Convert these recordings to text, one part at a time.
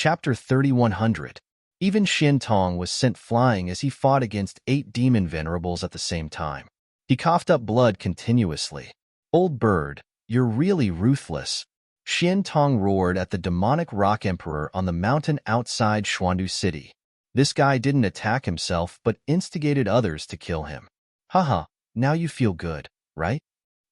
Chapter 3100. Even Xian Tong was sent flying as he fought against 8 demon venerables at the same time. He coughed up blood continuously. "Old bird, you're really ruthless." Xian Tong roared at the demonic rock emperor on the mountain outside Xuandu City. This guy didn't attack himself but instigated others to kill him. Haha, now you feel good, right?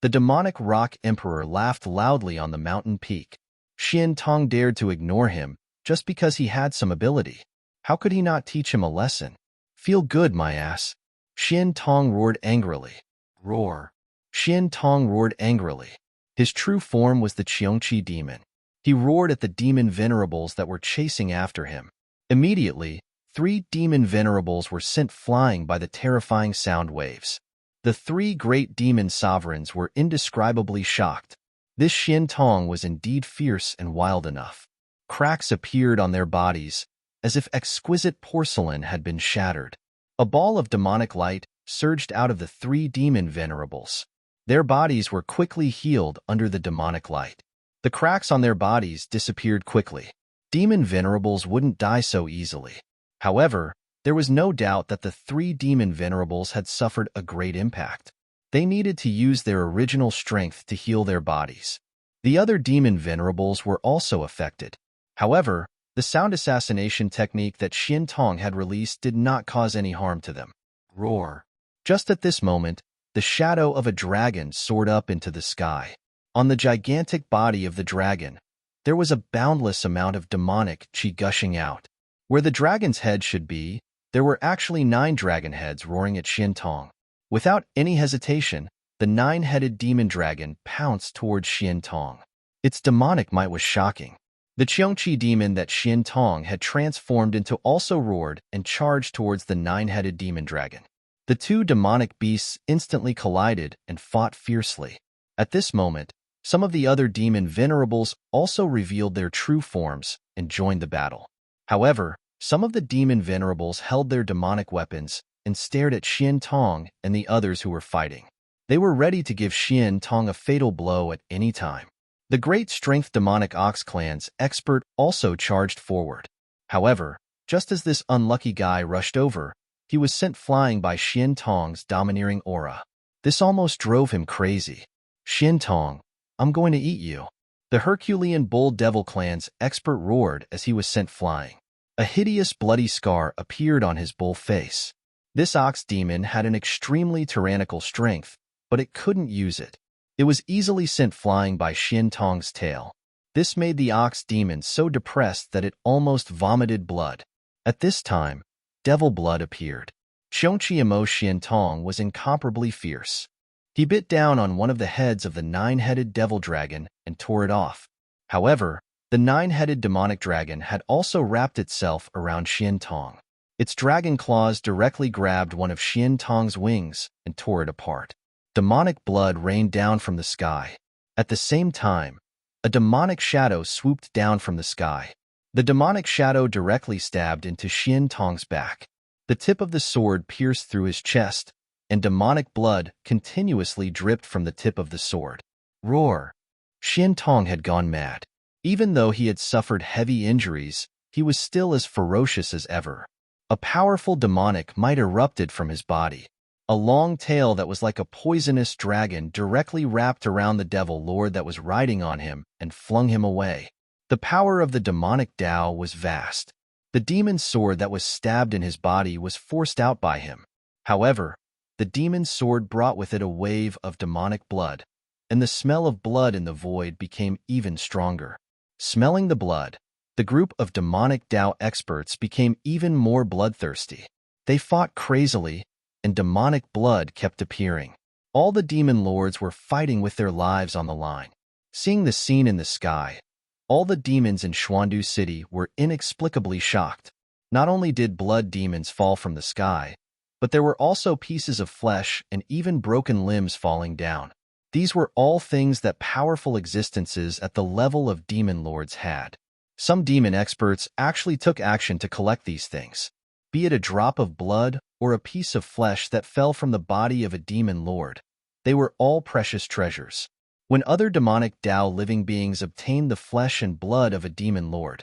The demonic rock emperor laughed loudly on the mountain peak. Xian Tong dared to ignore him just because he had some ability. How could he not teach him a lesson? "Feel good, my ass." Xian Tong roared angrily. Roar. Xian Tong roared angrily. His true form was the Qiongqi demon. He roared at the demon venerables that were chasing after him. Immediately, 3 demon venerables were sent flying by the terrifying sound waves. The 3 great demon sovereigns were indescribably shocked. This Xian Tong was indeed fierce and wild enough. Cracks appeared on their bodies, as if exquisite porcelain had been shattered. A ball of demonic light surged out of the 3 demon venerables. Their bodies were quickly healed under the demonic light. The cracks on their bodies disappeared quickly. Demon venerables wouldn't die so easily. However, there was no doubt that the 3 demon venerables had suffered a great impact. They needed to use their original strength to heal their bodies. The other demon venerables were also affected. However, the sound assassination technique that Xian Tong had released did not cause any harm to them. Roar. Just at this moment, the shadow of a dragon soared up into the sky. On the gigantic body of the dragon, there was a boundless amount of demonic qi gushing out. Where the dragon's head should be, there were actually 9 dragon heads roaring at Xian Tong. Without any hesitation, the 9-headed demon dragon pounced towards Xian Tong. Its demonic might was shocking. The Qiongqi demon that Xian Tong had transformed into also roared and charged towards the 9-headed demon dragon. The 2 demonic beasts instantly collided and fought fiercely. At this moment, some of the other demon venerables also revealed their true forms and joined the battle. However, some of the demon venerables held their demonic weapons and stared at Xian Tong and the others who were fighting. They were ready to give Xian Tong a fatal blow at any time. The Great Strength Demonic Ox Clan's expert also charged forward. However, just as this unlucky guy rushed over, he was sent flying by Xian Tong's domineering aura. This almost drove him crazy. "Xian Tong, I'm going to eat you." The Herculean Bull Devil Clan's expert roared as he was sent flying. A hideous bloody scar appeared on his bull face. This ox demon had an extremely tyrannical strength, but it couldn't use it. It was easily sent flying by Xian Tong's tail. This made the ox demon so depressed that it almost vomited blood. At this time, devil blood appeared. Qiongqi Emo Xian Tong was incomparably fierce. He bit down on one of the heads of the 9-headed devil dragon and tore it off. However, the 9-headed demonic dragon had also wrapped itself around Xian Tong. Its dragon claws directly grabbed one of Xian Tong's wings and tore it apart. Demonic blood rained down from the sky. At the same time, a demonic shadow swooped down from the sky. The demonic shadow directly stabbed into Xian Tong's back. The tip of the sword pierced through his chest, and demonic blood continuously dripped from the tip of the sword. Roar! Xian Tong had gone mad. Even though he had suffered heavy injuries, he was still as ferocious as ever. A powerful demonic might erupted from his body. A long tail that was like a poisonous dragon directly wrapped around the devil lord that was riding on him and flung him away. The power of the demonic Tao was vast. The demon's sword that was stabbed in his body was forced out by him. However, the demon's sword brought with it a wave of demonic blood, and the smell of blood in the void became even stronger. Smelling the blood, the group of demonic Tao experts became even more bloodthirsty. They fought crazily, and demonic blood kept appearing. All the demon lords were fighting with their lives on the line. Seeing the scene in the sky, all the demons in Xuandu City were inexplicably shocked. Not only did blood demons fall from the sky, but there were also pieces of flesh and even broken limbs falling down. These were all things that powerful existences at the level of demon lords had. Some demon experts actually took action to collect these things, be it a drop of blood or a piece of flesh that fell from the body of a demon lord. They were all precious treasures. When other demonic Tao living beings obtained the flesh and blood of a demon lord,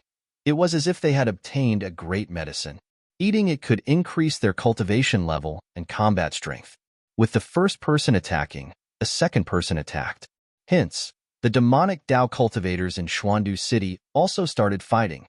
It was as if they had obtained a great medicine. Eating it could increase their cultivation level and combat strength. With the first person attacking, a second person attacked. Hence, the demonic Dao cultivators in Xuandu City also started fighting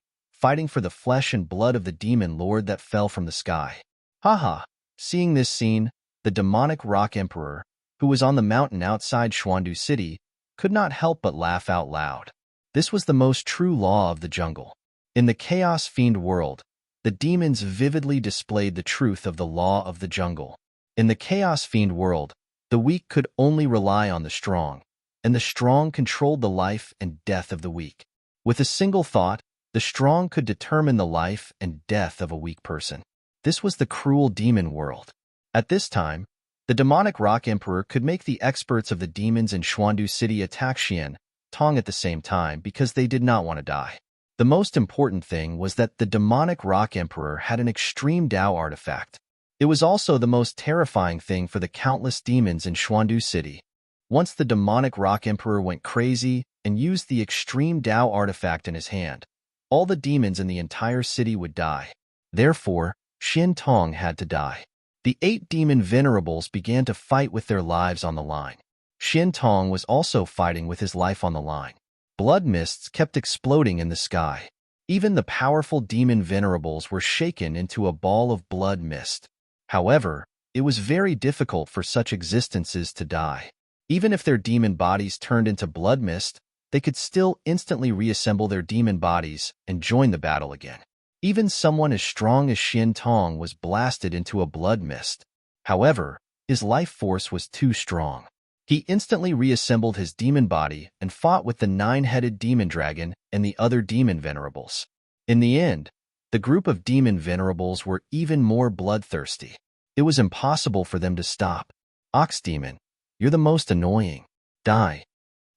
for the flesh and blood of the demon lord that fell from the sky. Haha! Seeing this scene, the demonic rock emperor, who was on the mountain outside Xuandu City, could not help but laugh out loud. This was the most true law of the jungle. In the Chaos Fiend world, the demons vividly displayed the truth of the law of the jungle. In the Chaos Fiend world, the weak could only rely on the strong, and the strong controlled the life and death of the weak. With a single thought, the strong could determine the life and death of a weak person. This was the cruel demon world. At this time, the demonic rock emperor could make the experts of the demons in Xuandu City attack Xian Tong at the same time because they did not want to die. The most important thing was that the demonic rock emperor had an extreme Dao artifact. It was also the most terrifying thing for the countless demons in Xuandu City. Once the demonic rock emperor went crazy and used the extreme Dao artifact in his hand, all the demons in the entire city would die. Therefore, Xian Tong had to die. The 8 demon venerables began to fight with their lives on the line. Xian Tong was also fighting with his life on the line. Blood mists kept exploding in the sky. Even the powerful demon venerables were shaken into a ball of blood mist. However, it was very difficult for such existences to die. Even if their demon bodies turned into blood mist, they could still instantly reassemble their demon bodies and join the battle again. Even someone as strong as Xian Tong was blasted into a blood mist. However, his life force was too strong. He instantly reassembled his demon body and fought with the 9-headed demon dragon and the other demon venerables. In the end, the group of demon venerables were even more bloodthirsty. It was impossible for them to stop. Ox demon, you're the most annoying. Die.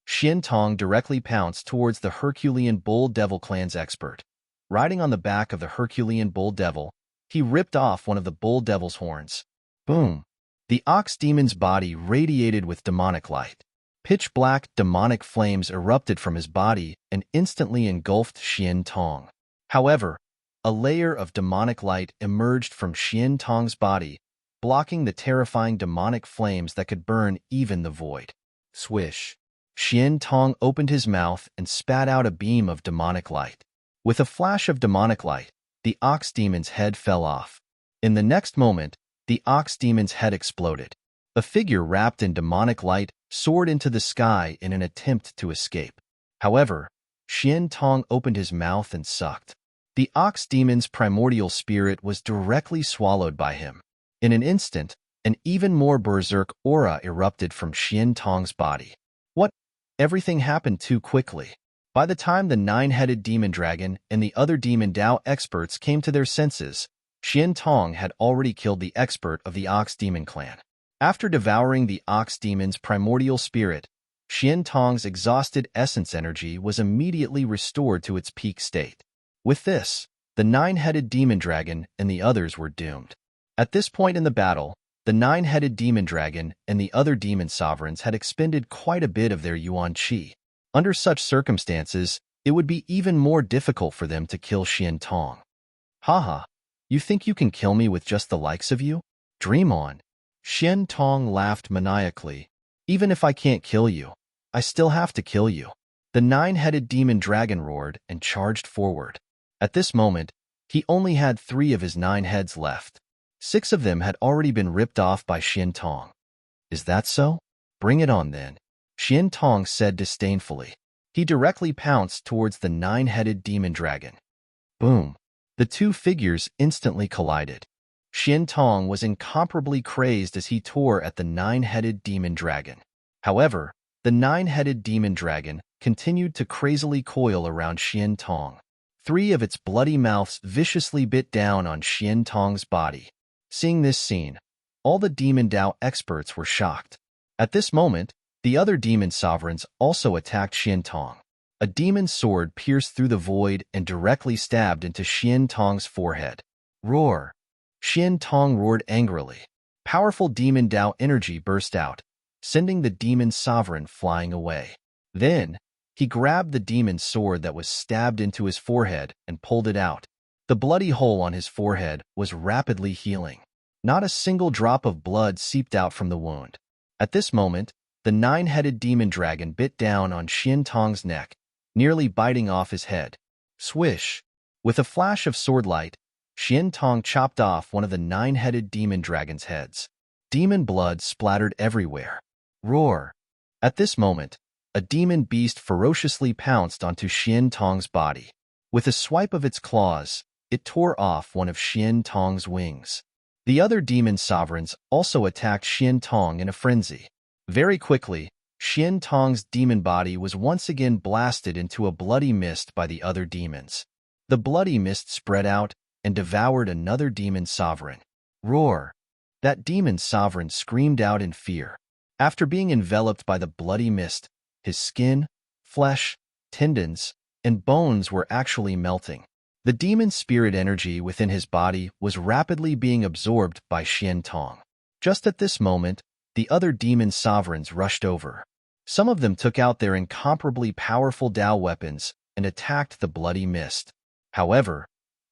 Xian Tong directly pounced towards the Herculean Bull Devil clan's expert. Riding on the back of the Herculean Bull Devil, he ripped off one of the Bull Devil's horns. Boom! The ox demon's body radiated with demonic light. Pitch-black demonic flames erupted from his body and instantly engulfed Xian Tong. However, a layer of demonic light emerged from Xian Tong's body, blocking the terrifying demonic flames that could burn even the void. Swish! Xian Tong opened his mouth and spat out a beam of demonic light. With a flash of demonic light, the ox demon's head fell off. In the next moment, the ox demon's head exploded. A figure wrapped in demonic light soared into the sky in an attempt to escape. However, Xian Tong opened his mouth and sucked. The ox demon's primordial spirit was directly swallowed by him. In an instant, an even more berserk aura erupted from Xian Tong's body. What? Everything happened too quickly. By the time the 9-headed demon dragon and the other demon Dao experts came to their senses, Xian Tong had already killed the expert of the Ox Demon clan. After devouring the Ox Demon's primordial spirit, Xian Tong's exhausted essence energy was immediately restored to its peak state. With this, the 9-headed demon dragon and the others were doomed. At this point in the battle, the 9-headed demon dragon and the other demon sovereigns had expended quite a bit of their yuan qi. Under such circumstances, it would be even more difficult for them to kill Xian Tong. Haha, you think you can kill me with just the likes of you? Dream on. Xian Tong laughed maniacally. Even if I can't kill you, I still have to kill you. The 9-headed demon dragon roared and charged forward. At this moment, he only had 3 of his 9 heads left. 6 of them had already been ripped off by Xian Tong. Is that so? Bring it on then, Xian Tong said disdainfully. He directly pounced towards the 9-headed demon dragon. Boom! The 2 figures instantly collided. Xian Tong was incomparably crazed as he tore at the 9-headed demon dragon. However, the 9-headed demon dragon continued to crazily coil around Xian Tong. 3 of its bloody mouths viciously bit down on Xian Tong's body. Seeing this scene, all the demon Dao experts were shocked. At this moment, the other demon sovereigns also attacked Xian Tong. A demon sword pierced through the void and directly stabbed into Xian Tong's forehead. Roar! Xian Tong roared angrily. Powerful demon Dao energy burst out, sending the demon sovereign flying away. Then, He grabbed the demon's sword that was stabbed into his forehead and pulled it out. The bloody hole on his forehead was rapidly healing. Not a single drop of blood seeped out from the wound. At this moment, the nine-headed demon dragon bit down on Xian Tong's neck, nearly biting off his head. Swish! With a flash of swordlight, Xian Tong chopped off one of the nine-headed demon dragon's heads. Demon blood splattered everywhere. Roar! At this moment, a demon beast ferociously pounced onto Xian Tong's body. With a swipe of its claws, it tore off one of Xian Tong's wings. The other demon sovereigns also attacked Xian Tong in a frenzy. Very quickly, Xian Tong's demon body was once again blasted into a bloody mist by the other demons. The bloody mist spread out and devoured another demon sovereign. Roar! That demon sovereign screamed out in fear. After being enveloped by the bloody mist, his skin, flesh, tendons, and bones were actually melting. The demon spirit energy within his body was rapidly being absorbed by Xian Tong. Just at this moment, the other demon sovereigns rushed over. Some of them took out their incomparably powerful Dao weapons and attacked the bloody mist. However,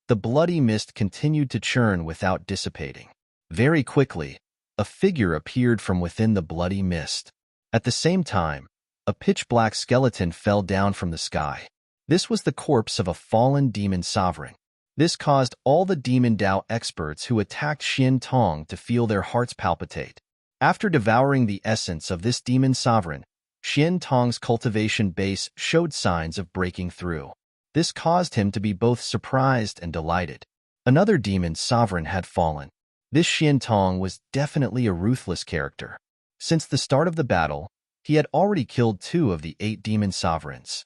the bloody mist continued to churn without dissipating. Very quickly, a figure appeared from within the bloody mist. At the same time, a pitch-black skeleton fell down from the sky. This was the corpse of a fallen demon sovereign. This caused all the demon Dao experts who attacked Xian Tong to feel their hearts palpitate. After devouring the essence of this demon sovereign, Xian Tong's cultivation base showed signs of breaking through. This caused him to be both surprised and delighted. Another demon sovereign had fallen. This Xian Tong was definitely a ruthless character. Since the start of the battle, he had already killed 2 of the 8 demon sovereigns.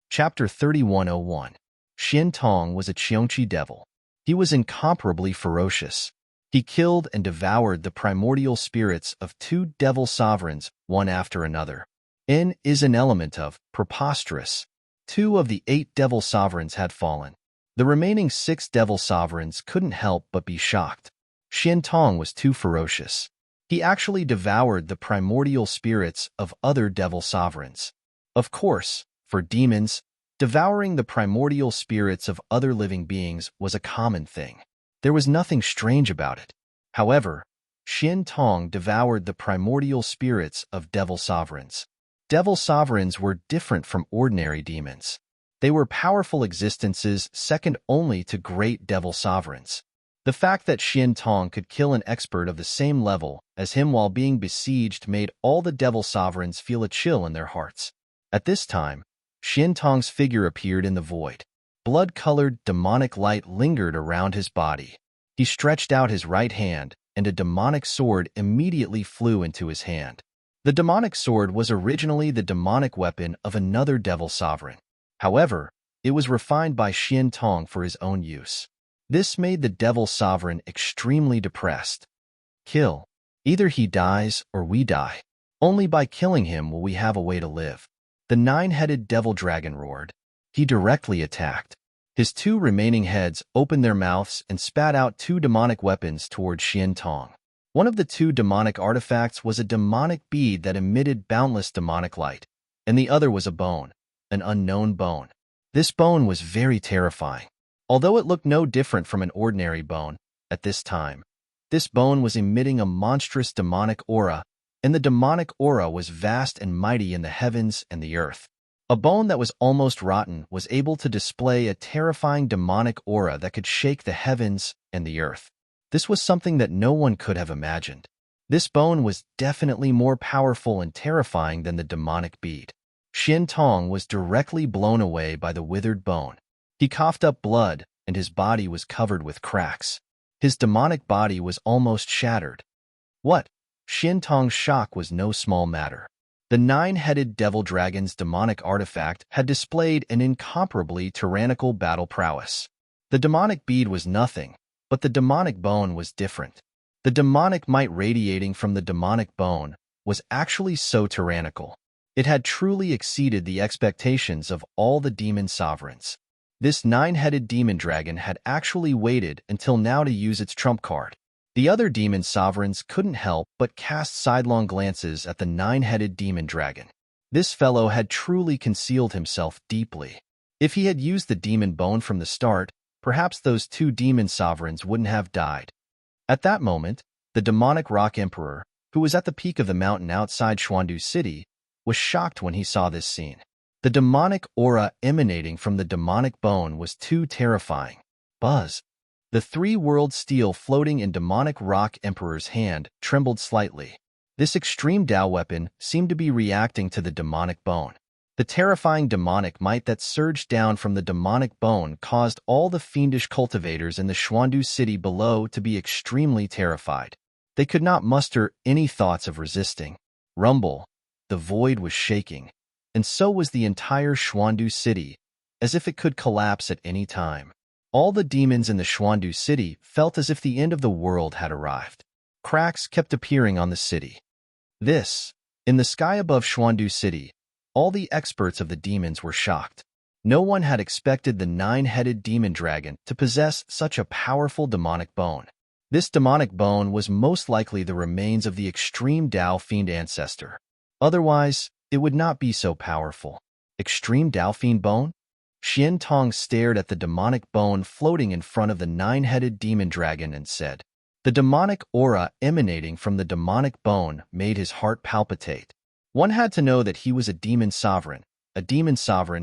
Chapter 3101. Xian Tong was a Qiongqi devil. He was incomparably ferocious. He killed and devoured the primordial spirits of 2 devil sovereigns, one after another. N is an element of preposterous. 2 of the 8 devil sovereigns had fallen. The remaining 6 devil sovereigns couldn't help but be shocked. Xian Tong was too ferocious. He actually devoured the primordial spirits of other devil sovereigns. Of course, for demons, devouring the primordial spirits of other living beings was a common thing. There was nothing strange about it. However, Xian Tong devoured the primordial spirits of devil sovereigns. Devil sovereigns were different from ordinary demons. They were powerful existences second only to great devil sovereigns. The fact that Xian Tong could kill an expert of the same level as him while being besieged made all the devil sovereigns feel a chill in their hearts. At this time, Xian Tong's figure appeared in the void. Blood-colored demonic light lingered around his body. He stretched out his right hand, and a demonic sword immediately flew into his hand. The demonic sword was originally the demonic weapon of another devil sovereign. However, it was refined by Xian Tong for his own use. This made the devil sovereign extremely depressed. Kill. Either he dies or we die. Only by killing him will we have a way to live. The 9-headed devil dragon roared. He directly attacked. His 2 remaining heads opened their mouths and spat out 2 demonic weapons toward Xian Tong. One of the 2 demonic artifacts was a demonic bead that emitted boundless demonic light, and the other was a bone, an unknown bone. This bone was very terrifying. Although it looked no different from an ordinary bone, at this time, this bone was emitting a monstrous demonic aura, and the demonic aura was vast and mighty in the heavens and the earth. A bone that was almost rotten was able to display a terrifying demonic aura that could shake the heavens and the earth. This was something that no one could have imagined. This bone was definitely more powerful and terrifying than the demonic bead. Xian Tong was directly blown away by the withered bone. He coughed up blood, and his body was covered with cracks. His demonic body was almost shattered. What? Xian Tong's shock was no small matter. The 9-headed devil dragon's demonic artifact had displayed an incomparably tyrannical battle prowess. The demonic bead was nothing, but the demonic bone was different. The demonic might radiating from the demonic bone was actually so tyrannical. It had truly exceeded the expectations of all the demon sovereigns. This 9-headed demon dragon had actually waited until now to use its trump card. The other demon sovereigns couldn't help but cast sidelong glances at the 9-headed demon dragon. This fellow had truly concealed himself deeply. If he had used the demon bone from the start, perhaps those two demon sovereigns wouldn't have died. At that moment, the demonic rock emperor, who was at the peak of the mountain outside Xuandu City, was shocked when he saw this scene. The demonic aura emanating from the demonic bone was too terrifying. Buzz. The three-world steel floating in demonic rock emperor's hand trembled slightly. This extreme Tao weapon seemed to be reacting to the demonic bone. The terrifying demonic might that surged down from the demonic bone caused all the fiendish cultivators in the Xuandu city below to be extremely terrified. They could not muster any thoughts of resisting. Rumble. The void was shaking, and so was the entire Xuandu city, as if it could collapse at any time. All the demons in the Xuandu city felt as if the end of the world had arrived. Cracks kept appearing on the city. In the sky above Xuandu City, all the experts of the demons were shocked. No one had expected the nine-headed demon dragon to possess such a powerful demonic bone. This demonic bone was most likely the remains of the extreme Tao fiend ancestor. Otherwise, it would not be so powerful. Extreme Tao fiend bone? Xian Tong stared at the demonic bone floating in front of the nine-headed demon dragon and said, the demonic aura emanating from the demonic bone made his heart palpitate. One had to know that he was a demon sovereign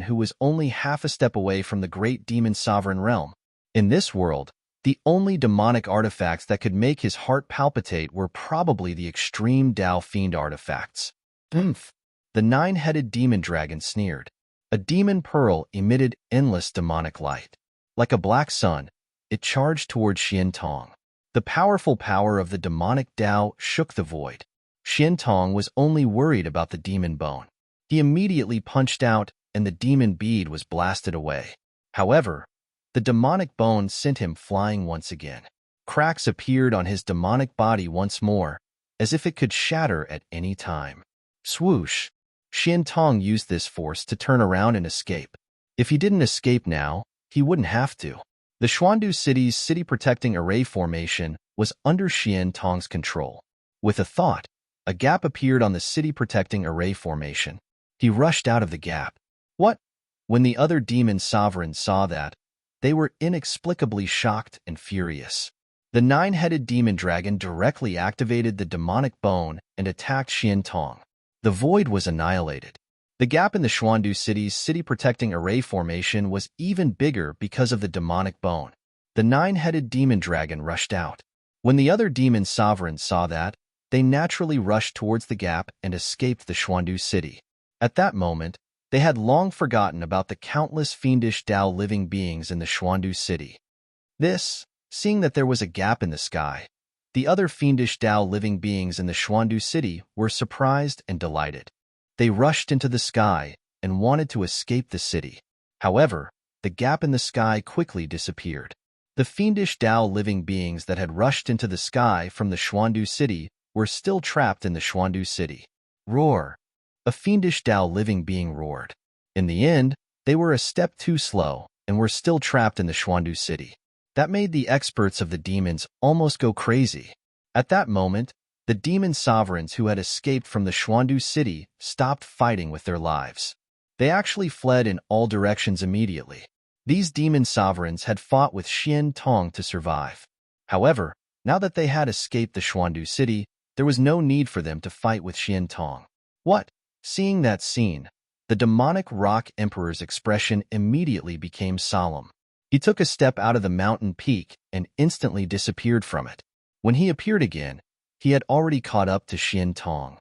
who was only half a step away from the great demon sovereign realm. In this world, the only demonic artifacts that could make his heart palpitate were probably the extreme Tao fiend artifacts. Oomph! The nine-headed demon dragon sneered. A demon pearl emitted endless demonic light. Like a black sun, it charged toward Xian Tong. The powerful power of the demonic Tao shook the void. Xian Tong was only worried about the demon bone. He immediately punched out, and the demon bead was blasted away. However, the demonic bone sent him flying once again. Cracks appeared on his demonic body once more, as if it could shatter at any time. Swoosh! Xian Tong used this force to turn around and escape. If he didn't escape now, he wouldn't have to. The Xuandu City's city-protecting array formation was under Xian Tong's control. With a thought, a gap appeared on the city-protecting array formation. He rushed out of the gap. What? When the other demon sovereigns saw that, they were inexplicably shocked and furious. The nine-headed demon dragon directly activated the demonic bone and attacked Xian Tong. The void was annihilated. The gap in the Xuandu City's city-protecting array formation was even bigger because of the demonic bone. The nine-headed demon dragon rushed out. When the other demon sovereigns saw that, they naturally rushed towards the gap and escaped the Xuandu City. At that moment, they had long forgotten about the countless fiendish Tao living beings in the Xuandu City. Seeing that there was a gap in the sky, the other fiendish Tao living beings in the Xuandu City were surprised and delighted. They rushed into the sky and wanted to escape the city. However, the gap in the sky quickly disappeared. The fiendish Tao living beings that had rushed into the sky from the Xuandu City were still trapped in the Xuandu City. Roar! A fiendish Tao living being roared. In the end, they were a step too slow and were still trapped in the Xuandu City. That made the experts of the demons almost go crazy. At that moment, the demon sovereigns who had escaped from the Xuandu City stopped fighting with their lives. They actually fled in all directions immediately. These demon sovereigns had fought with Xian Tong to survive. However, now that they had escaped the Xuandu City, there was no need for them to fight with Xian Tong. What? Seeing that scene, the demonic rock emperor's expression immediately became solemn. He took a step out of the mountain peak and instantly disappeared from it. When he appeared again, he had already caught up to Xian Tong.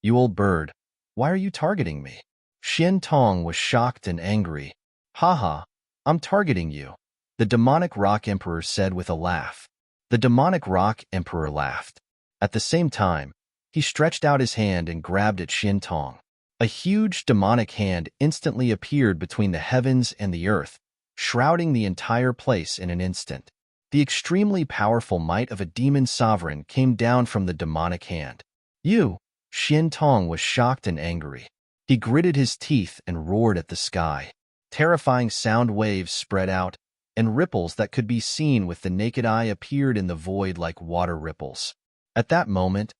You old bird, why are you targeting me? Xian Tong was shocked and angry. Haha, I'm targeting you, the demonic rock emperor said with a laugh. The demonic rock emperor laughed. At the same time, he stretched out his hand and grabbed at Xian Tong. A huge demonic hand instantly appeared between the heavens and the earth, shrouding the entire place in an instant. The extremely powerful might of a demon sovereign came down from the demonic hand. Xian Tong was shocked and angry. He gritted his teeth and roared at the sky. Terrifying sound waves spread out, and ripples that could be seen with the naked eye appeared in the void like water ripples. At that moment,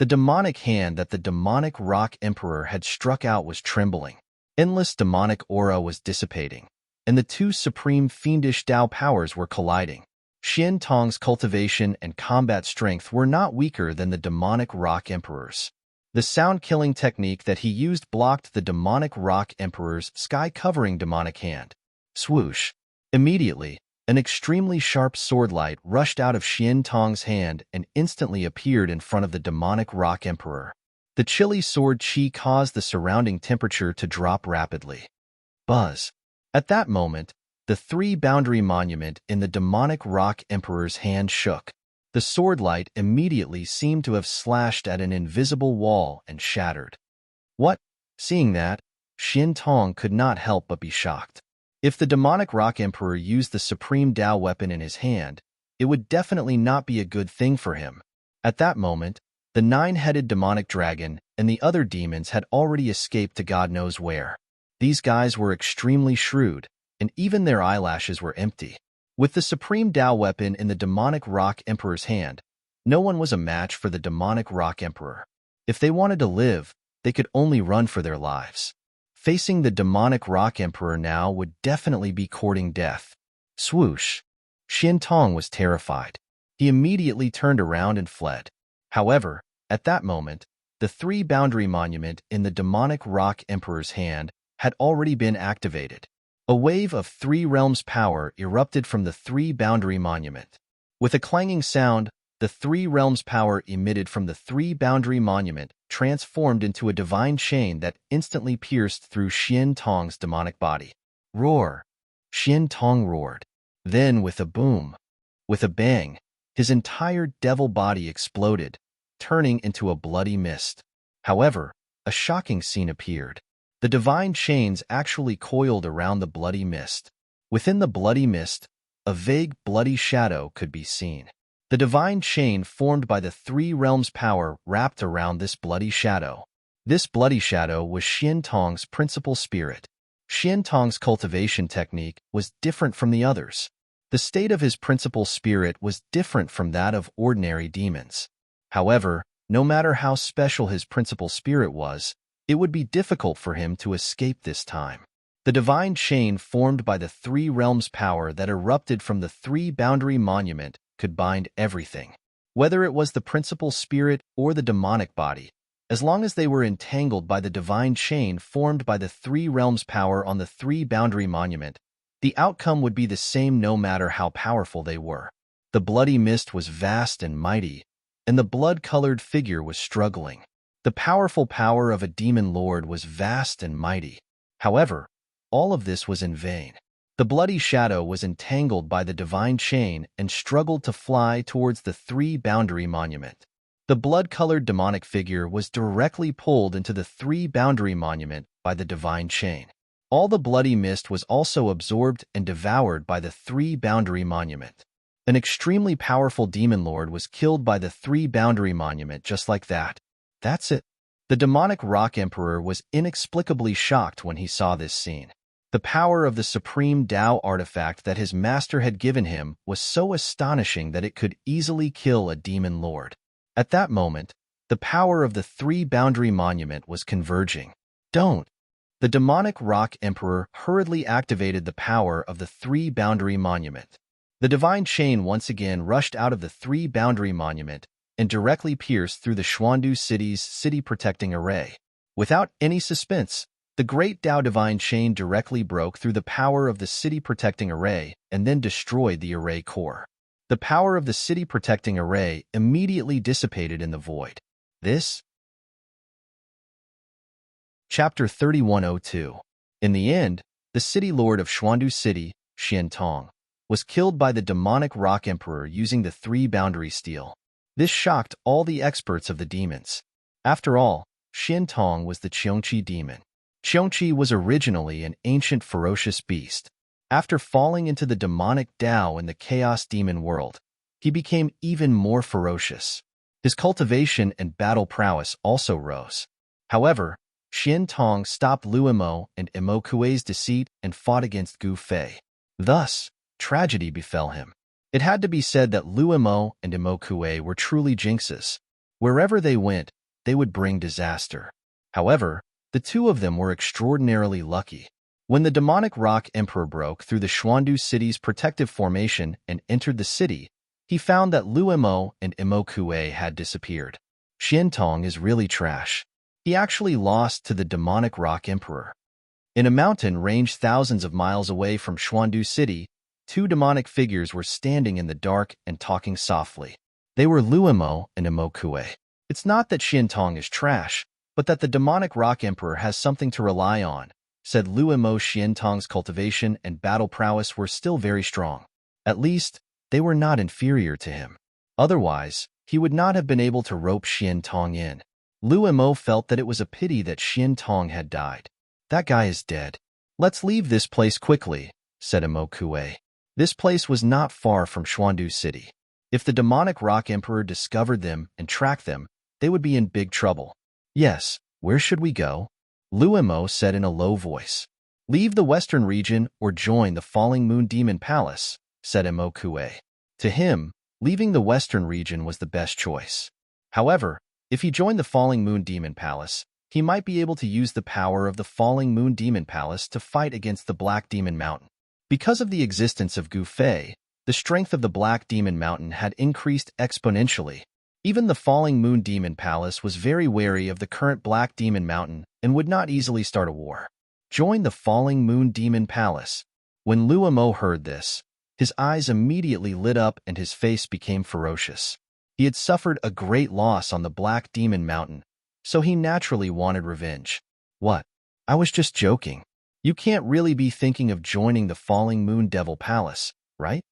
The demonic hand that the demonic rock emperor had struck out was trembling. Endless demonic aura was dissipating, and the two supreme fiendish Tao powers were colliding. Xian Tong's cultivation and combat strength were not weaker than the demonic rock emperor's. The sound-killing technique that he used blocked the demonic rock emperor's sky-covering demonic hand. Swoosh! Immediately, an extremely sharp swordlight rushed out of Xian Tong's hand and instantly appeared in front of the demonic rock emperor. The chilly sword chi caused the surrounding temperature to drop rapidly. Buzz! At that moment, the three-boundary monument in the demonic rock emperor's hand shook. The swordlight immediately seemed to have slashed at an invisible wall and shattered. What? Seeing that, Xian Tong could not help but be shocked. If the demonic rock emperor used the supreme Tao weapon in his hand, it would definitely not be a good thing for him. At that moment, the nine-headed demonic dragon and the other demons had already escaped to God knows where. These guys were extremely shrewd, and even their eyelashes were empty. With the supreme Tao weapon in the demonic rock emperor's hand, no one was a match for the demonic rock emperor. If they wanted to live, they could only run for their lives. Facing the demonic rock emperor now would definitely be courting death. Swoosh! Xian Tong was terrified. He immediately turned around and fled. However, at that moment, the three-boundary monument in the demonic rock emperor's hand had already been activated. A wave of three realms power erupted from the three-boundary monument. With a clanging sound, the three realms power emitted from the three-boundary monument transformed into a divine chain that instantly pierced through Xian Tong's demonic body. Roar! Xian Tong roared. Then, with a boom, with a bang, his entire devil body exploded, turning into a bloody mist. However, a shocking scene appeared. The divine chains actually coiled around the bloody mist. Within the bloody mist, a vague bloody shadow could be seen. The divine chain formed by the three realms power wrapped around this bloody shadow. This bloody shadow was Xian Tong's principal spirit. Xian Tong's cultivation technique was different from the others. The state of his principal spirit was different from that of ordinary demons. However, no matter how special his principal spirit was, it would be difficult for him to escape this time. The divine chain formed by the three realms power that erupted from the three-boundary monument could bind everything. Whether it was the principal spirit or the demonic body, as long as they were entangled by the divine chain formed by the three realms power on the three-boundary monument, the outcome would be the same no matter how powerful they were. The bloody mist was vast and mighty, and the blood-colored figure was struggling. The powerful power of a demon lord was vast and mighty. However, all of this was in vain. The bloody shadow was entangled by the divine chain and struggled to fly towards the three-boundary monument. The blood-colored demonic figure was directly pulled into the three-boundary monument by the divine chain. All the bloody mist was also absorbed and devoured by the three-boundary monument. An extremely powerful demon lord was killed by the three-boundary monument just like that. That's it. The demonic rock emperor was inexplicably shocked when he saw this scene. The power of the supreme Tao artifact that his master had given him was so astonishing that it could easily kill a demon lord. At that moment, the power of the three-boundary monument was converging. Don't! The demonic rock emperor hurriedly activated the power of the three-boundary monument. The divine chain once again rushed out of the three-boundary monument and directly pierced through the Xuandu city's city-protecting array. Without any suspense, the great Tao divine chain directly broke through the power of the city-protecting array and then destroyed the array core. The power of the city-protecting array immediately dissipated in the void. This? Chapter 3102. In the end, the city lord of Xuandu City, Xian Tong, was killed by the demonic rock emperor using the three-boundary steel. This shocked all the experts of the demons. After all, Xian Tong was the Qiongqi demon. Qiongqi was originally an ancient ferocious beast. After falling into the demonic Tao in the chaos demon world, he became even more ferocious. His cultivation and battle prowess also rose. However, Xian Tong stopped Luimo and Imo Kuei's deceit and fought against Gu Fei. Thus, tragedy befell him. It had to be said that Luimo and Imo Kuei were truly jinxes. Wherever they went, they would bring disaster. However, the two of them were extraordinarily lucky. When the demonic rock emperor broke through the Xuandu city's protective formation and entered the city, he found that Luo and Kue had disappeared. Xiantong is really trash. He actually lost to the demonic rock emperor. In a mountain range thousands of miles away from Xuandu City, two demonic figures were standing in the dark and talking softly. They were Luo and Kue. It's not that Xiantong is trash, but that the demonic rock emperor has something to rely on, said Luo. Xiantong's cultivation and battle prowess were still very strong. At least, they were not inferior to him. Otherwise, he would not have been able to rope Xiantong in. Luo felt that it was a pity that Xiantong had died. That guy is dead. Let's leave this place quickly, said Kue. This place was not far from Xuandu City. If the demonic rock emperor discovered them and tracked them, they would be in big trouble. Yes, where should we go? Luo said in a low voice. Leave the western region or join the Falling Moon Demon Palace, said Kue. To him, leaving the western region was the best choice. However, if he joined the Falling Moon Demon Palace, he might be able to use the power of the Falling Moon Demon Palace to fight against the Black Demon Mountain. Because of the existence of Gu Fei, the strength of the Black Demon Mountain had increased exponentially. Even the Falling Moon Demon Palace was very wary of the current Black Demon Mountain and would not easily start a war. Join the Falling Moon Demon Palace. When Luo heard this, his eyes immediately lit up and his face became ferocious. He had suffered a great loss on the Black Demon Mountain, so he naturally wanted revenge. What? I was just joking. You can't really be thinking of joining the Falling Moon Devil Palace, right?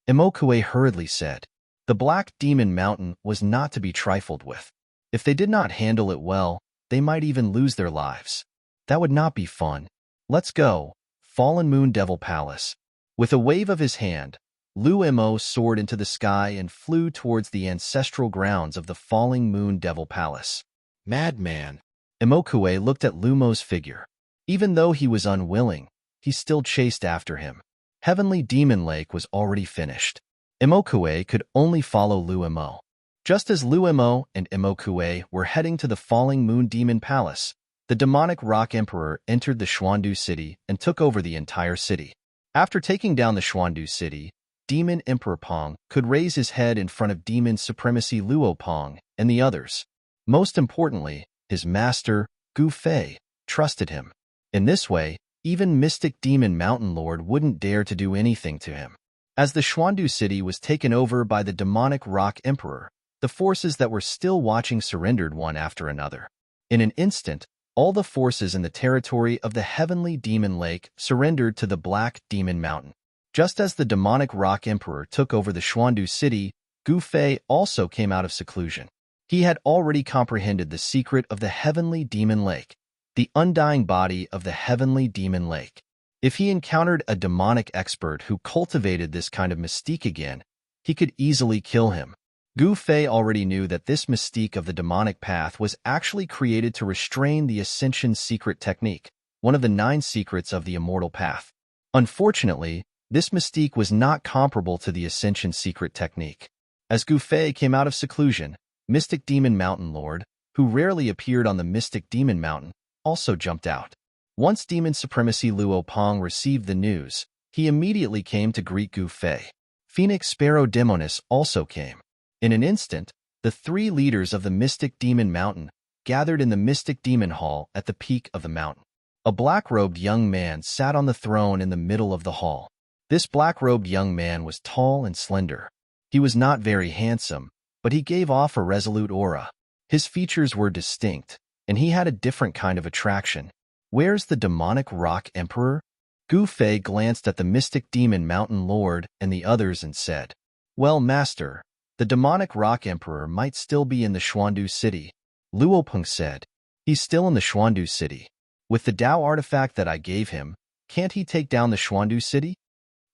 Kue hurriedly said. The Black Demon Mountain was not to be trifled with. If they did not handle it well, they might even lose their lives. That would not be fun. Let's go, Fallen Moon Devil Palace. With a wave of his hand, Luo soared into the sky and flew towards the ancestral grounds of the Falling Moon Devil Palace. Madman. Kue looked at Luo's figure. Even though he was unwilling, he still chased after him. Heavenly Demon Lake was already finished. Kue could only follow Luo. Just as Luo and Kue were heading to the Falling Moon Demon Palace, the demonic rock emperor entered the Xuandu City and took over the entire city. After taking down the Xuandu City, Demon Emperor Pong could raise his head in front of Demon Supremacy Luo Pong and the others. Most importantly, his master, Gu Fei, trusted him. In this way, even Mystic Demon Mountain Lord wouldn't dare to do anything to him. As the Xuandu City was taken over by the demonic rock emperor, the forces that were still watching surrendered one after another. In an instant, all the forces in the territory of the Heavenly Demon Lake surrendered to the Black Demon Mountain. Just as the demonic rock emperor took over the Xuandu City, Gu Fei also came out of seclusion. He had already comprehended the secret of the Heavenly Demon Lake, the undying body of the Heavenly Demon Lake. If he encountered a demonic expert who cultivated this kind of mystique again, he could easily kill him. Gu Fei already knew that this mystique of the demonic path was actually created to restrain the Ascension Secret Technique, one of the 9 secrets of the Immortal Path. Unfortunately, this mystique was not comparable to the Ascension Secret Technique. As Gu Fei came out of seclusion, Mystic Demon Mountain Lord, who rarely appeared on the Mystic Demon Mountain, also jumped out. Once Demon Supremacy Luo Pong received the news, he immediately came to greet Gu Fei. Phoenix Sparrow Demonis also came. In an instant, the 3 leaders of the Mystic Demon Mountain gathered in the Mystic Demon Hall at the peak of the mountain. A black-robed young man sat on the throne in the middle of the hall. This black-robed young man was tall and slender. He was not very handsome, but he gave off a resolute aura. His features were distinct, and he had a different kind of attraction. Where's the demonic rock emperor? Gu Fei glanced at the Mystic Demon Mountain Lord and the others and said, Well, Master, the demonic rock emperor might still be in the Xuandu City. Luo Peng said, He's still in the Xuandu City. With the Dao artifact that I gave him, can't he take down the Xuandu City?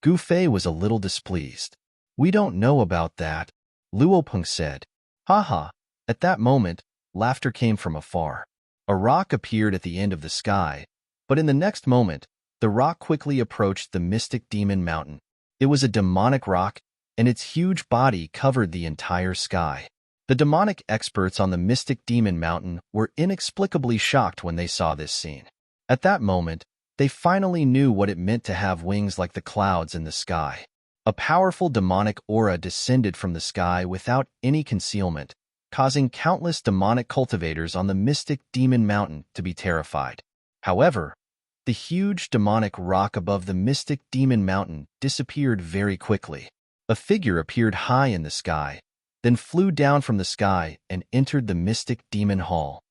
Gu Fei was a little displeased. We don't know about that, Luo Peng said. Haha. At that moment, laughter came from afar. A rock appeared at the end of the sky, but in the next moment, the rock quickly approached the Mystic Demon Mountain. It was a demonic rock, and its huge body covered the entire sky. The demonic experts on the mystic demon mountain were inexplicably shocked when they saw this scene. At that moment, they finally knew what it meant to have wings like the clouds in the sky. A powerful demonic aura descended from the sky without any concealment, causing countless demonic cultivators on the mystic demon mountain to be terrified. However, the huge demonic rock above the mystic demon mountain disappeared very quickly. A figure appeared high in the sky, then flew down from the sky and entered the mystic demon hall.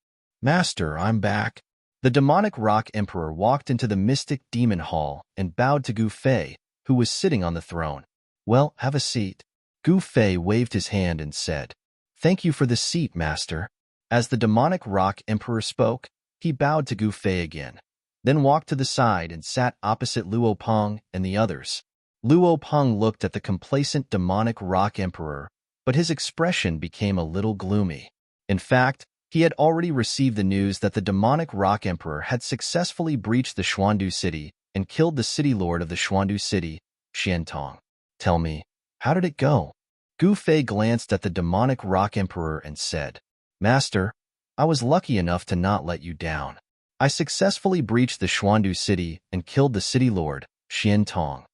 "Master, I'm back." The demonic rock emperor walked into the mystic demon hall and bowed to Gu Fei, who was sitting on the throne. "Well, have a seat." Gu Fei waved his hand and said, "Thank you for the seat, master." As the demonic rock emperor spoke, he bowed to Gu Fei again, then walked to the side and sat opposite Luo Peng and the others. Luo Peng looked at the complacent demonic rock emperor, but his expression became a little gloomy. In fact, he had already received the news that the demonic rock emperor had successfully breached the Xuandu city and killed the city lord of the Xuandu city, Xiantong. "Tell me, how did it go?" Gu Fei glanced at the demonic rock emperor and said, "Master, I was lucky enough to not let you down. I successfully breached the Xuandu city and killed the city lord, Xiantong."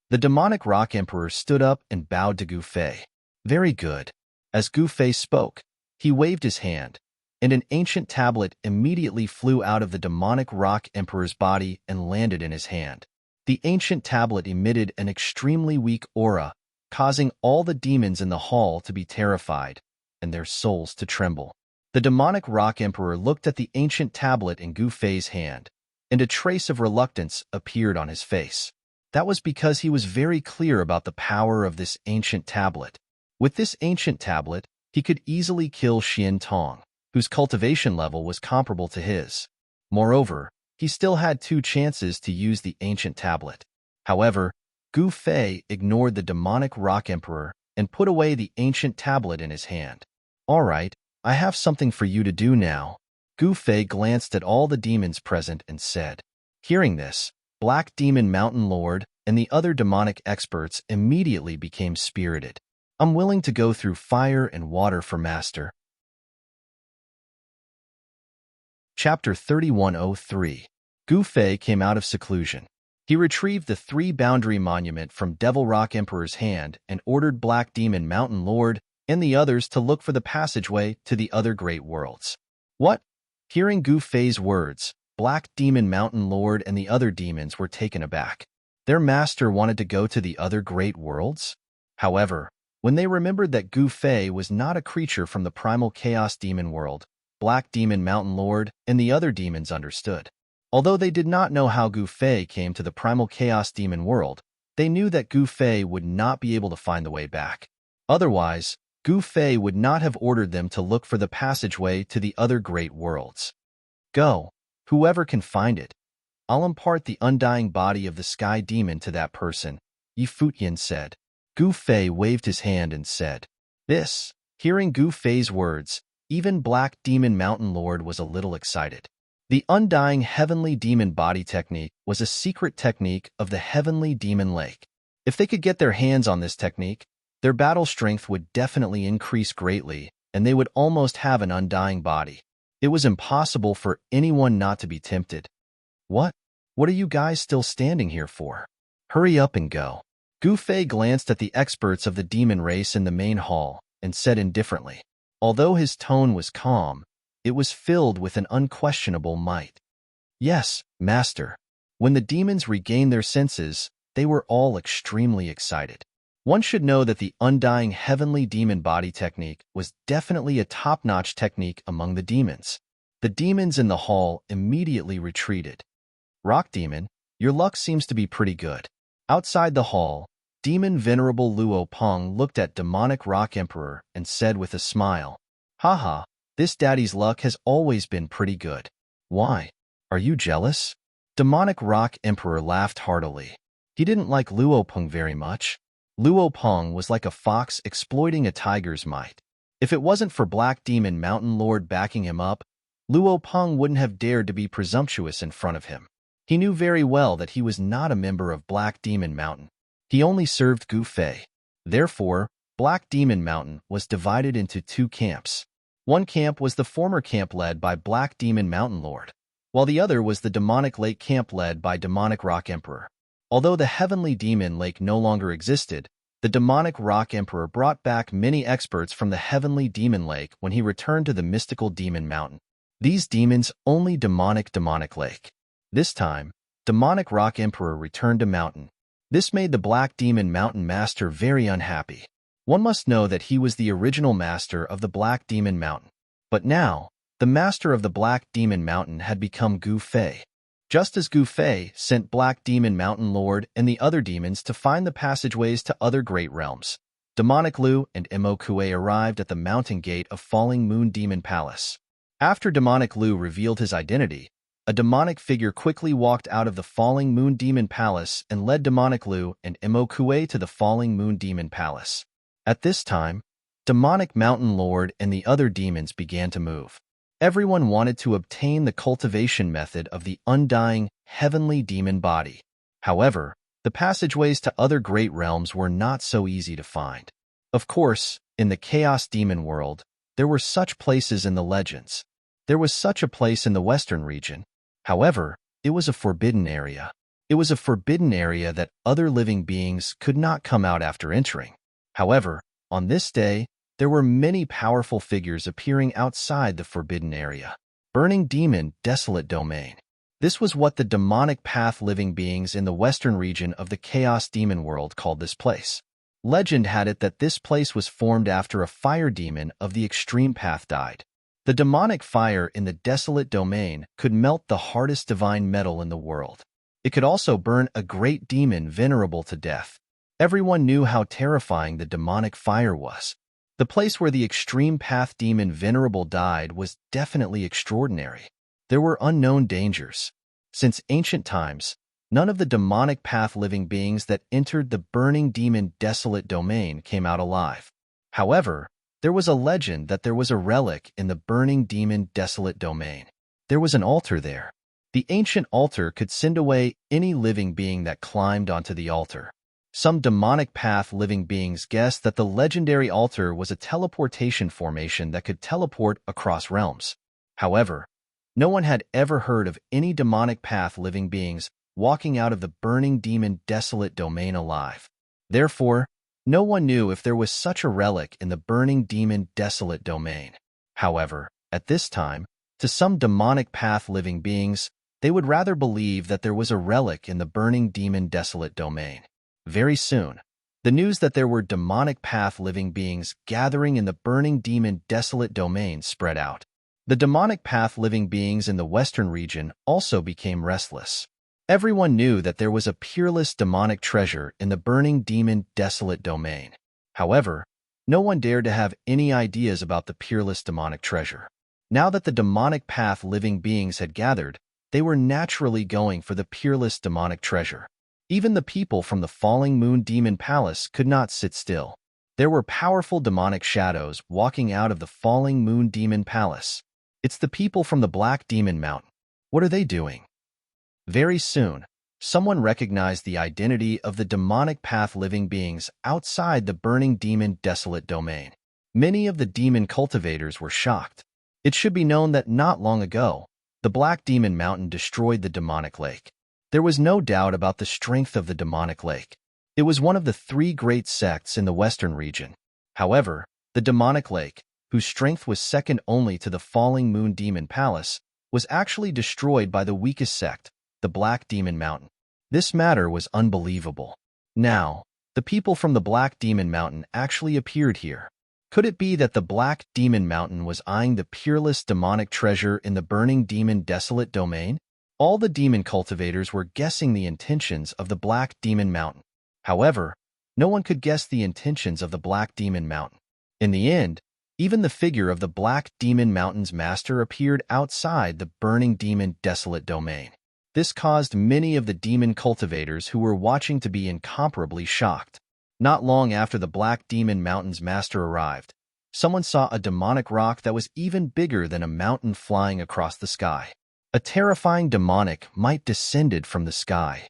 The demonic rock emperor stood up and bowed to Gu Fei. "Very good." As Gu Fei spoke, he waved his hand, and an ancient tablet immediately flew out of the demonic rock emperor's body and landed in his hand. The ancient tablet emitted an extremely weak aura, causing all the demons in the hall to be terrified and their souls to tremble. The demonic rock emperor looked at the ancient tablet in Gu Fei's hand, and a trace of reluctance appeared on his face. That was because he was very clear about the power of this ancient tablet. With this ancient tablet, he could easily kill Xiantong, whose cultivation level was comparable to his. Moreover, he still had 2 chances to use the ancient tablet. However, Gu Fei ignored the demonic rock emperor and put away the ancient tablet in his hand. "All right, I have something for you to do now." Gu Fei glanced at all the demons present and said. Hearing this, Black Demon Mountain Lord and the other demonic experts immediately became spirited. "I'm willing to go through fire and water for master." Chapter 3103. Gu Fei came out of seclusion. He retrieved the 3-boundary monument from Devil Rock Emperor's hand and ordered Black Demon Mountain Lord and the others to look for the passageway to the other great worlds. "What?" Hearing Gu Fei's words, Black Demon Mountain Lord and the other demons were taken aback. Their master wanted to go to the other great worlds? However, when they remembered that Gu Fei was not a creature from the primal chaos demon world, Black Demon Mountain Lord and the other demons understood. Although they did not know how Gu Fei came to the primal chaos demon world, they knew that Gu Fei would not be able to find the way back. Otherwise, Gu Fei would not have ordered them to look for the passageway to the other great worlds. "Go, whoever can find it. I'll impart the undying body of the sky demon to that person," Yi Futian said. Gu Fei waved his hand and said, "This." Hearing Gu Fei's words, even Black Demon Mountain Lord was a little excited. The undying heavenly demon body technique was a secret technique of the heavenly demon lake. If they could get their hands on this technique, their battle strength would definitely increase greatly, and they would almost have an undying body. It was impossible for anyone not to be tempted. "What? What are you guys still standing here for? Hurry up and go." Gu Fei glanced at the experts of the demon race in the main hall and said indifferently. Although his tone was calm, it was filled with an unquestionable might. "Yes, master." When the demons regained their senses, they were all extremely excited. One should know that the undying heavenly demon body technique was definitely a top-notch technique among the demons. The demons in the hall immediately retreated. "Rock Demon, your luck seems to be pretty good." Outside the hall, Demon Venerable Luo Peng looked at Demonic Rock Emperor and said with a smile, "Haha, this daddy's luck has always been pretty good." "Why? Are you jealous?" Demonic Rock Emperor laughed heartily. He didn't like Luo Peng very much. Luo Peng was like a fox exploiting a tiger's might. If it wasn't for Black Demon Mountain Lord backing him up, Luo Peng wouldn't have dared to be presumptuous in front of him. He knew very well that he was not a member of Black Demon Mountain. He only served Gu Fei. Therefore, Black Demon Mountain was divided into two camps. One camp was the former camp led by Black Demon Mountain Lord, while the other was the Demonic Lake camp led by Demonic Rock Emperor. Although the Heavenly Demon Lake no longer existed, the Demonic Rock Emperor brought back many experts from the Heavenly Demon Lake when he returned to the mystical Demon Mountain. These demons only Demonic Lake. This time, Demonic Rock Emperor returned to Mountain. This made the Black Demon Mountain Master very unhappy. One must know that he was the original master of the Black Demon Mountain. But now, the master of the Black Demon Mountain had become Gu Fei. Just as Gu Fei sent Black Demon Mountain Lord and the other demons to find the passageways to other great realms, Demonic Lu and Mo Kue arrived at the mountain gate of Falling Moon Demon Palace. After Demonic Lu revealed his identity, a demonic figure quickly walked out of the Falling Moon Demon Palace and led Demonic Lu and Mo Kue to the Falling Moon Demon Palace. At this time, Demonic Mountain Lord and the other demons began to move. Everyone wanted to obtain the cultivation method of the undying, heavenly demon body. However, the passageways to other great realms were not so easy to find. Of course, in the Chaos Demon world, there were such places in the legends. There was such a place in the Western region. However, it was a forbidden area. It was a forbidden area that other living beings could not come out after entering. However, on this day, there were many powerful figures appearing outside the forbidden area. Burning Demon Desolate Domain. This was what the demonic path living beings in the western region of the Chaos Demon world called this place. Legend had it that this place was formed after a fire demon of the extreme path died. The demonic fire in the desolate domain could melt the hardest divine metal in the world. It could also burn a great demon venerable to death. Everyone knew how terrifying the demonic fire was. The place where the extreme path demon Venerable died was definitely extraordinary. There were unknown dangers. Since ancient times, none of the demonic path living beings that entered the burning demon desolate domain came out alive. However, there was a legend that there was a relic in the burning demon desolate domain. There was an altar there. The ancient altar could send away any living being that climbed onto the altar. Some demonic path living beings guessed that the legendary altar was a teleportation formation that could teleport across realms. However, no one had ever heard of any demonic path living beings walking out of the burning demon desolate domain alive. Therefore, no one knew if there was such a relic in the burning demon desolate domain. However, at this time, to some demonic path living beings, they would rather believe that there was a relic in the burning demon desolate domain. Very soon, the news that there were demonic path living beings gathering in the burning demon desolate domain spread out. The demonic path living beings in the western region also became restless. Everyone knew that there was a peerless demonic treasure in the burning demon desolate domain. However, no one dared to have any ideas about the peerless demonic treasure. Now that the demonic path living beings had gathered, they were naturally going for the peerless demonic treasure. Even the people from the Falling Moon Demon Palace could not sit still. There were powerful demonic shadows walking out of the Falling Moon Demon Palace. It's the people from the Black Demon Mountain. What are they doing? Very soon, someone recognized the identity of the demonic path living beings outside the burning demon desolate domain. Many of the demon cultivators were shocked. It should be known that not long ago, the Black Demon Mountain destroyed the demonic lake. There was no doubt about the strength of the demonic lake. It was one of the three great sects in the western region. However, the demonic lake, whose strength was second only to the Falling Moon Demon Palace, was actually destroyed by the weakest sect, the Black Demon Mountain. This matter was unbelievable. Now, the people from the Black Demon Mountain actually appeared here. Could it be that the Black Demon Mountain was eyeing the peerless demonic treasure in the burning demon desolate domain? All the demon cultivators were guessing the intentions of the Black Demon Mountain. However, no one could guess the intentions of the Black Demon Mountain. In the end, even the figure of the Black Demon Mountain's master appeared outside the burning demon desolate domain. This caused many of the demon cultivators who were watching to be incomparably shocked. Not long after the Black Demon Mountain's master arrived, someone saw a demonic rock that was even bigger than a mountain flying across the sky. A terrifying demonic might descended from the sky.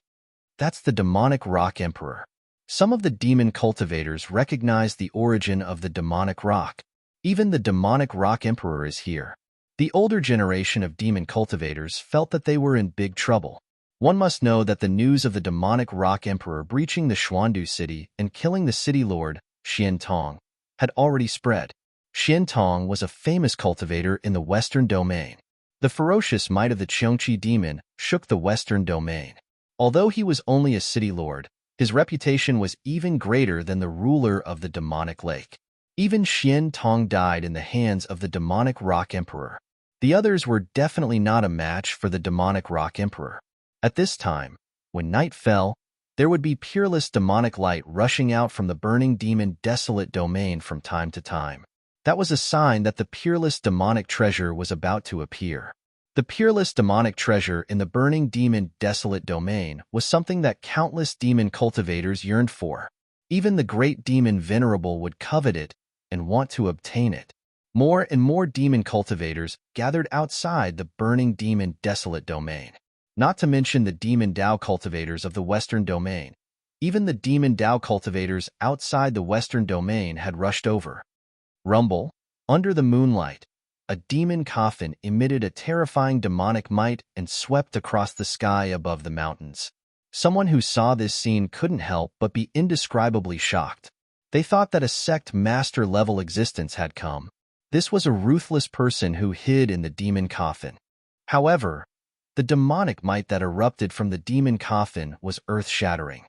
That's the demonic rock emperor. Some of the demon cultivators recognized the origin of the demonic rock. Even the demonic rock emperor is here. The older generation of demon cultivators felt that they were in big trouble. One must know that the news of the demonic rock emperor breaching the Xuandu city and killing the city lord, Xian Tong, had already spread. Xian Tong was a famous cultivator in the Western Domain. The ferocious might of the Qiongqi demon shook the Western Domain. Although he was only a city lord, his reputation was even greater than the ruler of the demonic lake. Even Xian Tong died in the hands of the demonic rock emperor. The others were definitely not a match for the demonic rock emperor. At this time, when night fell, there would be peerless demonic light rushing out from the burning demon desolate domain from time to time. That was a sign that the peerless demonic treasure was about to appear. The peerless demonic treasure in the burning demon desolate domain was something that countless demon cultivators yearned for. Even the great demon Venerable would covet it and want to obtain it. More and more demon cultivators gathered outside the burning demon desolate domain. Not to mention the demon Dao cultivators of the Western Domain. Even the demon Dao cultivators outside the Western Domain had rushed over. Rumble, under the moonlight, a demon coffin emitted a terrifying demonic might and swept across the sky above the mountains. Someone who saw this scene couldn't help but be indescribably shocked. They thought that a sect master-level existence had come. This was a ruthless person who hid in the demon coffin. However, the demonic might that erupted from the demon coffin was earth-shattering.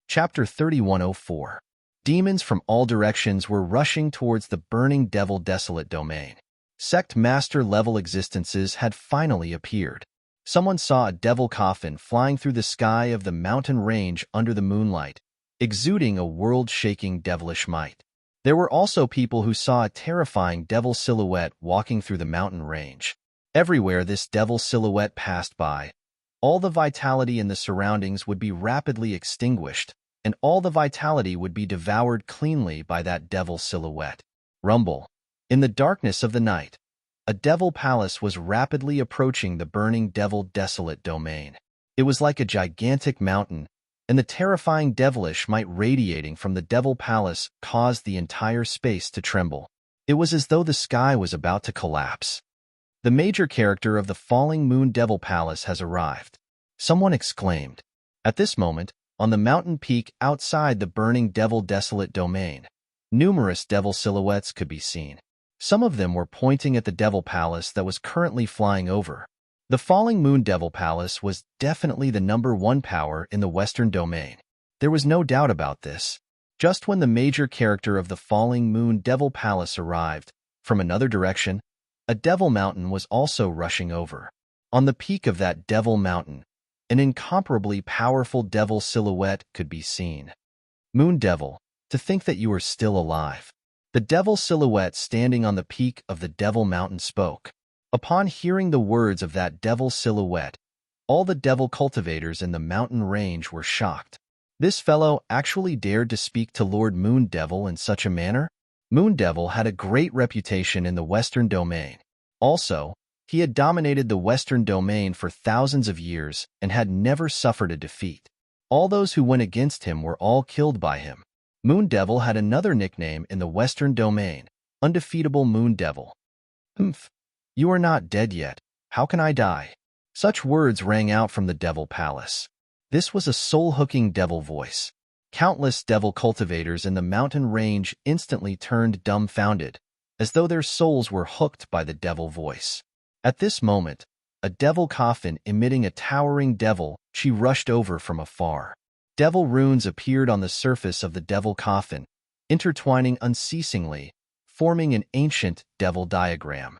Chapter 3104. Demons from all directions were rushing towards the burning devil desolate domain. Sect master-level existences had finally appeared. Someone saw a devil coffin flying through the sky of the mountain range under the moonlight, exuding a world-shaking devilish might. There were also people who saw a terrifying devil silhouette walking through the mountain range. Everywhere this devil silhouette passed by, all the vitality in the surroundings would be rapidly extinguished, and all the vitality would be devoured cleanly by that devil silhouette. Rumble. In the darkness of the night, a devil palace was rapidly approaching the burning devil desolate domain. It was like a gigantic mountain, and the terrifying devilish might radiating from the devil palace caused the entire space to tremble. It was as though the sky was about to collapse. The major character of the falling moon devil palace has arrived, someone exclaimed. At this moment, on the mountain peak outside the burning devil desolate domain, numerous devil silhouettes could be seen. Some of them were pointing at the devil palace that was currently flying over. The falling moon devil palace was definitely the #1 power in the Western Domain. There was no doubt about this. Just when the major character of the falling moon devil palace arrived, from another direction, a devil mountain was also rushing over. On the peak of that devil mountain, an incomparably powerful devil silhouette could be seen. Moon Devil, to think that you are still alive. The devil silhouette standing on the peak of the devil mountain spoke. Upon hearing the words of that devil silhouette, all the devil cultivators in the mountain range were shocked. This fellow actually dared to speak to Lord Moon Devil in such a manner? Moon Devil had a great reputation in the Western Domain. Also, he had dominated the Western Domain for thousands of years and had never suffered a defeat. All those who went against him were all killed by him. Moon Devil had another nickname in the Western Domain, Undefeatable Moon Devil. Humph. You are not dead yet. How can I die? Such words rang out from the devil palace. This was a soul-hooking devil voice. Countless devil cultivators in the mountain range instantly turned dumbfounded, as though their souls were hooked by the devil voice. At this moment, a devil coffin emitting a towering devil, she rushed over from afar. Devil runes appeared on the surface of the devil coffin, intertwining unceasingly, forming an ancient devil diagram.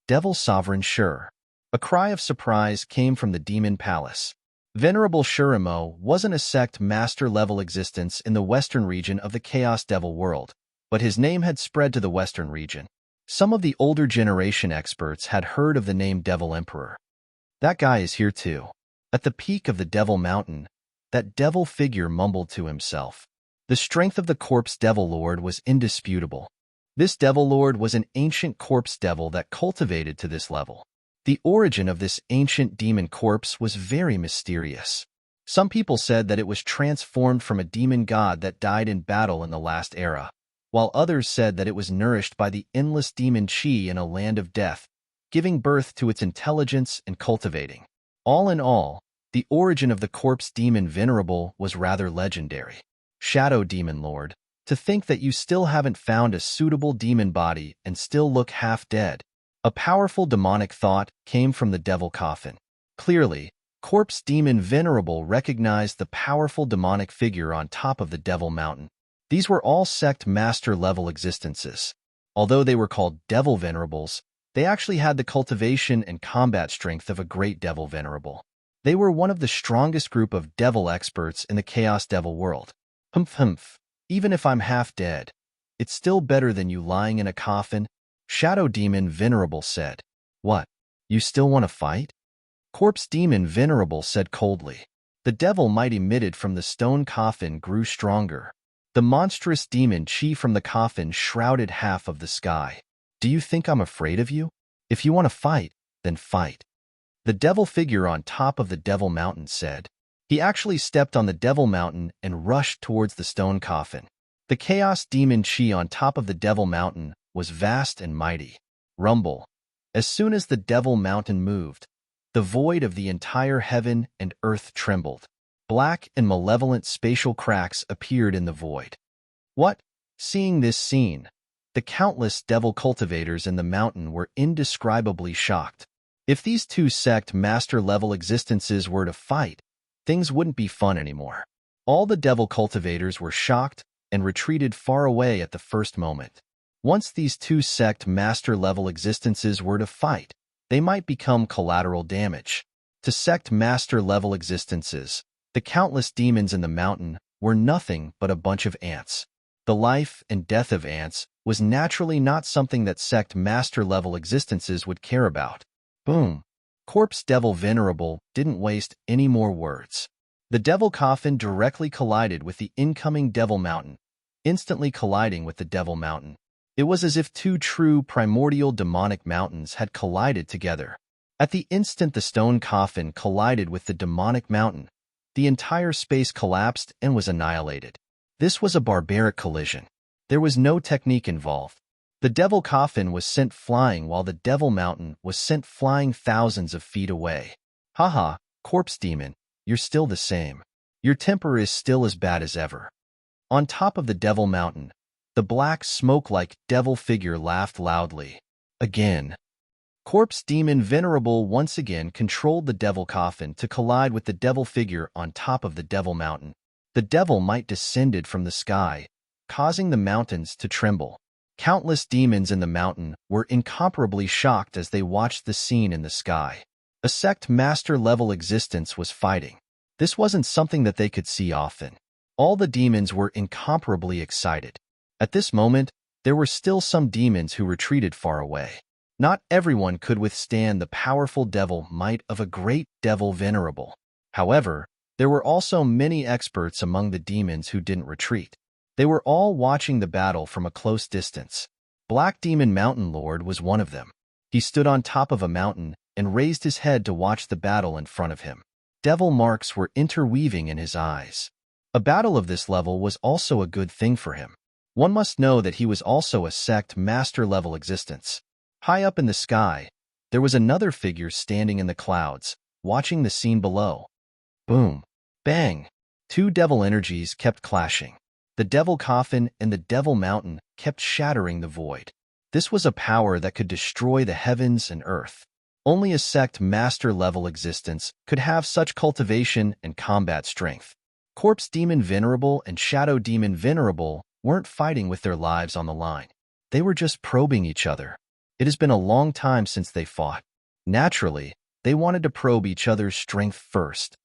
Devil Sovereign Shur. A cry of surprise came from the demon palace. Venerable Shurimo wasn't a sect master-level existence in the western region of the Chaos Devil world, but his name had spread to the western region. Some of the older generation experts had heard of the name Devil Emperor. That guy is here too. At the peak of the Devil Mountain, that devil figure mumbled to himself. The strength of the corpse devil lord was indisputable. This devil lord was an ancient corpse devil that cultivated to this level. The origin of this ancient demon corpse was very mysterious. Some people said that it was transformed from a demon god that died in battle in the last era, while others said that it was nourished by the endless demon chi in a land of death, giving birth to its intelligence and cultivating. All in all, the origin of the corpse demon Venerable was rather legendary. Shadow Demon Lord, to think that you still haven't found a suitable demon body and still look half dead. A powerful demonic thought came from the devil coffin. Clearly, corpse demon Venerable recognized the powerful demonic figure on top of the devil mountain. These were all sect master-level existences. Although they were called devil venerables, they actually had the cultivation and combat strength of a great devil venerable. They were one of the strongest group of devil experts in the Chaos Devil world. Humph. Even if I'm half dead, it's still better than you lying in a coffin, Shadow Demon Venerable said. What? You still want to fight? Corpse Demon Venerable said coldly. The devil might emitted from the stone coffin grew stronger. The monstrous demon chi from the coffin shrouded half of the sky. Do you think I'm afraid of you? If you want to fight, then fight. The devil figure on top of the devil mountain said. He actually stepped on the devil mountain and rushed towards the stone coffin. The chaos demon chi on top of the devil mountain was vast and mighty. Rumble. As soon as the devil mountain moved, the void of the entire heaven and earth trembled. Black and malevolent spatial cracks appeared in the void. What? Seeing this scene, the countless devil cultivators in the mountain were indescribably shocked. If these two sect master-level existences were to fight, things wouldn't be fun anymore. All the devil cultivators were shocked and retreated far away at the first moment. Once these two sect master-level existences were to fight, they might become collateral damage. To sect master-level existences, the countless demons in the mountain were nothing but a bunch of ants. The life and death of ants was naturally not something that sect master-level existences would care about. Boom. Corpse Devil Venerable didn't waste any more words. The devil coffin directly collided with the incoming devil mountain, instantly colliding with the devil mountain. It was as if two true primordial demonic mountains had collided together. At the instant the stone coffin collided with the demonic mountain, the entire space collapsed and was annihilated. This was a barbaric collision. There was no technique involved. The devil coffin was sent flying while the devil mountain was sent flying thousands of feet away. Haha, corpse demon, you're still the same. Your temper is still as bad as ever. On top of the devil mountain, the black smoke-like devil figure laughed loudly. Again. Corpse demon Venerable once again controlled the devil coffin to collide with the devil figure on top of the devil mountain. The devil might descended from the sky, causing the mountains to tremble. Countless demons in the mountain were incomparably shocked as they watched the scene in the sky. A sect master-level existence was fighting. This wasn't something that they could see often. All the demons were incomparably excited. At this moment, there were still some demons who retreated far away. Not everyone could withstand the powerful devil might of a great devil Venerable. However, there were also many experts among the demons who didn't retreat. They were all watching the battle from a close distance. Black Demon Mountain Lord was one of them. He stood on top of a mountain and raised his head to watch the battle in front of him. Devil marks were interweaving in his eyes. A battle of this level was also a good thing for him. One must know that he was also a sect master-level existence. High up in the sky, there was another figure standing in the clouds, watching the scene below. Boom. Bang. Two devil energies kept clashing. The devil coffin and the devil mountain kept shattering the void. This was a power that could destroy the heavens and earth. Only a sect master-level existence could have such cultivation and combat strength. Corpse Demon Venerable and Shadow Demon Venerable weren't fighting with their lives on the line. They were just probing each other. It has been a long time since they fought. Naturally, they wanted to probe each other's strength first.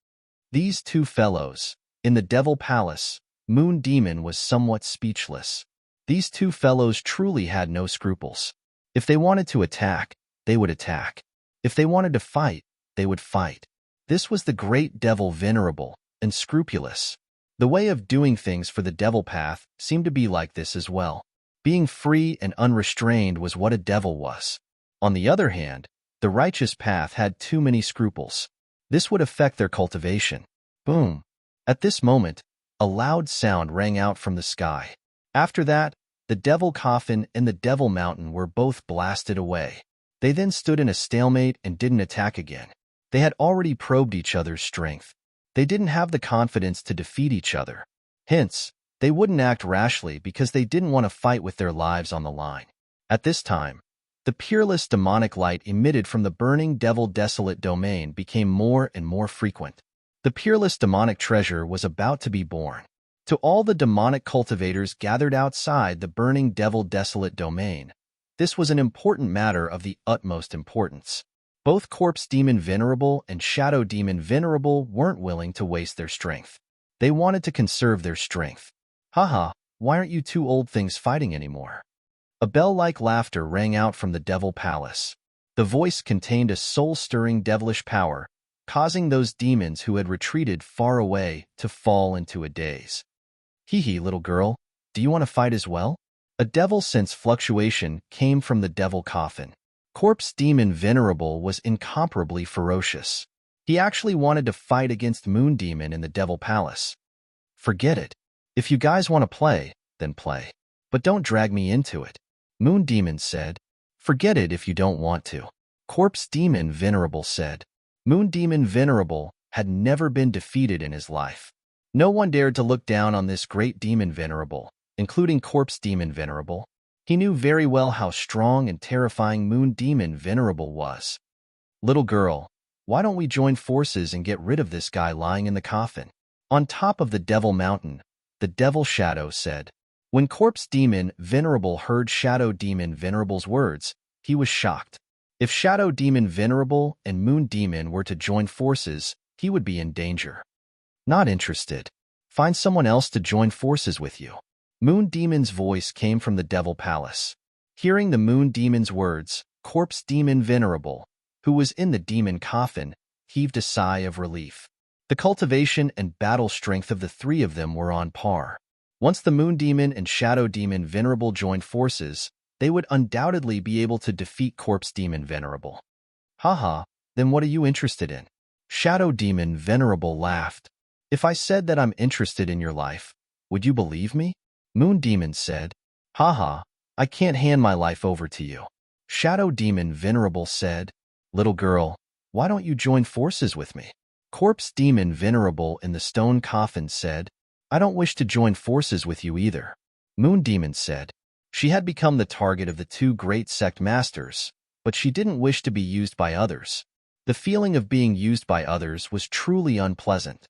These two fellows, in the Devil Palace, Moon Demon was somewhat speechless. These two fellows truly had no scruples. If they wanted to attack, they would attack. If they wanted to fight, they would fight. This was the great devil Venerable and scrupulous. The way of doing things for the devil path seemed to be like this as well. Being free and unrestrained was what a devil was. On the other hand, the righteous path had too many scruples. This would affect their cultivation. Boom! At this moment, a loud sound rang out from the sky. After that, the Devil Coffin and the Devil Mountain were both blasted away. They then stood in a stalemate and didn't attack again. They had already probed each other's strength. They didn't have the confidence to defeat each other. Hence, they wouldn't act rashly because they didn't want to fight with their lives on the line. At this time, the peerless demonic light emitted from the burning devil desolate domain became more and more frequent. The peerless demonic treasure was about to be born. To all the demonic cultivators gathered outside the burning devil desolate domain, this was an important matter of the utmost importance. Both Corpse Demon Venerable and Shadow Demon Venerable weren't willing to waste their strength. They wanted to conserve their strength. Haha, why aren't you two old things fighting anymore? A bell-like laughter rang out from the Devil Palace. The voice contained a soul-stirring devilish power, causing those demons who had retreated far away to fall into a daze. Hee, little girl, do you want to fight as well? A devil sense fluctuation came from the Devil Coffin. Corpse Demon Venerable was incomparably ferocious. He actually wanted to fight against Moon Demon in the Devil Palace. Forget it. If you guys want to play, then play. But don't drag me into it. Moon Demon said. Forget it if you don't want to. Corpse Demon Venerable said. Moon Demon Venerable had never been defeated in his life. No one dared to look down on this great demon Venerable, including Corpse Demon Venerable. He knew very well how strong and terrifying Moon Demon Venerable was. Little girl, why don't we join forces and get rid of this guy lying in the coffin? On top of the Devil Mountain, the Devil Shadow said. When Corpse Demon Venerable heard Shadow Demon Venerable's words, he was shocked. If Shadow Demon Venerable and Moon Demon were to join forces, he would be in danger. Not interested. Find someone else to join forces with you. Moon Demon's voice came from the Devil Palace. Hearing the Moon Demon's words, Corpse Demon Venerable, who was in the demon coffin, heaved a sigh of relief. The cultivation and battle strength of the three of them were on par. Once the Moon Demon and Shadow Demon Venerable joined forces, they would undoubtedly be able to defeat Corpse Demon Venerable. Haha, then what are you interested in? Shadow Demon Venerable laughed. If I said that I'm interested in your life, would you believe me? Moon Demon said. Haha, I can't hand my life over to you. Shadow Demon Venerable said. Little girl, why don't you join forces with me? Corpse Demon Venerable in the stone coffin said. I don't wish to join forces with you either. Moon Demon said. She had become the target of the two great sect masters, but she didn't wish to be used by others. The feeling of being used by others was truly unpleasant.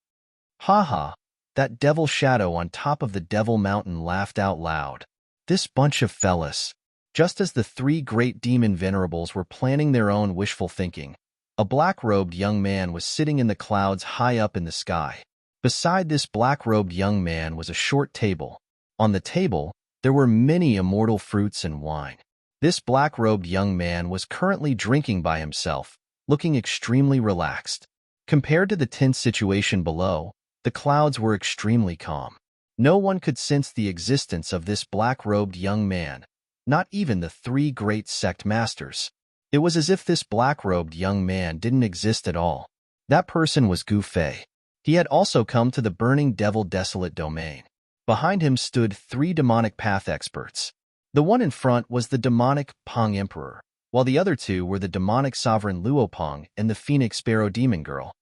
Haha, that devil shadow on top of the Devil Mountain laughed out loud. This bunch of fellas. Just as the three great demon venerables were planning their own wishful thinking, a black-robed young man was sitting in the clouds high up in the sky. Beside this black-robed young man was a short table. On the table, there were many immortal fruits and wine. This black-robed young man was currently drinking by himself, looking extremely relaxed. Compared to the tense situation below, the clouds were extremely calm. No one could sense the existence of this black-robed young man, not even the three great sect masters. It was as if this black-robed young man didn't exist at all. That person was Gu Fei. He had also come to the burning devil desolate domain. Behind him stood three demonic path experts. The one in front was the demonic Pong Emperor, while the other two were the demonic sovereign Luopong and the Phoenix Sparrow Demon Girl.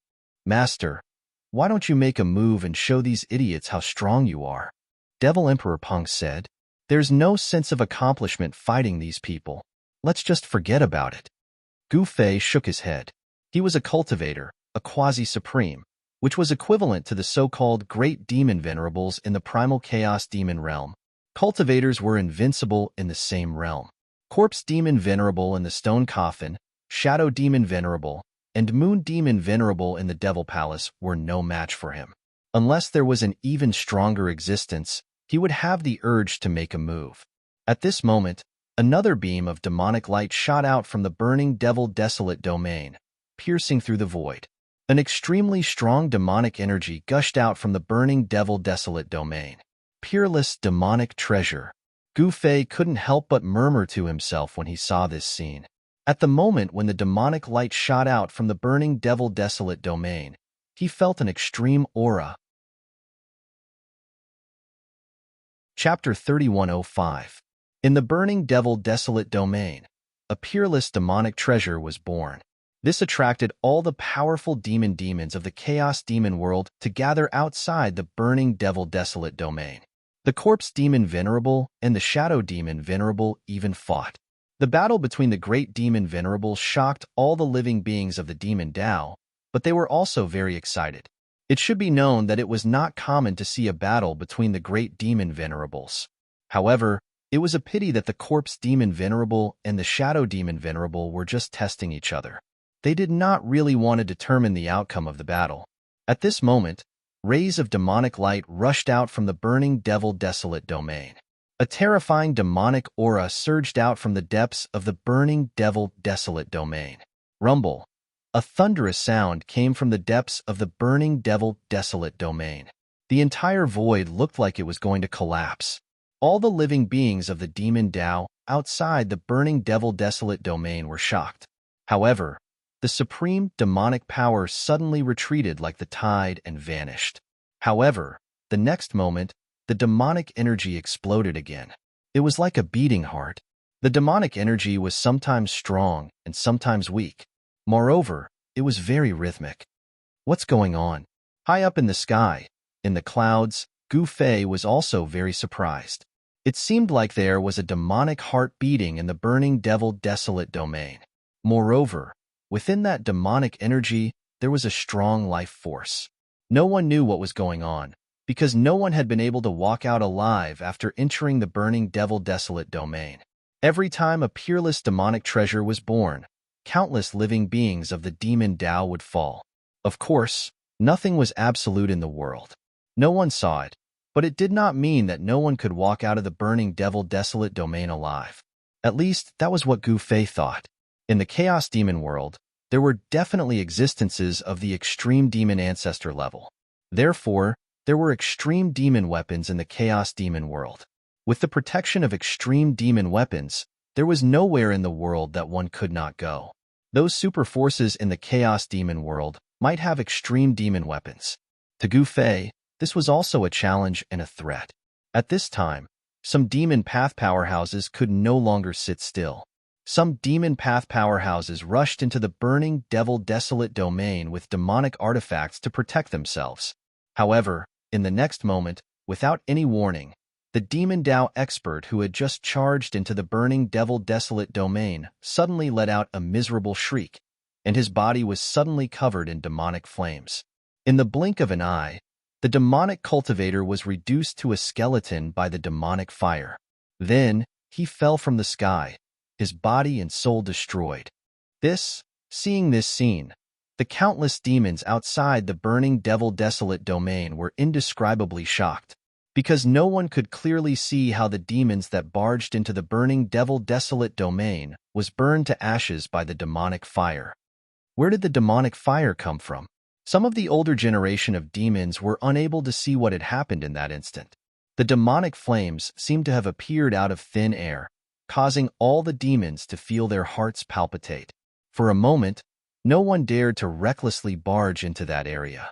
Master, why don't you make a move and show these idiots how strong you are? Devil Emperor Pong said. There's no sense of accomplishment fighting these people. Let's just forget about it. Gu Fei shook his head. He was a cultivator, a quasi-supreme, which was equivalent to the so-called great demon venerables in the primal chaos demon realm. Cultivators were invincible in the same realm. Corpse Demon Venerable in the stone coffin, Shadow Demon Venerable, and Moon Demon Venerable in the Devil Palace were no match for him. Unless there was an even stronger existence, he would have the urge to make a move. At this moment, another beam of demonic light shot out from the burning devil desolate domain, piercing through the void. An extremely strong demonic energy gushed out from the burning devil desolate domain. Peerless demonic treasure. Gu Fei couldn't help but murmur to himself when he saw this scene. At the moment when the demonic light shot out from the burning devil desolate domain, he felt an extreme aura. Chapter 3105. In the burning devil desolate domain, a peerless demonic treasure was born. This attracted all the powerful demons of the chaos demon world to gather outside the burning devil desolate domain. The corpse demon Venerable and the shadow demon Venerable even fought. The battle between the great demon Venerable shocked all the living beings of the demon Tao, but they were also very excited. It should be known that it was not common to see a battle between the great demon Venerables. However, it was a pity that the corpse demon Venerable and the shadow demon Venerable were just testing each other. They did not really want to determine the outcome of the battle. At this moment, rays of demonic light rushed out from the burning devil desolate domain. A terrifying demonic aura surged out from the depths of the burning devil desolate domain. Rumble. A thunderous sound came from the depths of the burning devil desolate domain. The entire void looked like it was going to collapse. All the living beings of the demon Tao outside the burning devil desolate domain were shocked. However, the supreme demonic power suddenly retreated like the tide and vanished. However, the next moment, the demonic energy exploded again. It was like a beating heart. The demonic energy was sometimes strong and sometimes weak. Moreover, it was very rhythmic. What's going on? High up in the sky, in the clouds, Gu Fei was also very surprised. It seemed like there was a demonic heart beating in the burning devil desolate domain. Moreover, within that demonic energy, there was a strong life force. No one knew what was going on, because no one had been able to walk out alive after entering the burning devil desolate domain. Every time a peerless demonic treasure was born, countless living beings of the demon Tao would fall. Of course, nothing was absolute in the world. No one saw it, but it did not mean that no one could walk out of the burning devil desolate domain alive. At least, that was what Gu Fei thought. In the chaos demon world, there were definitely existences of the extreme demon ancestor level. Therefore, there were extreme demon weapons in the chaos demon world. With the protection of extreme demon weapons, there was nowhere in the world that one could not go. Those super forces in the chaos demon world might have extreme demon weapons. To Gu Fei, this was also a challenge and a threat. At this time, some demon path powerhouses could no longer sit still. Some demon path powerhouses rushed into the burning devil desolate domain with demonic artifacts to protect themselves. However, in the next moment, without any warning, the demon Tao expert who had just charged into the burning devil desolate domain suddenly let out a miserable shriek, and his body was suddenly covered in demonic flames. In the blink of an eye, the demonic cultivator was reduced to a skeleton by the demonic fire. Then, he fell from the sky, his body and soul destroyed. Seeing this scene, the countless demons outside the burning devil desolate domain were indescribably shocked, because no one could clearly see how the demons that barged into the burning devil desolate domain was burned to ashes by the demonic fire. Where did the demonic fire come from? Some of the older generation of demons were unable to see what had happened in that instant. The demonic flames seemed to have appeared out of thin air, causing all the demons to feel their hearts palpitate. For a moment, no one dared to recklessly barge into that area.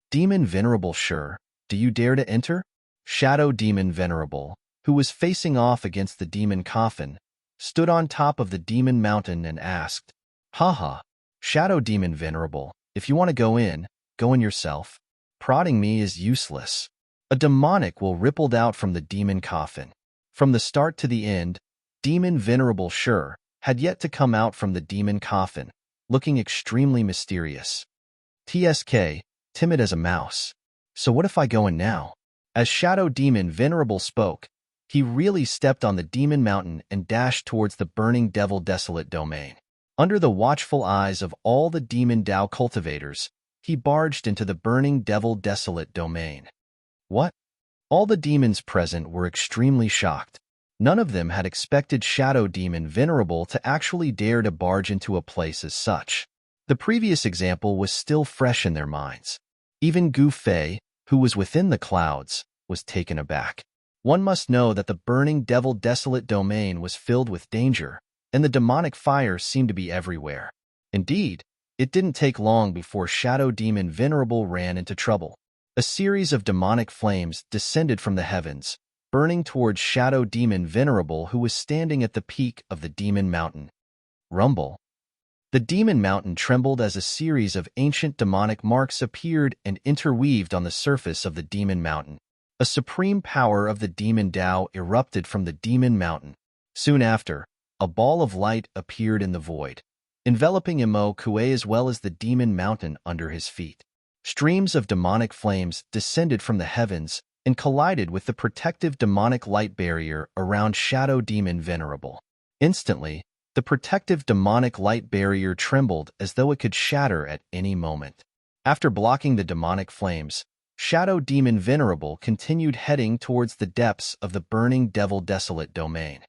Demon Venerable, sure, do you dare to enter? Shadow Demon Venerable, who was facing off against the demon coffin, stood on top of the demon mountain and asked, "Haha, Shadow Demon Venerable, if you want to go in yourself. Prodding me is useless." A demonic will rippled out from the demon coffin. From the start to the end, Demon Venerable sure had yet to come out from the demon coffin, looking extremely mysterious. TSK, timid as a mouse. So what if I go in now? As Shadow Demon Venerable spoke, he really stepped on the demon mountain and dashed towards the burning devil desolate domain. Under the watchful eyes of all the demon Tao cultivators, he barged into the burning devil desolate domain. What? All the demons present were extremely shocked. None of them had expected Shadow Demon Venerable to actually dare to barge into a place as such. The previous example was still fresh in their minds. Even Gu Fei, who was within the clouds, was taken aback. One must know that the burning devil desolate domain was filled with danger, and the demonic fire seemed to be everywhere. Indeed, It didn't take long before Shadow Demon Venerable ran into trouble. A series of demonic flames descended from the heavens, burning towards Shadow Demon Venerable, who was standing at the peak of the Demon Mountain. Rumble. The Demon Mountain trembled as a series of ancient demonic marks appeared and interweaved on the surface of the Demon Mountain. A supreme power of the Demon Tao erupted from the Demon Mountain. Soon after, a ball of light appeared in the void, enveloping Imo Kue as well as the Demon Mountain under his feet. Streams of demonic flames descended from the heavens and collided with the protective demonic light barrier around Shadow Demon Venerable. Instantly, the protective demonic light barrier trembled as though it could shatter at any moment. After blocking the demonic flames, Shadow Demon Venerable continued heading towards the depths of the burning Devil Desolate domain.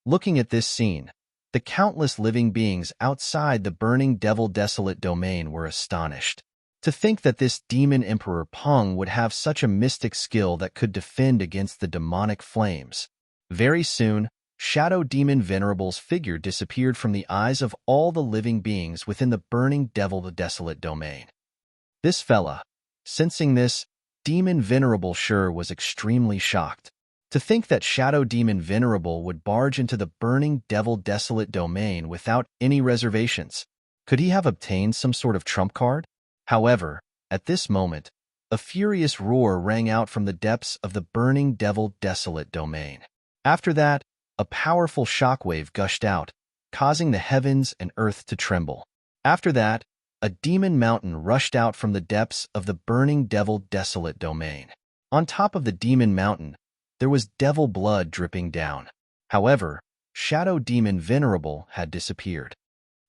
Looking at this scene, the countless living beings outside the burning Devil Desolate domain were astonished. To think that this Demon Emperor Peng would have such a mystic skill that could defend against the demonic flames. Very soon, Shadow Demon Venerable's figure disappeared from the eyes of all the living beings within the burning Devil Desolate domain. This fella. Sensing this, Demon Venerable sure was extremely shocked. To think that Shadow Demon Venerable would barge into the burning Devil Desolate domain without any reservations. Could he have obtained some sort of trump card? However, at this moment, a furious roar rang out from the depths of the burning Devil Desolate domain. After that, a powerful shockwave gushed out, causing the heavens and earth to tremble. After that, a demon mountain rushed out from the depths of the burning Devil Desolate domain. On top of the demon mountain, there was devil blood dripping down. However, Shadow Demon Venerable had disappeared.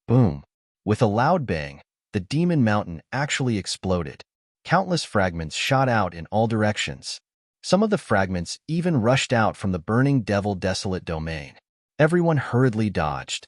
Boom! With a loud bang, the demon mountain actually exploded. Countless fragments shot out in all directions. Some of the fragments even rushed out from the burning Devil Desolate domain. Everyone hurriedly dodged.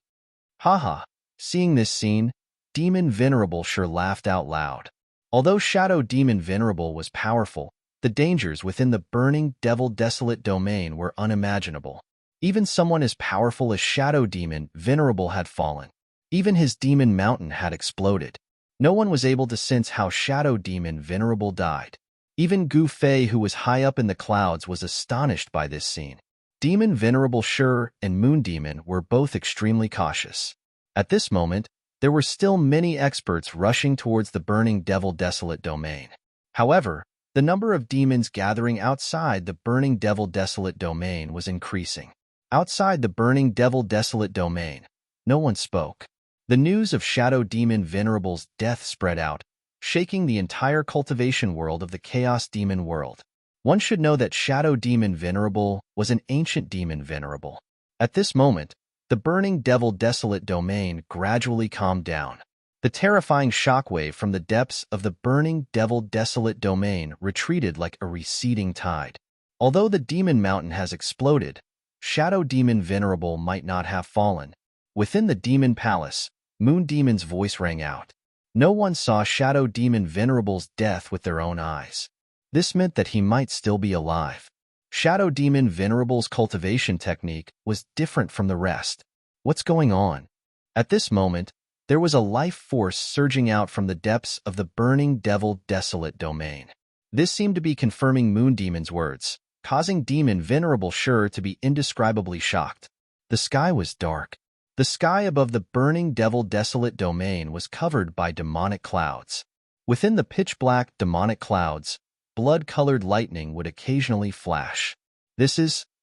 Haha! Seeing this scene, Demon Venerable sure laughed out loud. Although Shadow Demon Venerable was powerful, the dangers within the burning Devil Desolate domain were unimaginable. Even someone as powerful as Shadow Demon Venerable had fallen. Even his demon mountain had exploded. No one was able to sense how Shadow Demon Venerable died. Even Gu Fei, who was high up in the clouds, was astonished by this scene. Demon Venerable Sure and Moon Demon were both extremely cautious. At this moment, there were still many experts rushing towards the burning Devil Desolate domain. However, the number of demons gathering outside the burning Devil Desolate domain was increasing. Outside the burning Devil Desolate domain, no one spoke. The news of Shadow Demon Venerable's death spread out, shaking the entire cultivation world of the Chaos Demon world. One should know that Shadow Demon Venerable was an ancient demon venerable. At this moment, the burning Devil Desolate domain gradually calmed down. The terrifying shockwave from the depths of the burning Devil Desolate domain retreated like a receding tide. Although the demon mountain has exploded, Shadow Demon Venerable might not have fallen. Within the demon palace, Moon Demon's voice rang out. No one saw Shadow Demon Venerable's death with their own eyes. This meant that he might still be alive. Shadow Demon Venerable's cultivation technique was different from the rest. What's going on? At this moment, there was a life force surging out from the depths of the burning Devil Desolate domain. This seemed to be confirming Moon Demon's words, causing Demon Venerable Sure to be indescribably shocked. The sky was dark. The sky above the burning Devil Desolate domain was covered by demonic clouds. Within the pitch-black demonic clouds, blood-colored lightning would occasionally flash.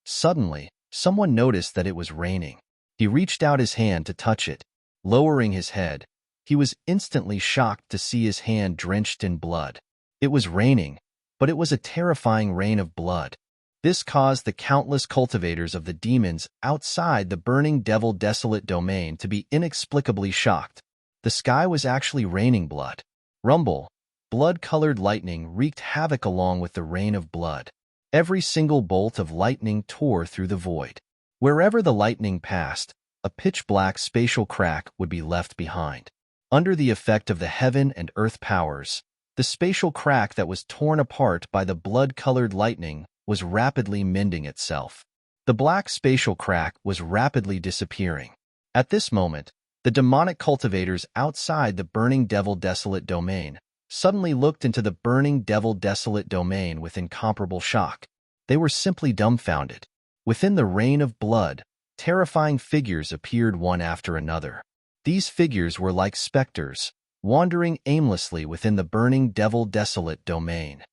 Suddenly, someone noticed that it was raining. He reached out his hand to touch it. Lowering his head, he was instantly shocked to see his hand drenched in blood. It was raining, but it was a terrifying rain of blood. This caused the countless cultivators of the demons outside the burning Devil Desolate domain to be inexplicably shocked. The sky was actually raining blood. Rumble. Blood-colored lightning wreaked havoc along with the rain of blood. Every single bolt of lightning tore through the void. Wherever the lightning passed, a pitch-black spatial crack would be left behind. Under the effect of the heaven and earth powers, the spatial crack that was torn apart by the blood-colored lightning was rapidly mending itself. The black spatial crack was rapidly disappearing. At this moment, The demonic cultivators outside the burning devil desolate domain suddenly looked into the burning devil desolate domain with incomparable shock. They were simply dumbfounded. Within the rain of blood, terrifying figures appeared one after another. These figures were like specters, wandering aimlessly within the burning devil desolate domain.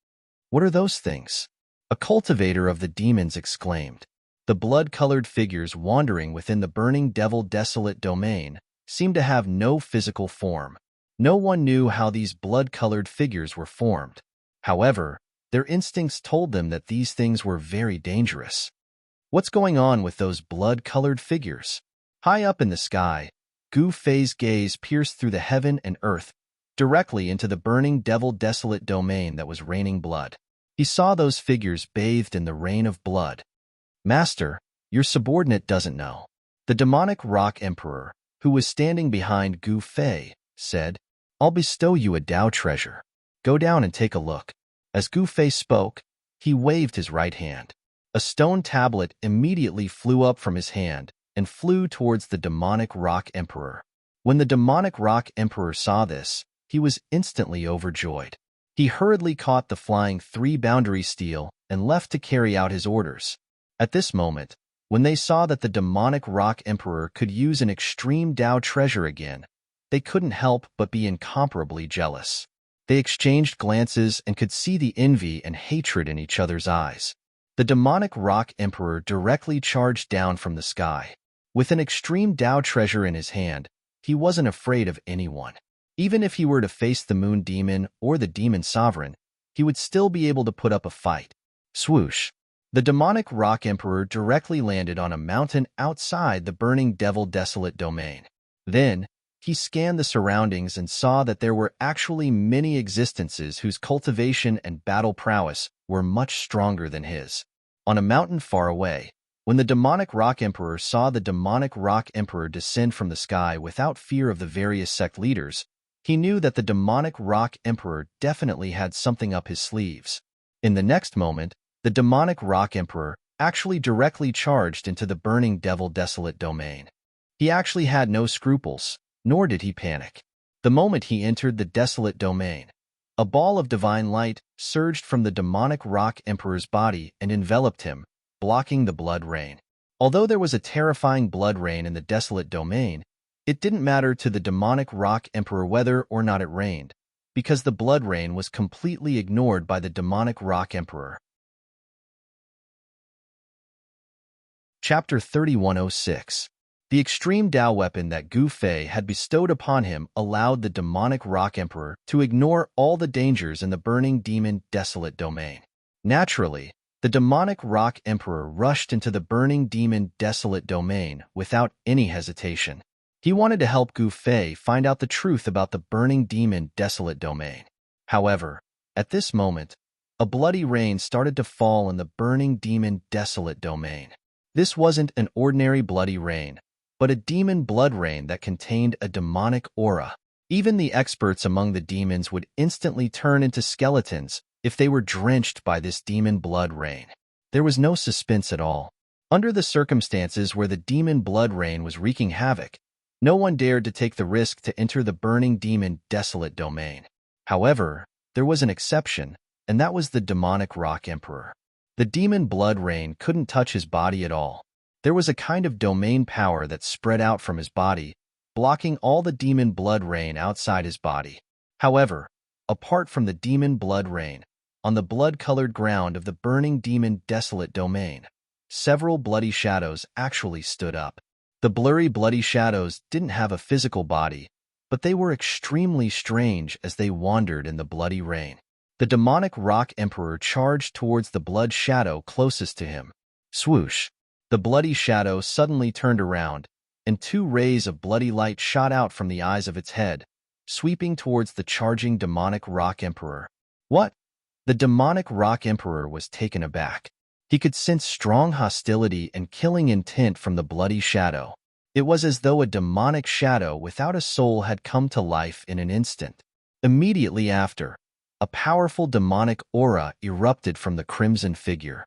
"What are those things?" a cultivator of the demons exclaimed. The blood-colored figures wandering within the burning devil desolate domain seemed to have no physical form. No one knew how these blood-colored figures were formed. However, their instincts told them that these things were very dangerous. What's going on with those blood-colored figures? High up in the sky, Gu Fei's gaze pierced through the heaven and earth, directly into the burning devil desolate domain that was raining blood. He saw those figures bathed in the rain of blood. "Master, your subordinate doesn't know." The demonic rock emperor, who was standing behind Gu Fei, said, "I'll bestow you a Dao treasure. Go down and take a look." As Gu Fei spoke, he waved his right hand. A stone tablet immediately flew up from his hand and flew towards the demonic rock emperor. When the demonic rock emperor saw this, he was instantly overjoyed. He hurriedly caught the flying 3-boundary steel and left to carry out his orders. At this moment, when they saw that the demonic rock emperor could use an extreme Dao treasure again, they couldn't help but be incomparably jealous. They exchanged glances and could see the envy and hatred in each other's eyes. The demonic rock emperor directly charged down from the sky. With an extreme Dao treasure in his hand, he wasn't afraid of anyone. Even if he were to face the moon demon or the demon sovereign, he would still be able to put up a fight. Swoosh! The demonic rock emperor directly landed on a mountain outside the burning devil desolate domain. Then, he scanned the surroundings and saw that there were actually many existences whose cultivation and battle prowess were much stronger than his. On a mountain far away, when the demonic rock emperor saw the demonic rock emperor descend from the sky without fear of the various sect leaders, he knew that the demonic rock emperor definitely had something up his sleeves. In the next moment, the demonic rock emperor actually directly charged into the burning devil desolate domain. He actually had no scruples, nor did he panic. The moment he entered the desolate domain, a ball of divine light surged from the demonic rock emperor's body and enveloped him, blocking the blood rain. Although there was a terrifying blood rain in the desolate domain, it didn't matter to the demonic rock emperor whether or not it rained, because the blood rain was completely ignored by the demonic rock emperor. Chapter 3106. The extreme Dao weapon that Gu Fei had bestowed upon him allowed the demonic rock emperor to ignore all the dangers in the burning demon desolate domain. Naturally, the demonic rock emperor rushed into the burning demon desolate domain without any hesitation. He wanted to help Gu Fei find out the truth about the burning demon desolate domain. However, at this moment, a bloody rain started to fall in the burning demon desolate domain. This wasn't an ordinary bloody rain, but a demon blood rain that contained a demonic aura. Even the experts among the demons would instantly turn into skeletons if they were drenched by this demon blood rain. There was no suspense at all. Under the circumstances where the demon blood rain was wreaking havoc, no one dared to take the risk to enter the burning demon desolate domain. However, there was an exception, and that was the demonic rock emperor. The demon blood rain couldn't touch his body at all. There was a kind of domain power that spread out from his body, blocking all the demon blood rain outside his body. However, apart from the demon blood rain, on the blood-colored ground of the burning demon desolate domain, several bloody shadows actually stood up. The blurry bloody shadows didn't have a physical body, but they were extremely strange as they wandered in the bloody rain. The demonic rock emperor charged towards the blood shadow closest to him. Swoosh! The bloody shadow suddenly turned around, and 2 rays of bloody light shot out from the eyes of its head, sweeping towards the charging demonic rock emperor. What? The demonic rock emperor was taken aback. He could sense strong hostility and killing intent from the bloody shadow. It was as though a demonic shadow without a soul had come to life in an instant. Immediately after, a powerful demonic aura erupted from the crimson figure.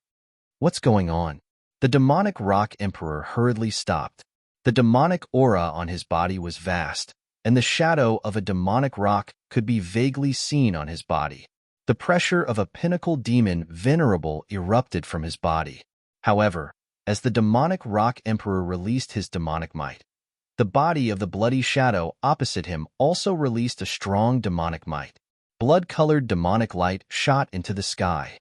What's going on? The demonic rock emperor hurriedly stopped. The demonic aura on his body was vast, and the shadow of a demonic rock could be vaguely seen on his body. The pressure of a pinnacle demon, Venerable, erupted from his body. However, as the demonic rock emperor released his demonic might, the body of the bloody shadow opposite him also released a strong demonic might. Blood-colored demonic light shot into the sky.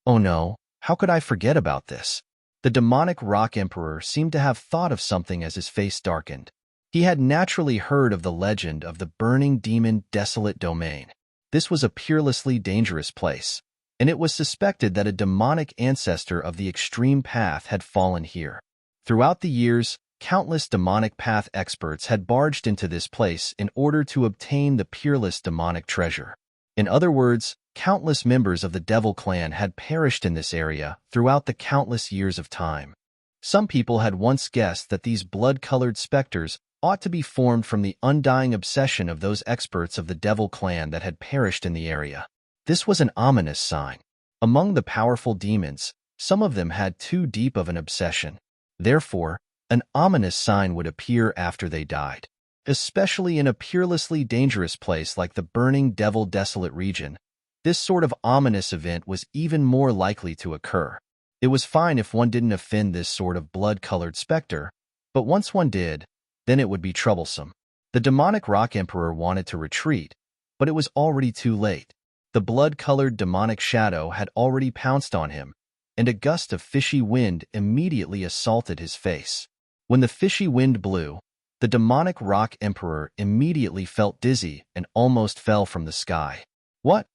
Oh no, how could I forget about this? The demonic rock emperor seemed to have thought of something as his face darkened. He had naturally heard of the legend of the burning demon desolate domain. This was a peerlessly dangerous place, and it was suspected that a demonic ancestor of the extreme path had fallen here. Throughout the years, countless demonic path experts had barged into this place in order to obtain the peerless demonic treasure. In other words, countless members of the Devil clan had perished in this area throughout the countless years of time. Some people had once guessed that these blood-colored specters ought to be formed from the undying obsession of those experts of the Devil clan that had perished in the area. This was an ominous sign. Among the powerful demons, some of them had too deep of an obsession. Therefore, an ominous sign would appear after they died. Especially in a peerlessly dangerous place like the burning Devil desolate region, this sort of ominous event was even more likely to occur. It was fine if one didn't offend this sort of blood-colored specter, but once one did, then it would be troublesome. The demonic rock emperor wanted to retreat, but it was already too late. The blood-colored demonic shadow had already pounced on him, and a gust of fishy wind immediately assaulted his face. When the fishy wind blew, the demonic rock emperor immediately felt dizzy and almost fell from the sky. What?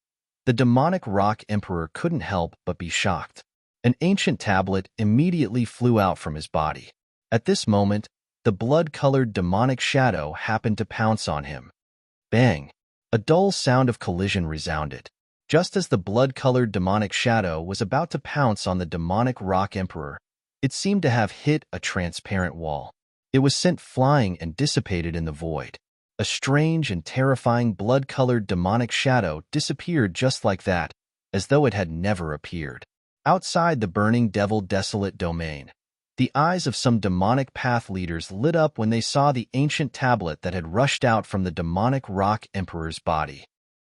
The demonic rock emperor couldn't help but be shocked. An ancient tablet immediately flew out from his body. At this moment, the blood-colored demonic shadow happened to pounce on him. Bang! A dull sound of collision resounded. Just as the blood-colored demonic shadow was about to pounce on the demonic rock emperor, it seemed to have hit a transparent wall. It was sent flying and dissipated in the void. A strange and terrifying blood-colored demonic shadow disappeared just like that, as though it had never appeared. Outside the burning Devil desolate domain, the eyes of some demonic path leaders lit up when they saw the ancient tablet that had rushed out from the demonic rock emperor's body.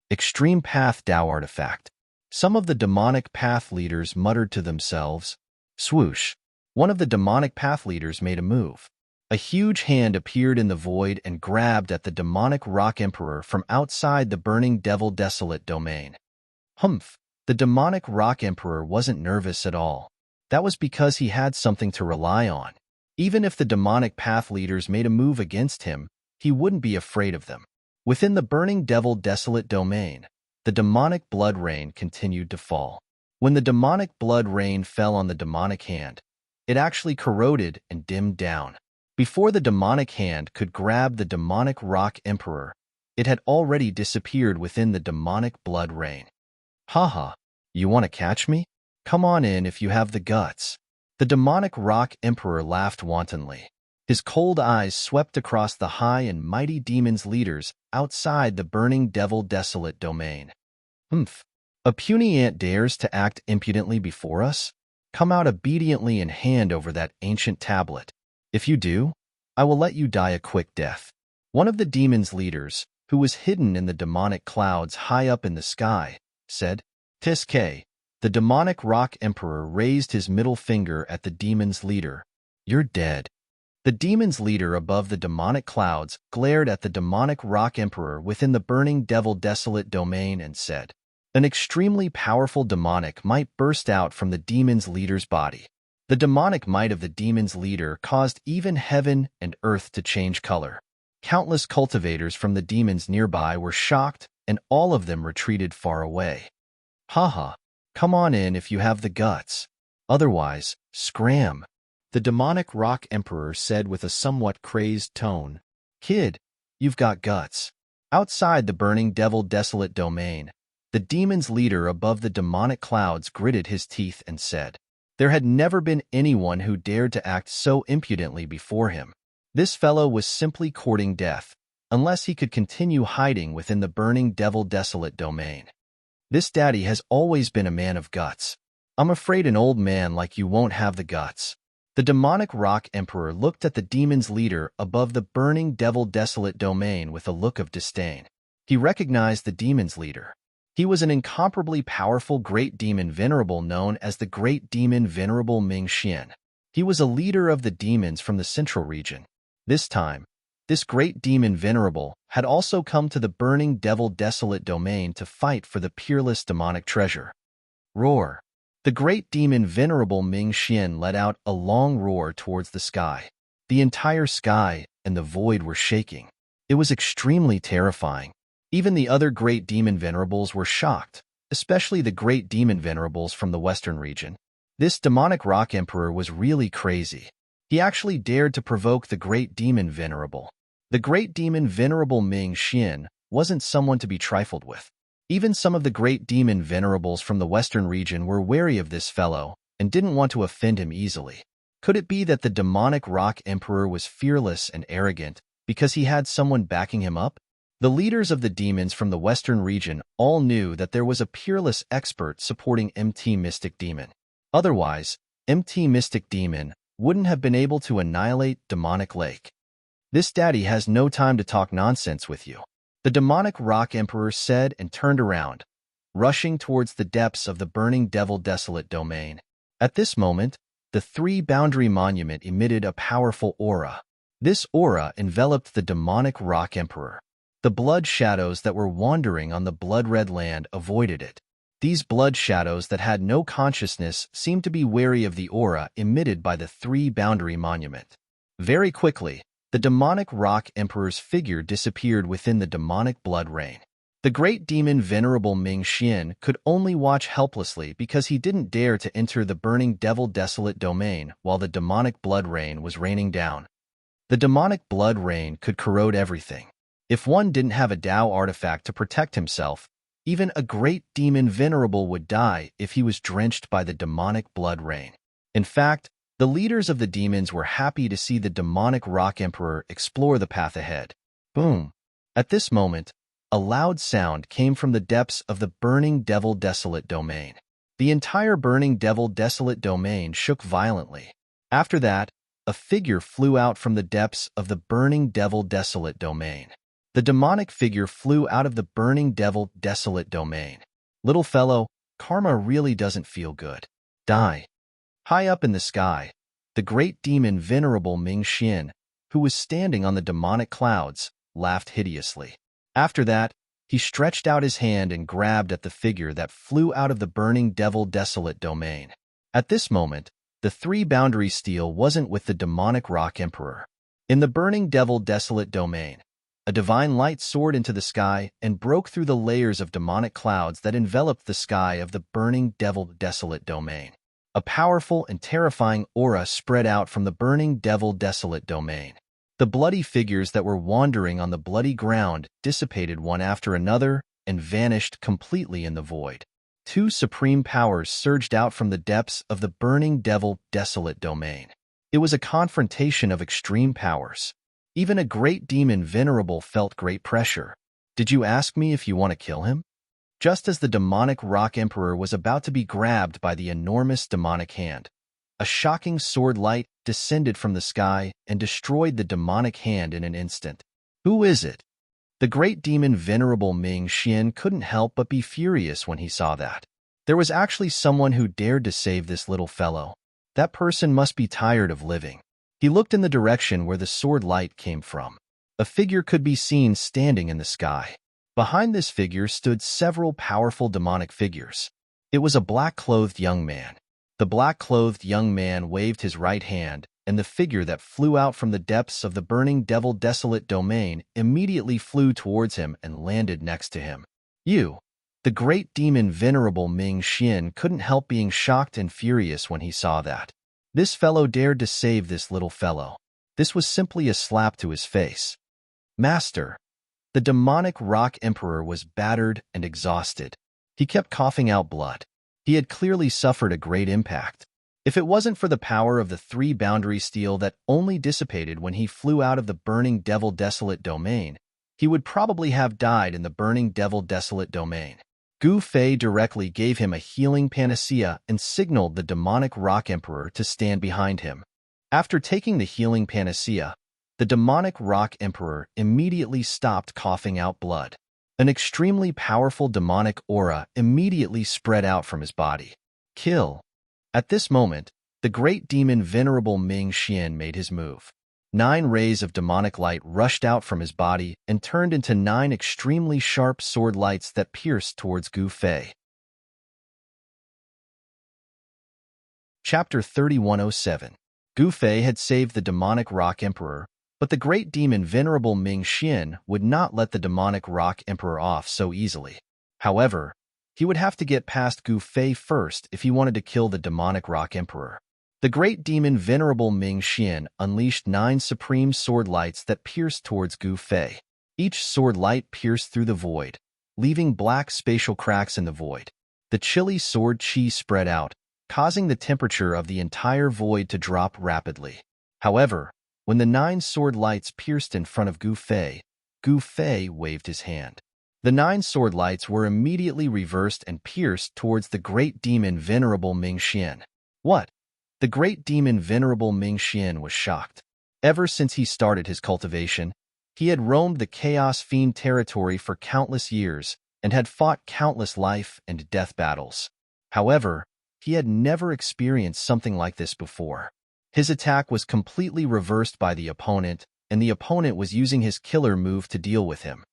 Extreme Path Tao Artifact. Some of the demonic path leaders muttered to themselves. Swoosh! One of the demonic path leaders made a move. A huge hand appeared in the void and grabbed at the demonic rock emperor from outside the burning Devil desolate domain. Humph! The demonic rock emperor wasn't nervous at all. That was because he had something to rely on. Even if the demonic path leaders made a move against him, he wouldn't be afraid of them. Within the burning Devil desolate domain, the demonic blood rain continued to fall. When the demonic blood rain fell on the demonic hand, it actually corroded and dimmed down. Before the demonic hand could grab the demonic rock emperor, it had already disappeared within the demonic blood rain. Haha, you want to catch me? Come on in if you have the guts. The demonic rock emperor laughed wantonly. His cold eyes swept across the high and mighty demons leaders outside the burning Devil desolate domain. Humph! A puny ant dares to act impudently before us? Come out obediently and hand over that ancient tablet. If you do, I will let you die a quick death. One of the demons leaders, who was hidden in the demonic clouds high up in the sky, said. Tiske. The demonic rock emperor raised his middle finger at the demon's leader. You're dead. The demon's leader above the demonic clouds glared at the demonic rock emperor within the burning Devil desolate domain and said, an extremely powerful demonic might burst out from the demon's leader's body. The demonic might of the demon's leader caused even heaven and earth to change color. Countless cultivators from the demons nearby were shocked, and all of them retreated far away. Haha, come on in if you have the guts. Otherwise, scram. The demonic rock emperor said with a somewhat crazed tone. Kid, you've got guts. Outside the burning Devil desolate domain, the demon's leader above the demonic clouds gritted his teeth and said, there had never been anyone who dared to act so impudently before him. This fellow was simply courting death, unless he could continue hiding within the burning Devil desolate domain. This daddy has always been a man of guts. I'm afraid an old man like you won't have the guts. The demonic rock emperor looked at the demon's leader above the burning devil desolate domain with a look of disdain. He recognized the demon's leader. He was an incomparably powerful great demon Venerable known as the Great Demon Venerable Ming Xian. He was a leader of the demons from the central region. This time, this great demon Venerable had also come to the burning devil desolate domain to fight for the peerless demonic treasure. Roar! The great demon Venerable Ming Xian let out a long roar towards the sky. The entire sky and the void were shaking. It was extremely terrifying. Even the other great demon venerables were shocked, especially the great demon venerables from the western region. This demonic rock emperor was really crazy. He actually dared to provoke the great demon venerable. The great demon Venerable Ming Xian wasn't someone to be trifled with. Even some of the great demon venerables from the western region were wary of this fellow and didn't want to offend him easily. Could it be that the demonic rock emperor was fearless and arrogant because he had someone backing him up? The leaders of the demons from the western region all knew that there was a peerless expert supporting MT Mystic Demon. Otherwise, MT Mystic Demon wouldn't have been able to annihilate Demonic Lake. This daddy has no time to talk nonsense with you, the demonic rock emperor said and turned around, rushing towards the depths of the burning devil desolate domain. At this moment, the three-boundary monument emitted a powerful aura. This aura enveloped the demonic rock emperor. The blood shadows that were wandering on the blood-red land avoided it. These blood shadows that had no consciousness seemed to be wary of the aura emitted by the three-boundary monument. Very quickly, the demonic rock emperor's figure disappeared within the demonic blood rain. The great demon Venerable Ming Xian could only watch helplessly because he didn't dare to enter the burning devil desolate domain while the demonic blood rain was raining down. The demonic blood rain could corrode everything. If one didn't have a Tao artifact to protect himself, even a great demon Venerable would die if he was drenched by the demonic blood rain. In fact, the leaders of the demons were happy to see the demonic rock emperor explore the path ahead. Boom! At this moment, a loud sound came from the depths of the burning devil desolate domain. The entire burning devil desolate domain shook violently. After that, a figure flew out from the depths of the burning devil desolate domain. The demonic figure flew out of the burning devil desolate domain. Little fellow, karma really doesn't feel good. Die. High up in the sky, the great demon Venerable Ming Xian, who was standing on the demonic clouds, laughed hideously. After that, he stretched out his hand and grabbed at the figure that flew out of the burning devil desolate domain. At this moment, the three-boundary steel wasn't with the demonic rock emperor. In the burning devil desolate domain, a divine light soared into the sky and broke through the layers of demonic clouds that enveloped the sky of the burning devil desolate domain. A powerful and terrifying aura spread out from the burning devil desolate domain. The bloody figures that were wandering on the bloody ground dissipated one after another and vanished completely in the void. Two supreme powers surged out from the depths of the burning devil desolate domain. It was a confrontation of extreme powers. Even a great demon Venerable felt great pressure. Did you ask me if you want to kill him? Just as the demonic rock emperor was about to be grabbed by the enormous demonic hand, a shocking sword light descended from the sky and destroyed the demonic hand in an instant. Who is it? The great demon Venerable Ming Xian couldn't help but be furious when he saw that. There was actually someone who dared to save this little fellow. That person must be tired of living. He looked in the direction where the sword light came from. A figure could be seen standing in the sky. Behind this figure stood several powerful demonic figures. It was a black-clothed young man. The black-clothed young man waved his right hand, and the figure that flew out from the depths of the burning devil desolate domain immediately flew towards him and landed next to him. You! The great demon Venerable Ming Xian couldn't help being shocked and furious when he saw that. This fellow dared to save this little fellow. This was simply a slap to his face. Master! The demonic rock emperor was battered and exhausted. He kept coughing out blood. He had clearly suffered a great impact. If it wasn't for the power of the three-boundary steel that only dissipated when he flew out of the burning devil desolate domain, he would probably have died in the burning devil desolate domain. Gu Fei directly gave him a healing panacea and signaled the demonic rock emperor to stand behind him. After taking the healing panacea, the demonic rock emperor immediately stopped coughing out blood. An extremely powerful demonic aura immediately spread out from his body. Kill. At this moment, the great demon Venerable Ming Xian made his move. 9 rays of demonic light rushed out from his body and turned into 9 extremely sharp sword lights that pierced towards Gu Fei. Chapter 3107. Gu Fei had saved the demonic rock emperor, but the great demon Venerable Ming Xian would not let the demonic rock emperor off so easily. However, he would have to get past Gu Fei first if he wanted to kill the demonic rock emperor. The great demon Venerable Ming Xian unleashed 9 supreme sword lights that pierced towards Gu Fei. Each sword light pierced through the void, leaving black spatial cracks in the void. The chilly sword chi spread out, causing the temperature of the entire void to drop rapidly. However, when the 9 sword lights pierced in front of Gu Fei waved his hand. The 9 sword lights were immediately reversed and pierced towards the great demon Venerable Ming Xian. What? The great demon Venerable Ming Xian was shocked. Ever since he started his cultivation, he had roamed the Chaos Fiend territory for countless years and had fought countless life and death battles. However, he had never experienced something like this before. His attack was completely reversed by the opponent, and the opponent was using his killer move to deal with him.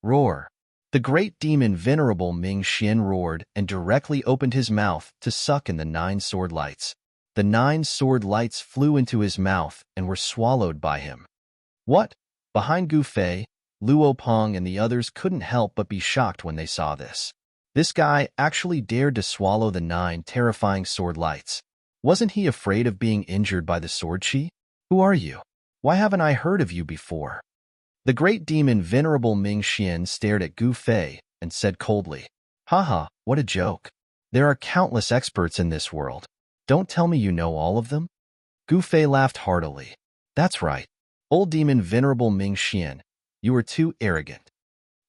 Roar. The great demon Venerable Ming Xian roared and directly opened his mouth to suck in the 9 sword lights. The 9 sword lights flew into his mouth and were swallowed by him. What? Behind Gu Fei, Luo Peng and the others couldn't help but be shocked when they saw this. This guy actually dared to swallow the 9 terrifying sword lights. Wasn't he afraid of being injured by the sword chi? Who are you? Why haven't I heard of you before? The great demon Venerable Ming Xian stared at Gu Fei and said coldly, Haha, what a joke. There are countless experts in this world. Don't tell me you know all of them? Gu Fei laughed heartily. That's right. Old demon Venerable Ming Xian, you are too arrogant.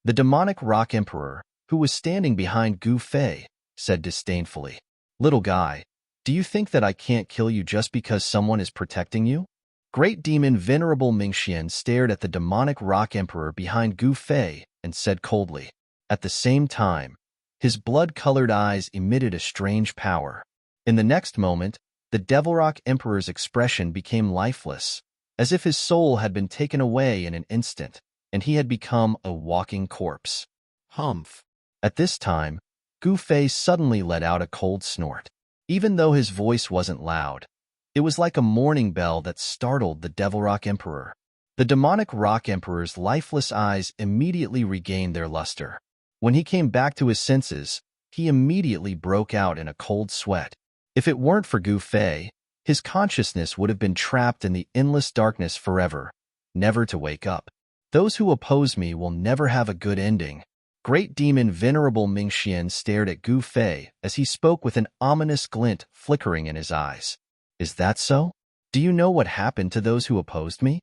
The demonic rock emperor, who was standing behind Gu Fei, said disdainfully, Little guy, do you think that I can't kill you just because someone is protecting you? Great demon Venerable Ming Xian stared at the demonic rock emperor behind Gu Fei and said coldly. At the same time, his blood-colored eyes emitted a strange power. In the next moment, the Devil Rock Emperor's expression became lifeless, as if his soul had been taken away in an instant, and he had become a walking corpse. Humph. At this time, Gu Fei suddenly let out a cold snort. Even though his voice wasn't loud, it was like a morning bell that startled the Devil Rock Emperor. The demonic Rock Emperor's lifeless eyes immediately regained their luster. When he came back to his senses, he immediately broke out in a cold sweat. If it weren't for Gu Fei, his consciousness would have been trapped in the endless darkness forever, never to wake up. Those who oppose me will never have a good ending. Great demon Venerable Ming Xian stared at Gu Fei as he spoke with an ominous glint flickering in his eyes. Is that so? Do you know what happened to those who opposed me?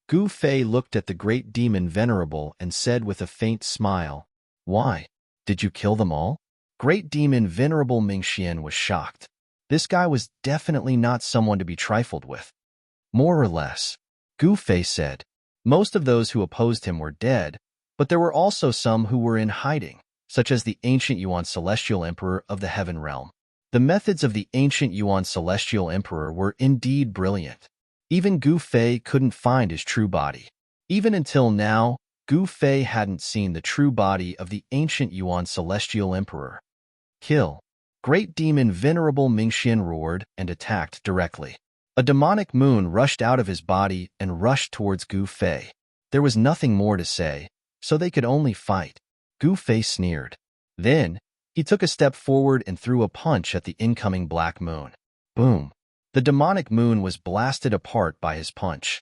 Gu Fei looked at the great demon Venerable and said with a faint smile, Why? Did you kill them all? Great demon Venerable Ming Xian was shocked. This guy was definitely not someone to be trifled with. More or less, Gu Fei said. Most of those who opposed him were dead, but there were also some who were in hiding, such as the ancient Yuan Celestial Emperor of the Heaven Realm. The methods of the ancient Yuan Celestial Emperor were indeed brilliant. Even Gu Fei couldn't find his true body. Even until now, Gu Fei hadn't seen the true body of the ancient Yuan Celestial Emperor. Kill. Great demon Venerable Ming Xian roared and attacked directly. A demonic moon rushed out of his body and rushed towards Gu Fei. There was nothing more to say, so they could only fight. Gu Fei sneered. Then, he took a step forward and threw a punch at the incoming black moon. Boom. The demonic moon was blasted apart by his punch.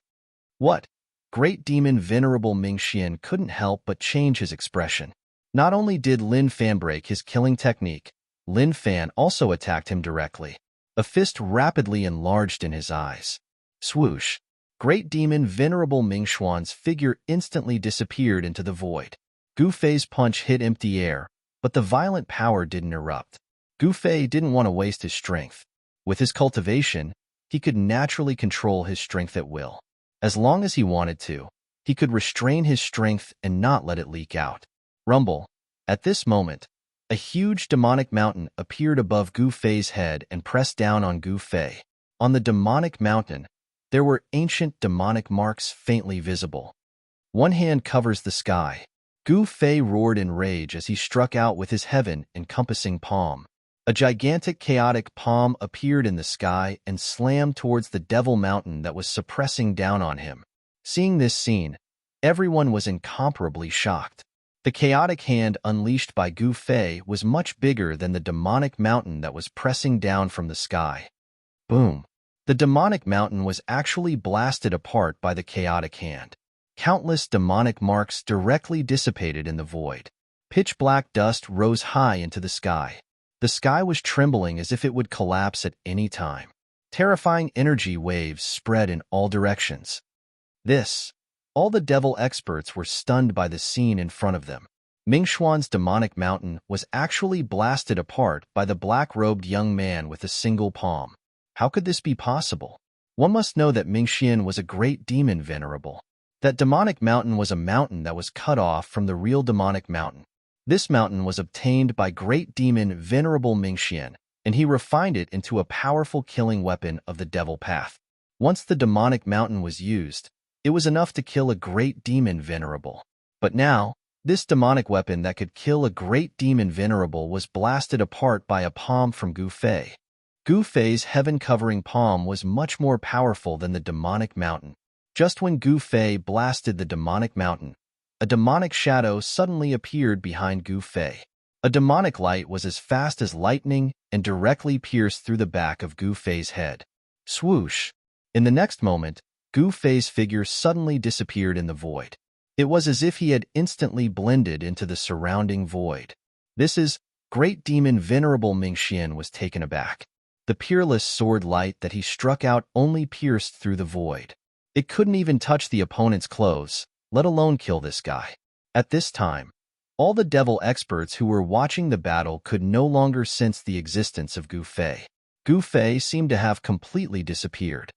What? Great demon Venerable Ming Xian couldn't help but change his expression. Not only did Lin Fan break his killing technique, Lin Fan also attacked him directly. A fist rapidly enlarged in his eyes. Swoosh. Great demon Venerable Ming Xuan's figure instantly disappeared into the void. Gu Fei's punch hit empty air, but the violent power didn't erupt. Gu Fei didn't want to waste his strength. With his cultivation, he could naturally control his strength at will. As long as he wanted to, he could restrain his strength and not let it leak out. Rumble. At this moment, a huge demonic mountain appeared above Gu Fei's head and pressed down on Gu Fei. On the demonic mountain, there were ancient demonic marks faintly visible. One hand covers the sky. Gu Fei roared in rage as he struck out with his heaven-encompassing palm. A gigantic chaotic palm appeared in the sky and slammed towards the devil mountain that was suppressing down on him. Seeing this scene, everyone was incomparably shocked. The chaotic hand unleashed by Gu Fei was much bigger than the demonic mountain that was pressing down from the sky. Boom! The demonic mountain was actually blasted apart by the chaotic hand. Countless demonic marks directly dissipated in the void. Pitch-black dust rose high into the sky. The sky was trembling as if it would collapse at any time. Terrifying energy waves spread in all directions. All the devil experts were stunned by the scene in front of them. Mingxuan's demonic mountain was actually blasted apart by the black-robed young man with a single palm. How could this be possible? One must know that Mingxian was a great demon venerable. That demonic mountain was a mountain that was cut off from the real demonic mountain. This mountain was obtained by great demon Venerable Mingxian, and he refined it into a powerful killing weapon of the devil path. Once the demonic mountain was used, it was enough to kill a great demon venerable. But now, this demonic weapon that could kill a great demon venerable was blasted apart by a palm from Gu Fei. Gu Fei's heaven-covering palm was much more powerful than the demonic mountain. Just when Gu Fei blasted the demonic mountain, a demonic shadow suddenly appeared behind Gu Fei. A demonic light was as fast as lightning and directly pierced through the back of Gu Fei's head. Swoosh! In the next moment, Gu Fei's figure suddenly disappeared in the void. It was as if he had instantly blended into the surrounding void. Great demon Venerable Mingxian was taken aback. The peerless sword light that he struck out only pierced through the void. It couldn't even touch the opponent's clothes, let alone kill this guy. At this time, all the devil experts who were watching the battle could no longer sense the existence of Gu Fei. Gu Fei seemed to have completely disappeared.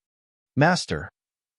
Master,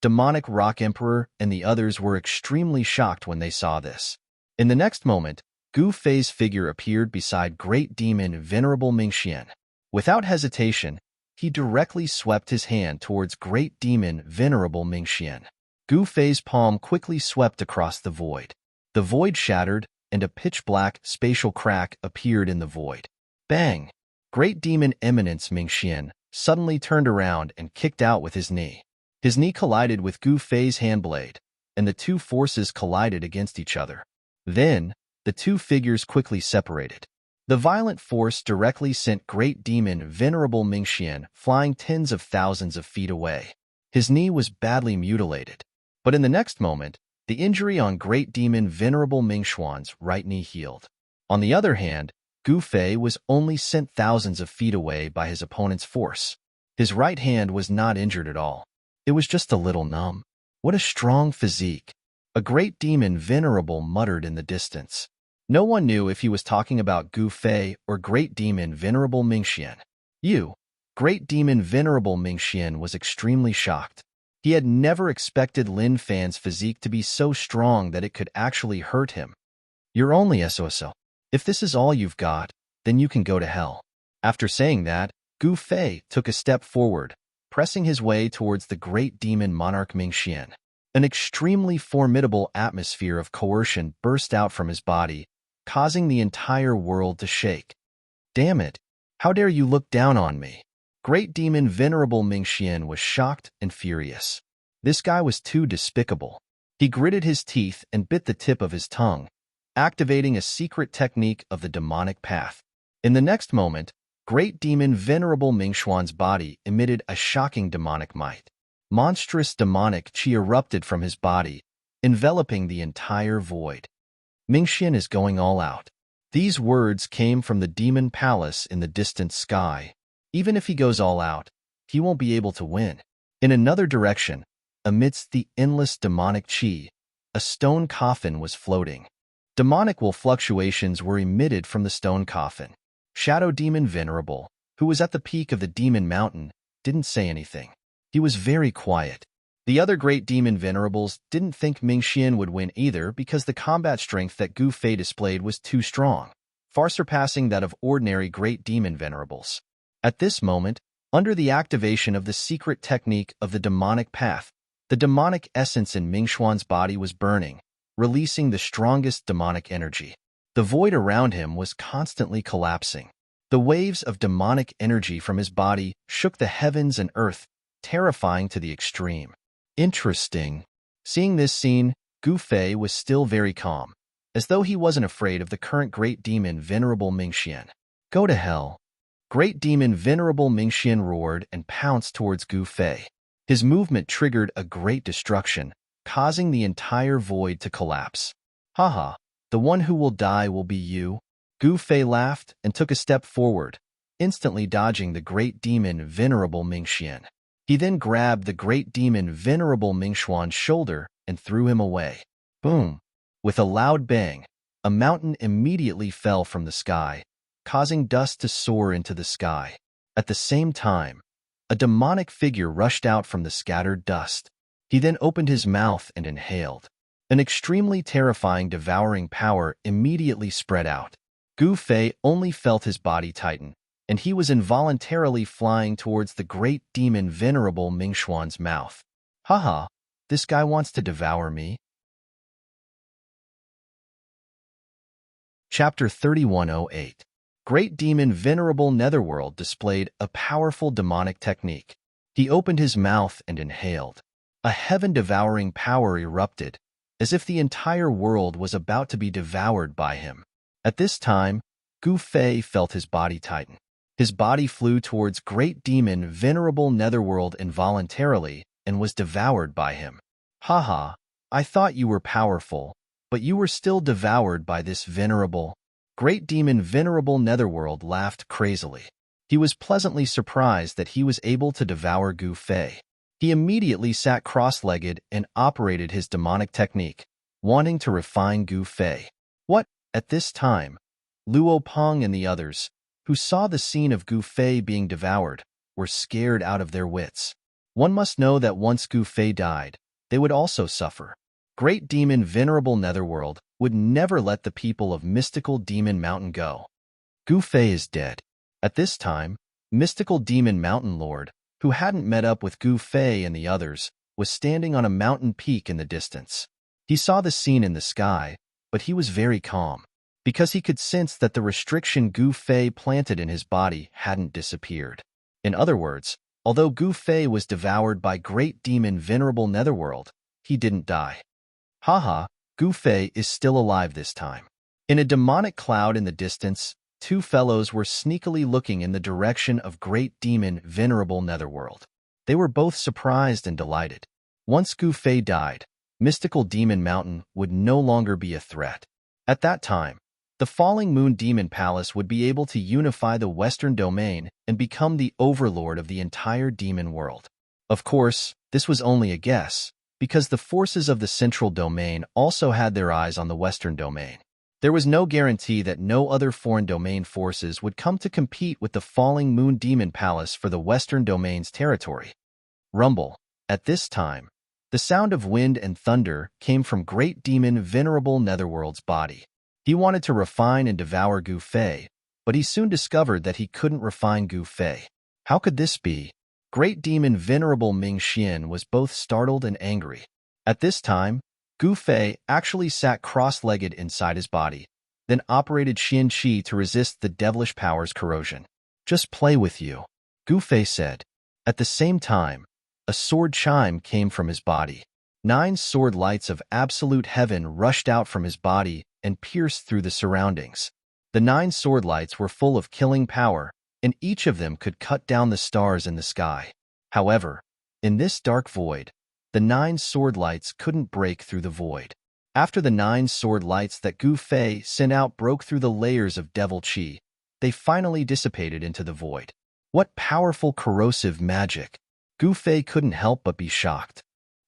Demonic Rock Emperor, and the others were extremely shocked when they saw this. In the next moment, Gu Fei's figure appeared beside great demon Venerable Mingxian. Without hesitation, he directly swept his hand towards great demon Venerable Mingxian. Gu Fei's palm quickly swept across the void. The void shattered, and a pitch-black spatial crack appeared in the void. Bang! Great demon Eminence Mingxian suddenly turned around and kicked out with his knee. His knee collided with Gu Fei's handblade, and the two forces collided against each other. Then, the two figures quickly separated. The violent force directly sent great demon Venerable Mingxian flying tens of thousands of feet away. His knee was badly mutilated. But in the next moment, the injury on great demon Venerable Mingxuan's right knee healed. On the other hand, Gu Fei was only sent thousands of feet away by his opponent's force. His right hand was not injured at all. It was just a little numb. What a strong physique! A great demon Venerable muttered in the distance. No one knew if he was talking about Gu Fei or great demon Venerable Mingxian. Great demon Venerable Mingxian was extremely shocked. He had never expected Lin Fan's physique to be so strong that it could actually hurt him. You're only SOSO. If this is all you've got, then you can go to hell. After saying that, Gu Fei took a step forward, pressing his way towards the great demon monarch Mingxian. An extremely formidable atmosphere of coercion burst out from his body, causing the entire world to shake. Damn it! How dare you look down on me? Great demon Venerable Mingxian was shocked and furious. This guy was too despicable. He gritted his teeth and bit the tip of his tongue, activating a secret technique of the demonic path. In the next moment, great demon Venerable Mingxuan's body emitted a shocking demonic might. Monstrous demonic chi erupted from his body, enveloping the entire void. Mingxian is going all out. These words came from the demon palace in the distant sky. Even if he goes all out, he won't be able to win. In another direction, amidst the endless demonic chi, a stone coffin was floating. Demonical fluctuations were emitted from the stone coffin. Shadow Demon Venerable, who was at the peak of the demon mountain, didn't say anything. He was very quiet. The other great demon venerables didn't think Mingxian would win either because the combat strength that Gu Fei displayed was too strong, far surpassing that of ordinary great demon venerables. At this moment, under the activation of the secret technique of the demonic path, the demonic essence in Mingxuan's body was burning, releasing the strongest demonic energy. The void around him was constantly collapsing. The waves of demonic energy from his body shook the heavens and earth, terrifying to the extreme. Interesting. Seeing this scene, Gu Fei was still very calm, as though he wasn't afraid of the current great demon Venerable Mingxian. Go to hell. Great demon Venerable Mingxian roared and pounced towards Gu Fei. His movement triggered a great destruction, causing the entire void to collapse. Haha, the one who will die will be you. Gu Fei laughed and took a step forward, instantly dodging the great demon Venerable Mingxian. He then grabbed the great demon Venerable Mingxuan's shoulder and threw him away. Boom! With a loud bang, a mountain immediately fell from the sky, causing dust to soar into the sky. At the same time, a demonic figure rushed out from the scattered dust. He then opened his mouth and inhaled. An extremely terrifying devouring power immediately spread out. Gu Fei only felt his body tighten, and he was involuntarily flying towards the great demon Venerable Mingxuan's mouth. Haha, this guy wants to devour me. Chapter 3108. Great demon Venerable Netherworld displayed a powerful demonic technique. He opened his mouth and inhaled. A heaven-devouring power erupted, as if the entire world was about to be devoured by him. At this time, Gu Fei felt his body tighten. His body flew towards great demon Venerable Netherworld involuntarily and was devoured by him. Haha, I thought you were powerful, but you were still devoured by this venerable. Great demon Venerable Netherworld laughed crazily. He was pleasantly surprised that he was able to devour Gu Fei. He immediately sat cross-legged and operated his demonic technique, wanting to refine Gu Fei. What? At this time, Luo Peng and the others, who saw the scene of Gu Fei being devoured, were scared out of their wits. One must know that once Gu Fei died, they would also suffer. Great demon Venerable Netherworld would never let the people of Mystical Demon Mountain go. Gu Fei is dead. At this time, Mystical Demon Mountain Lord, who hadn't met up with Gu Fei and the others, was standing on a mountain peak in the distance. He saw the scene in the sky, but he was very calm, because he could sense that the restriction Gu Fei planted in his body hadn't disappeared. In other words, although Gu Fei was devoured by Great Demon Venerable Netherworld, he didn't die. Haha, Gu Fei is still alive this time. In a demonic cloud in the distance, two fellows were sneakily looking in the direction of Great Demon Venerable Netherworld. They were both surprised and delighted. Once Gu Fei died, Mystical Demon Mountain would no longer be a threat. At that time, the Falling Moon Demon Palace would be able to unify the Western Domain and become the overlord of the entire demon world. Of course, this was only a guess, because the forces of the Central Domain also had their eyes on the Western Domain. There was no guarantee that no other foreign domain forces would come to compete with the Falling Moon Demon Palace for the Western Domain's territory. Rumble. At this time, the sound of wind and thunder came from Great Demon Venerable Netherworld's body. He wanted to refine and devour Gu Fei, but he soon discovered that he couldn't refine Gu Fei. How could this be? Great Demon Venerable Mingxian was both startled and angry. At this time, Gu Fei actually sat cross-legged inside his body, then operated Xian Qi to resist the devilish power's corrosion. Just play with you, Gu Fei said. At the same time, a sword chime came from his body. 9 sword lights of absolute heaven rushed out from his body and pierced through the surroundings. The 9 sword lights were full of killing power, and each of them could cut down the stars in the sky. However, in this dark void, the 9 sword lights couldn't break through the void. After the 9 sword lights that Gu Fei sent out broke through the layers of devil qi, they finally dissipated into the void. What powerful corrosive magic! Gu Fei couldn't help but be shocked.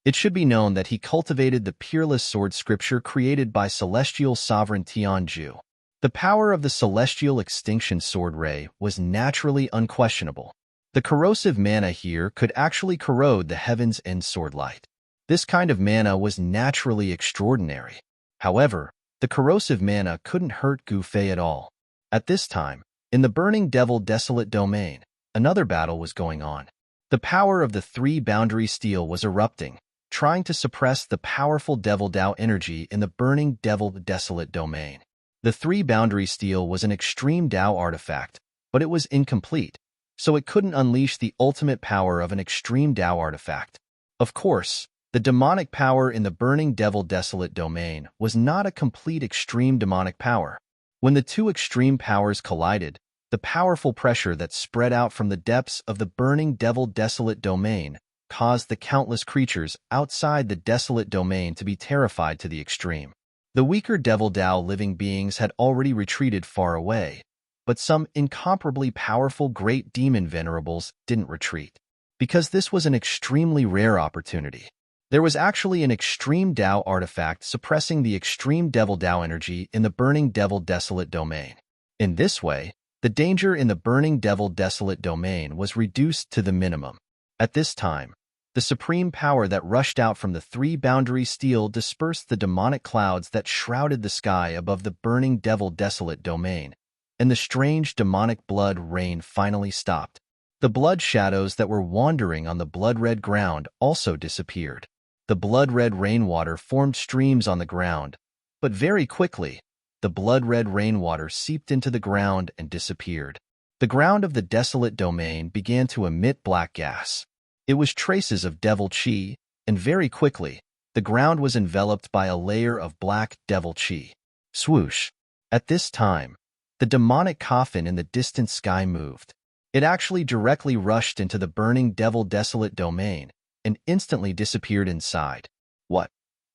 It should be known that he cultivated the peerless sword scripture created by Celestial Sovereign Tianju. The power of the Celestial Extinction Sword Ray was naturally unquestionable. The corrosive mana here could actually corrode the heavens and sword light. This kind of mana was naturally extraordinary. However, the corrosive mana couldn't hurt Gu Fei at all. At this time, in the Burning Devil Desolate Domain, another battle was going on. The power of the three-boundary steel was erupting, trying to suppress the powerful Devil Dao energy in the Burning Devil Desolate Domain. The three-boundary steel was an extreme Dao artifact, but it was incomplete, so it couldn't unleash the ultimate power of an extreme Dao artifact. Of course, the demonic power in the Burning Devil Desolate Domain was not a complete extreme demonic power. When the two extreme powers collided, the powerful pressure that spread out from the depths of the Burning Devil Desolate Domain caused the countless creatures outside the Desolate Domain to be terrified to the extreme. The weaker Devil Dao living beings had already retreated far away, but some incomparably powerful great demon venerables didn't retreat, because this was an extremely rare opportunity. There was actually an extreme Dao artifact suppressing the extreme Devil Dao energy in the Burning Devil Desolate Domain. In this way, the danger in the Burning Devil Desolate Domain was reduced to the minimum. At this time, the supreme power that rushed out from the three-boundary steel dispersed the demonic clouds that shrouded the sky above the Burning Devil Desolate Domain, and the strange demonic blood rain finally stopped. The blood shadows that were wandering on the blood-red ground also disappeared. The blood-red rainwater formed streams on the ground, but very quickly, the blood-red rainwater seeped into the ground and disappeared. The ground of the desolate domain began to emit black gas. It was traces of devil chi, and very quickly, the ground was enveloped by a layer of black devil chi. Swoosh! At this time, the demonic coffin in the distant sky moved. It actually directly rushed into the Burning Devil Desolate Domain and instantly disappeared inside. What?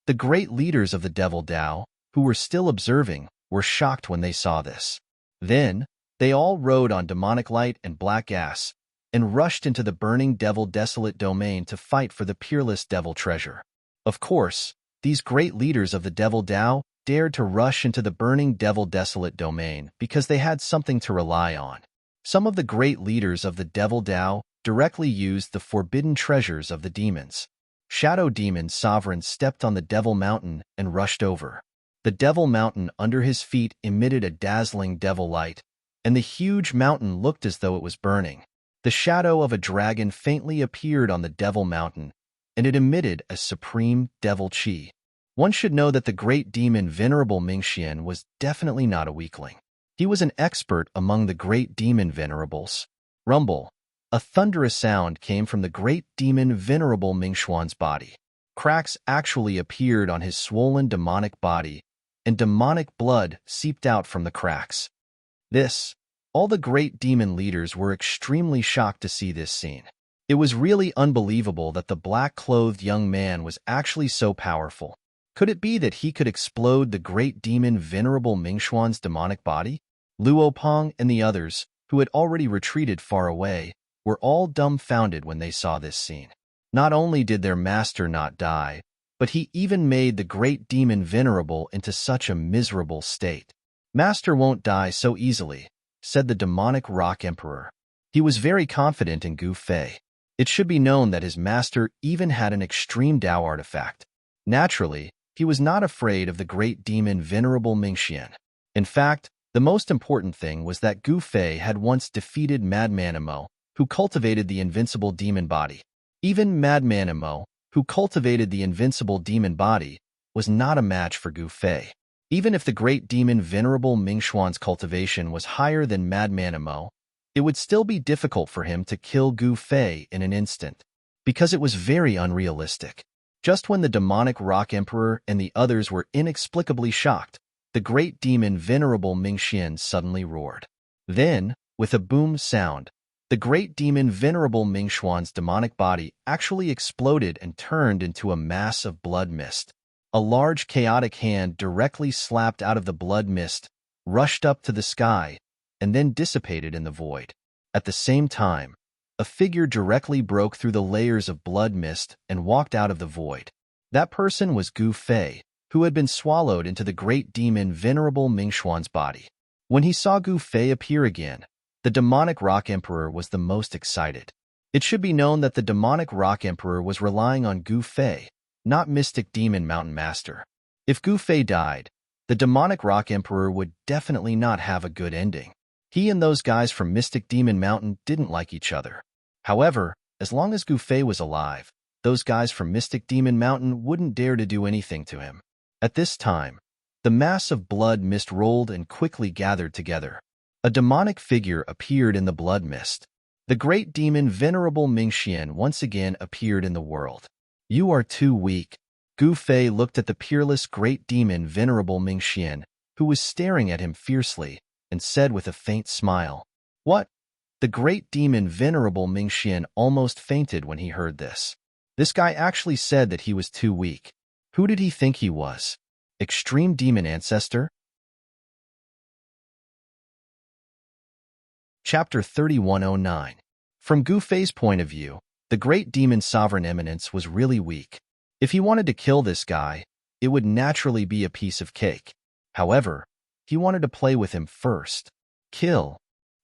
The great leaders of the Devil Dao, who were still observing, were shocked when they saw this. Then, they all rode on demonic light and black gas and rushed into the Burning Devil Desolate Domain to fight for the peerless devil treasure. Of course, these great leaders of the Devil Dao dared to rush into the Burning Devil Desolate Domain because they had something to rely on. Some of the great leaders of the Devil Dao directly used the forbidden treasures of the demons. Shadow Demon Sovereign stepped on the Devil Mountain and rushed over. The Devil Mountain under his feet emitted a dazzling devil light, and the huge mountain looked as though it was burning. The shadow of a dragon faintly appeared on the Devil Mountain, and it emitted a supreme devil chi. One should know that the great demon Venerable Mingxian was definitely not a weakling. He was an expert among the great demon venerables. Rumble. A thunderous sound came from the great demon Venerable Mingxuan's body. Cracks actually appeared on his swollen demonic body, and demonic blood seeped out from the cracks. All the great demon leaders were extremely shocked to see this scene. It was really unbelievable that the black-clothed young man was actually so powerful. Could it be that he could explode the great demon Venerable Mingxuan's demonic body? Luopeng and the others, who had already retreated far away, were all dumbfounded when they saw this scene. Not only did their master not die, but he even made the great demon Venerable into such a miserable state. "Master won't die so easily," said the demonic Rock Emperor. He was very confident in Gu Fei. It should be known that his master even had an extreme Dao artifact. Naturally, he was not afraid of the great demon Venerable Mingxian. In fact, the most important thing was that Gu Fei had once defeated Madman Imo, who cultivated the invincible demon body. Even Madman Imo, who cultivated the invincible demon body, was not a match for Gu Fei. Even if the great demon Venerable Mingxuan's cultivation was higher than Madman Imo, it would still be difficult for him to kill Gu Fei in an instant, because it was very unrealistic. Just when the demonic Rock Emperor and the others were inexplicably shocked, the great demon Venerable Mingxian suddenly roared. Then, with a boom sound, the great demon Venerable Mingxuan's demonic body actually exploded and turned into a mass of blood mist. A large chaotic hand directly slapped out of the blood mist, rushed up to the sky, and then dissipated in the void. At the same time, a figure directly broke through the layers of blood mist and walked out of the void. That person was Gu Fei, who had been swallowed into the great demon Venerable Mingxuan's body. When he saw Gu Fei appear again, The demonic Rock Emperor was the most excited. It should be known that the demonic Rock Emperor was relying on Gu Fei, not Mystic Demon Mountain Master. If Gu Fei died, the demonic Rock Emperor would definitely not have a good ending. He and those guys from Mystic Demon Mountain didn't like each other. However, as long as Gu Fei was alive, those guys from Mystic Demon Mountain wouldn't dare to do anything to him. At this time, the mass of blood mist rolled and quickly gathered together. A demonic figure appeared in the blood mist. The great demon Venerable Mingxian once again appeared in the world. You are too weak. Gu Fei looked at the peerless great demon Venerable Mingxian, who was staring at him fiercely, and said with a faint smile, "What?" The great demon Venerable Mingxian almost fainted when he heard this. This guy actually said that he was too weak. Who did he think he was? Extreme Demon Ancestor? Chapter 3109. From Gu Fei's point of view, the great demon Sovereign Eminence was really weak. If he wanted to kill this guy, it would naturally be a piece of cake. However, he wanted to play with him first. Kill.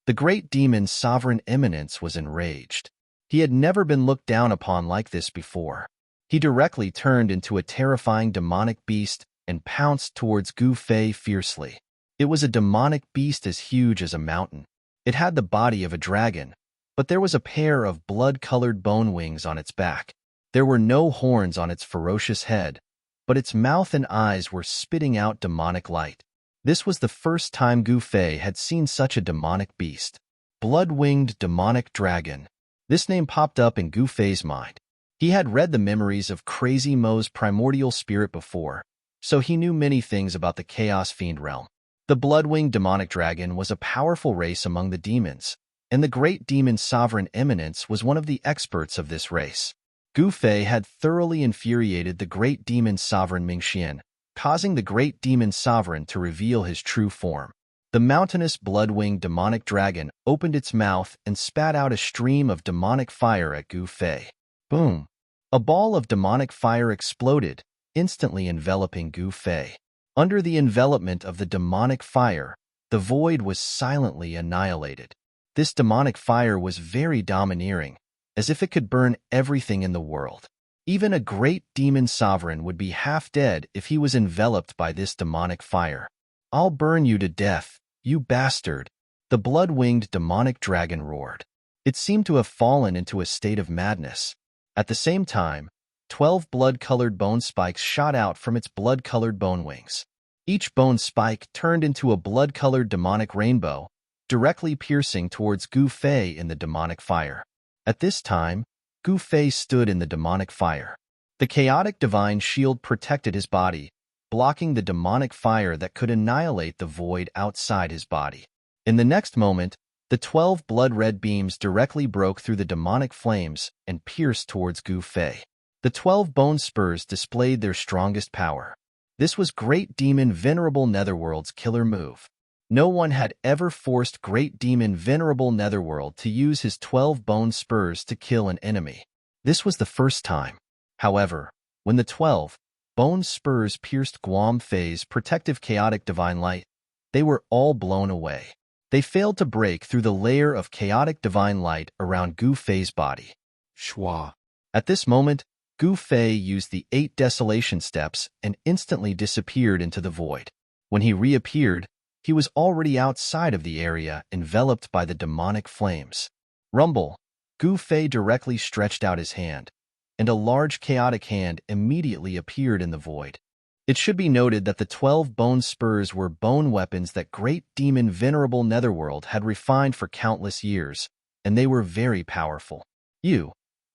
The great demon Sovereign Eminence was enraged. He had never been looked down upon like this before. He directly turned into a terrifying demonic beast and pounced towards Gu Fei fiercely. It was a demonic beast as huge as a mountain. It had the body of a dragon, but there was a pair of blood-colored bone wings on its back. There were no horns on its ferocious head, but its mouth and eyes were spitting out demonic light. This was the first time Gu Fei had seen such a demonic beast. Blood-winged demonic dragon. This name popped up in Gu Fei's mind. He had read the memories of Crazy Mo's primordial spirit before, so he knew many things about the Chaos Fiend realm. The blood-winged demonic dragon was a powerful race among the demons, and the great demon Sovereign Eminence was one of the experts of this race. Gu Fei had thoroughly infuriated the great demon Sovereign Mingxian, causing the great demon Sovereign to reveal his true form. The mountainous blood-winged demonic dragon opened its mouth and spat out a stream of demonic fire at Gu Fei. Boom! A ball of demonic fire exploded, instantly enveloping Gu Fei. Under the envelopment of the demonic fire, the void was silently annihilated. This demonic fire was very domineering, as if it could burn everything in the world. Even a great demon sovereign would be half dead if he was enveloped by this demonic fire. "I'll burn you to death, you bastard!" The blood-winged demonic dragon roared. It seemed to have fallen into a state of madness. At the same time, 12 blood-colored bone spikes shot out from its blood-colored bone wings. Each bone spike turned into a blood-colored demonic rainbow, directly piercing towards Gu Fei in the demonic fire. At this time, Gu Fei stood in the demonic fire. The chaotic divine shield protected his body, blocking the demonic fire that could annihilate the void outside his body. In the next moment, the 12 blood-red beams directly broke through the demonic flames and pierced towards Gu Fei. The 12 bone spurs displayed their strongest power. This was Great Demon Venerable Netherworld's killer move. No one had ever forced Great Demon Venerable Netherworld to use his 12 bone spurs to kill an enemy. This was the first time. However, when the 12 bone spurs pierced Guam Fei's protective chaotic divine light, they were all blown away. They failed to break through the layer of chaotic divine light around Gu Fei's body. Shua. At this moment, Gu Fei used the 8 desolation steps and instantly disappeared into the void. When he reappeared, he was already outside of the area enveloped by the demonic flames. Rumble. Gu Fei directly stretched out his hand, and a large chaotic hand immediately appeared in the void. It should be noted that the 12 bone spurs were bone weapons that Great Demon Venerable Netherworld had refined for countless years, and they were very powerful.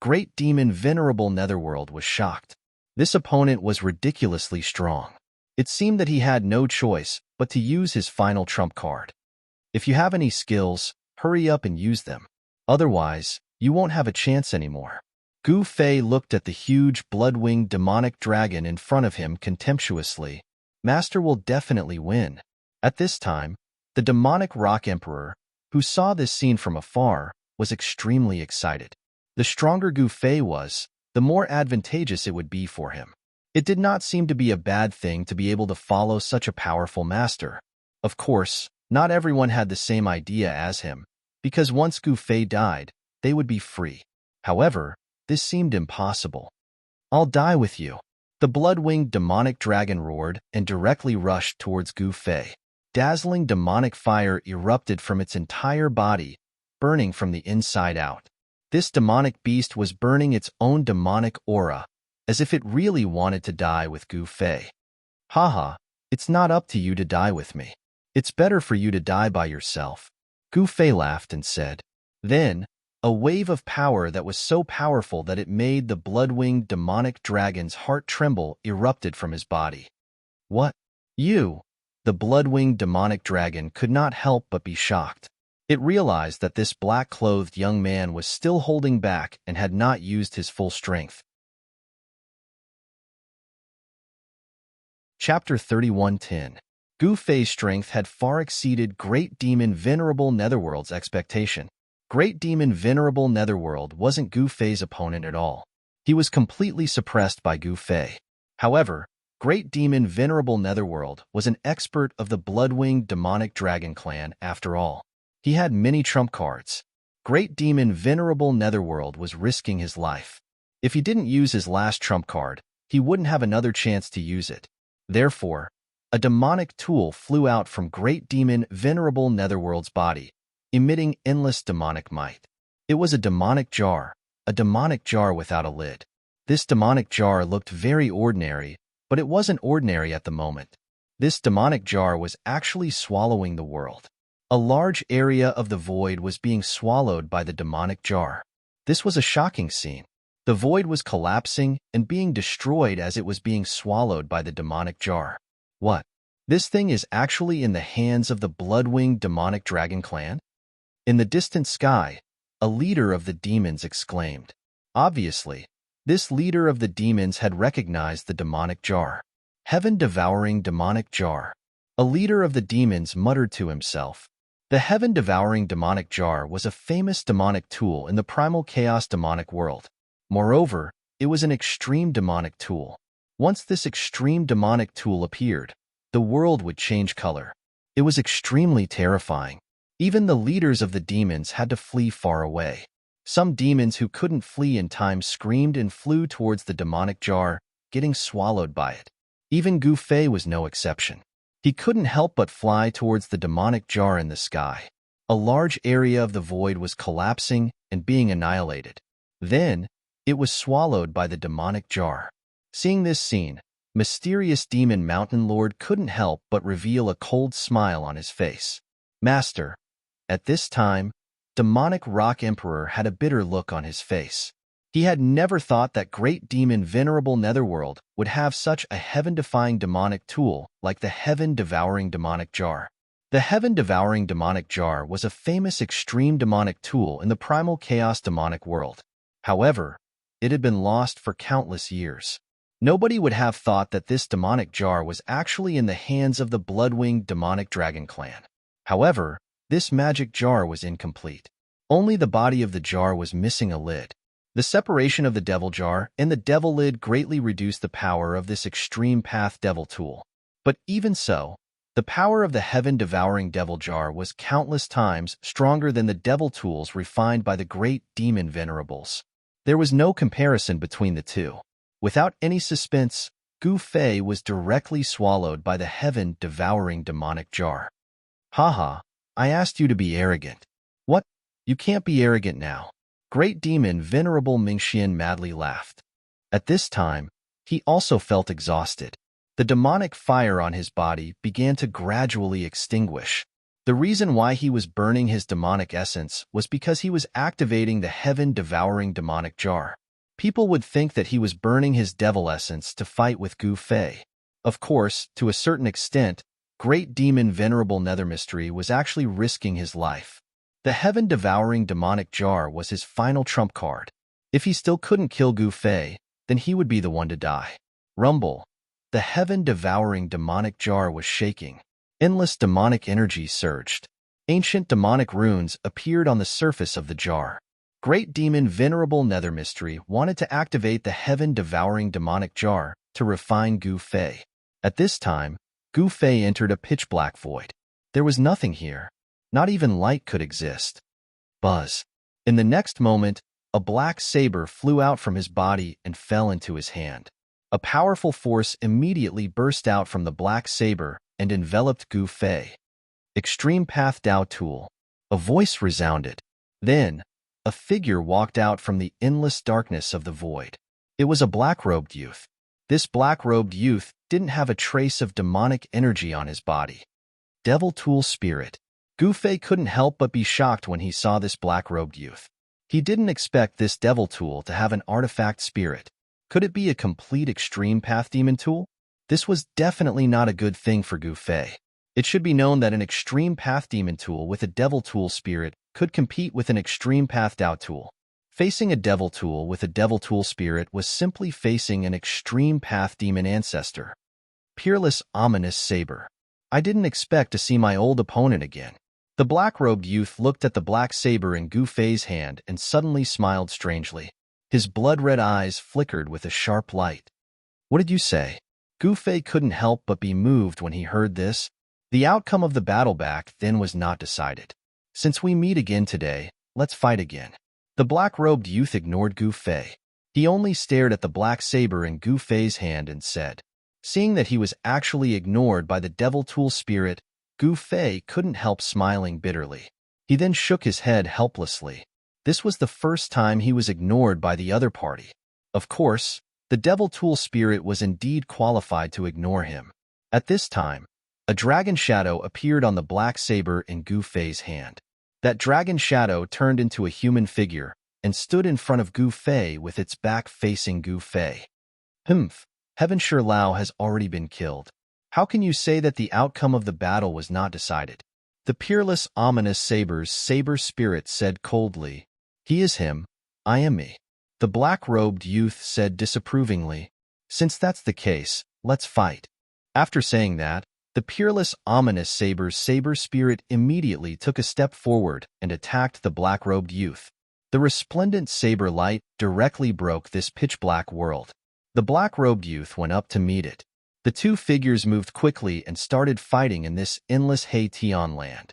Great Demon Venerable Netherworld was shocked. This opponent was ridiculously strong. It seemed that he had no choice but to use his final trump card. If you have any skills, hurry up and use them. Otherwise, you won't have a chance anymore. Gu Fei looked at the huge blood-winged demonic dragon in front of him contemptuously. Master will definitely win. At this time, the demonic Rock Emperor, who saw this scene from afar, was extremely excited. The stronger Gu Fei was, the more advantageous it would be for him. It did not seem to be a bad thing to be able to follow such a powerful master. Of course, not everyone had the same idea as him, because once Gu Fei died, they would be free. However, this seemed impossible. "I'll die with you." The blood-winged demonic dragon roared and directly rushed towards Gu Fei. Dazzling demonic fire erupted from its entire body, burning from the inside out. This demonic beast was burning its own demonic aura, as if it really wanted to die with Gu Fei. "Haha, it's not up to you to die with me. It's better for you to die by yourself." Gu Fei laughed and said. Then, a wave of power that was so powerful that it made the blood-winged demonic dragon's heart tremble erupted from his body. "What? You?" The blood-winged demonic dragon could not help but be shocked. It realized that this black-clothed young man was still holding back and had not used his full strength. Chapter 31:10. Gu Fei's strength had far exceeded Great Demon Venerable Netherworld's expectation. Great Demon Venerable Netherworld wasn't Gu Fei's opponent at all. He was completely suppressed by Gu Fei. However, Great Demon Venerable Netherworld was an expert of the Bloodwinged Demonic Dragon clan after all. He had many trump cards. Great Demon Venerable Netherworld was risking his life. If he didn't use his last trump card, he wouldn't have another chance to use it. Therefore, a demonic tool flew out from Great Demon Venerable Netherworld's body, emitting endless demonic might. It was a demonic jar without a lid. This demonic jar looked very ordinary, but it wasn't ordinary at the moment. This demonic jar was actually swallowing the world. A large area of the void was being swallowed by the demonic jar. This was a shocking scene. The void was collapsing and being destroyed as it was being swallowed by the demonic jar. What? This thing is actually in the hands of the Bloodwinged Demonic Dragon clan? In the distant sky, a leader of the demons exclaimed. Obviously, this leader of the demons had recognized the demonic jar. Heaven-devouring demonic jar. A leader of the demons muttered to himself. The heaven-devouring demonic jar was a famous demonic tool in the primal chaos demonic world. Moreover, it was an extreme demonic tool. Once this extreme demonic tool appeared, the world would change color. It was extremely terrifying. Even the leaders of the demons had to flee far away. Some demons who couldn't flee in time screamed and flew towards the demonic jar, getting swallowed by it. Even Gu Fei was no exception. He couldn't help but fly towards the demonic jar in the sky. A large area of the void was collapsing and being annihilated. Then, it was swallowed by the demonic jar. Seeing this scene, mysterious demon mountain lord couldn't help but reveal a cold smile on his face. Master. At this time, demonic rock emperor had a bitter look on his face. He had never thought that Great Demon Venerable Netherworld would have such a heaven-defying demonic tool like the heaven-devouring demonic jar. The heaven-devouring demonic jar was a famous extreme demonic tool in the primal chaos demonic world. However, it had been lost for countless years. Nobody would have thought that this demonic jar was actually in the hands of the Bloodwinged Demonic Dragon clan. However, this magic jar was incomplete. Only the body of the jar was missing a lid. The separation of the devil jar and the devil lid greatly reduced the power of this extreme path devil tool. But even so, the power of the heaven-devouring devil jar was countless times stronger than the devil tools refined by the great demon venerables. There was no comparison between the two. Without any suspense, Gu Fei was directly swallowed by the heaven-devouring demonic jar. Haha, I asked you to be arrogant. What? You can't be arrogant now. Great Demon Venerable Mingxian madly laughed. At this time, he also felt exhausted. The demonic fire on his body began to gradually extinguish. The reason why he was burning his demonic essence was because he was activating the heaven-devouring demonic jar. People would think that he was burning his devil essence to fight with Gu Fei. Of course, to a certain extent, Great Demon Venerable Nether Mystery was actually risking his life. The heaven-devouring demonic jar was his final trump card. If he still couldn't kill Gu Fei, then he would be the one to die. Rumble. The heaven-devouring demonic jar was shaking. Endless demonic energy surged. Ancient demonic runes appeared on the surface of the jar. Great Demon Venerable Nether Mystery wanted to activate the heaven-devouring demonic jar to refine Gu Fei. At this time, Gu Fei entered a pitch-black void. There was nothing here. Not even light could exist. Buzz. In the next moment, a black saber flew out from his body and fell into his hand. A powerful force immediately burst out from the black saber and enveloped Gu Fei. Extreme Path Dao Tool. A voice resounded. Then, a figure walked out from the endless darkness of the void. It was a black-robed youth. This black-robed youth didn't have a trace of demonic energy on his body. Devil Tool Spirit. Gu Fei couldn't help but be shocked when he saw this black-robed youth. He didn't expect this devil tool to have an artifact spirit. Could it be a complete extreme path demon tool? This was definitely not a good thing for Gu Fei. It should be known that an extreme path demon tool with a devil tool spirit could compete with an extreme path Dao tool. Facing a devil tool with a devil tool spirit was simply facing an extreme path demon ancestor. Peerless Ominous Saber. I didn't expect to see my old opponent again. The black-robed youth looked at the black saber in Gu Fei's hand and suddenly smiled strangely. His blood-red eyes flickered with a sharp light. What did you say? Gu Fei couldn't help but be moved when he heard this. The outcome of the battle back then was not decided. Since we meet again today, let's fight again. The black-robed youth ignored Gu Fei. He only stared at the black saber in Gu Fei's hand and said, seeing that he was actually ignored by the devil tool spirit, Gu Fei couldn't help smiling bitterly. He then shook his head helplessly. This was the first time he was ignored by the other party. Of course, the devil tool spirit was indeed qualified to ignore him. At this time, a dragon shadow appeared on the black saber in Gu Fei's hand. That dragon shadow turned into a human figure and stood in front of Gu Fei with its back facing Gu Fei. Humph, Heaven Sure Lao has already been killed. How can you say that the outcome of the battle was not decided? The Peerless Ominous Saber's saber spirit said coldly, He is him, I am me. The black-robed youth said disapprovingly, Since that's the case, let's fight. After saying that, the Peerless Ominous Saber's saber spirit immediately took a step forward and attacked the black-robed youth. The resplendent saber light directly broke this pitch-black world. The black-robed youth went up to meet it. The two figures moved quickly and started fighting in this endless Tian land.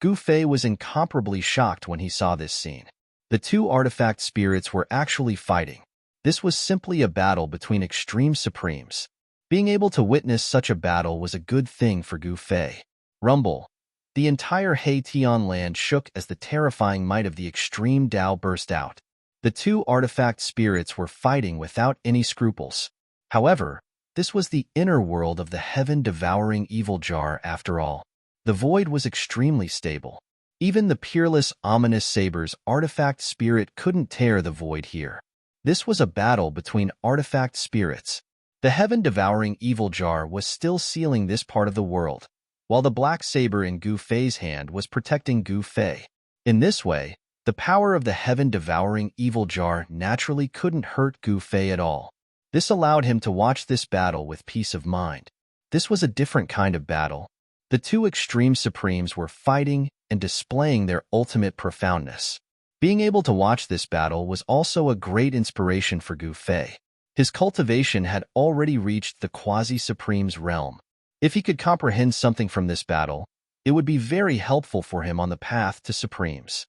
Gu Fei was incomparably shocked when he saw this scene. The two artifact spirits were actually fighting. This was simply a battle between extreme supremes. Being able to witness such a battle was a good thing for Gu Fei. Rumble. The entire Tian land shook as the terrifying might of the extreme Dao burst out. The two artifact spirits were fighting without any scruples. However, this was the inner world of the heaven-devouring evil jar after all. The void was extremely stable. Even the Peerless Ominous Saber's artifact spirit couldn't tear the void here. This was a battle between artifact spirits. The heaven-devouring evil jar was still sealing this part of the world, while the black saber in Gu Fei's hand was protecting Gu Fei. In this way, the power of the heaven-devouring evil jar naturally couldn't hurt Gu Fei at all. This allowed him to watch this battle with peace of mind. This was a different kind of battle. The two extreme supremes were fighting and displaying their ultimate profoundness. Being able to watch this battle was also a great inspiration for Gu Fei. His cultivation had already reached the quasi-supreme's realm. If he could comprehend something from this battle, it would be very helpful for him on the path to supremes.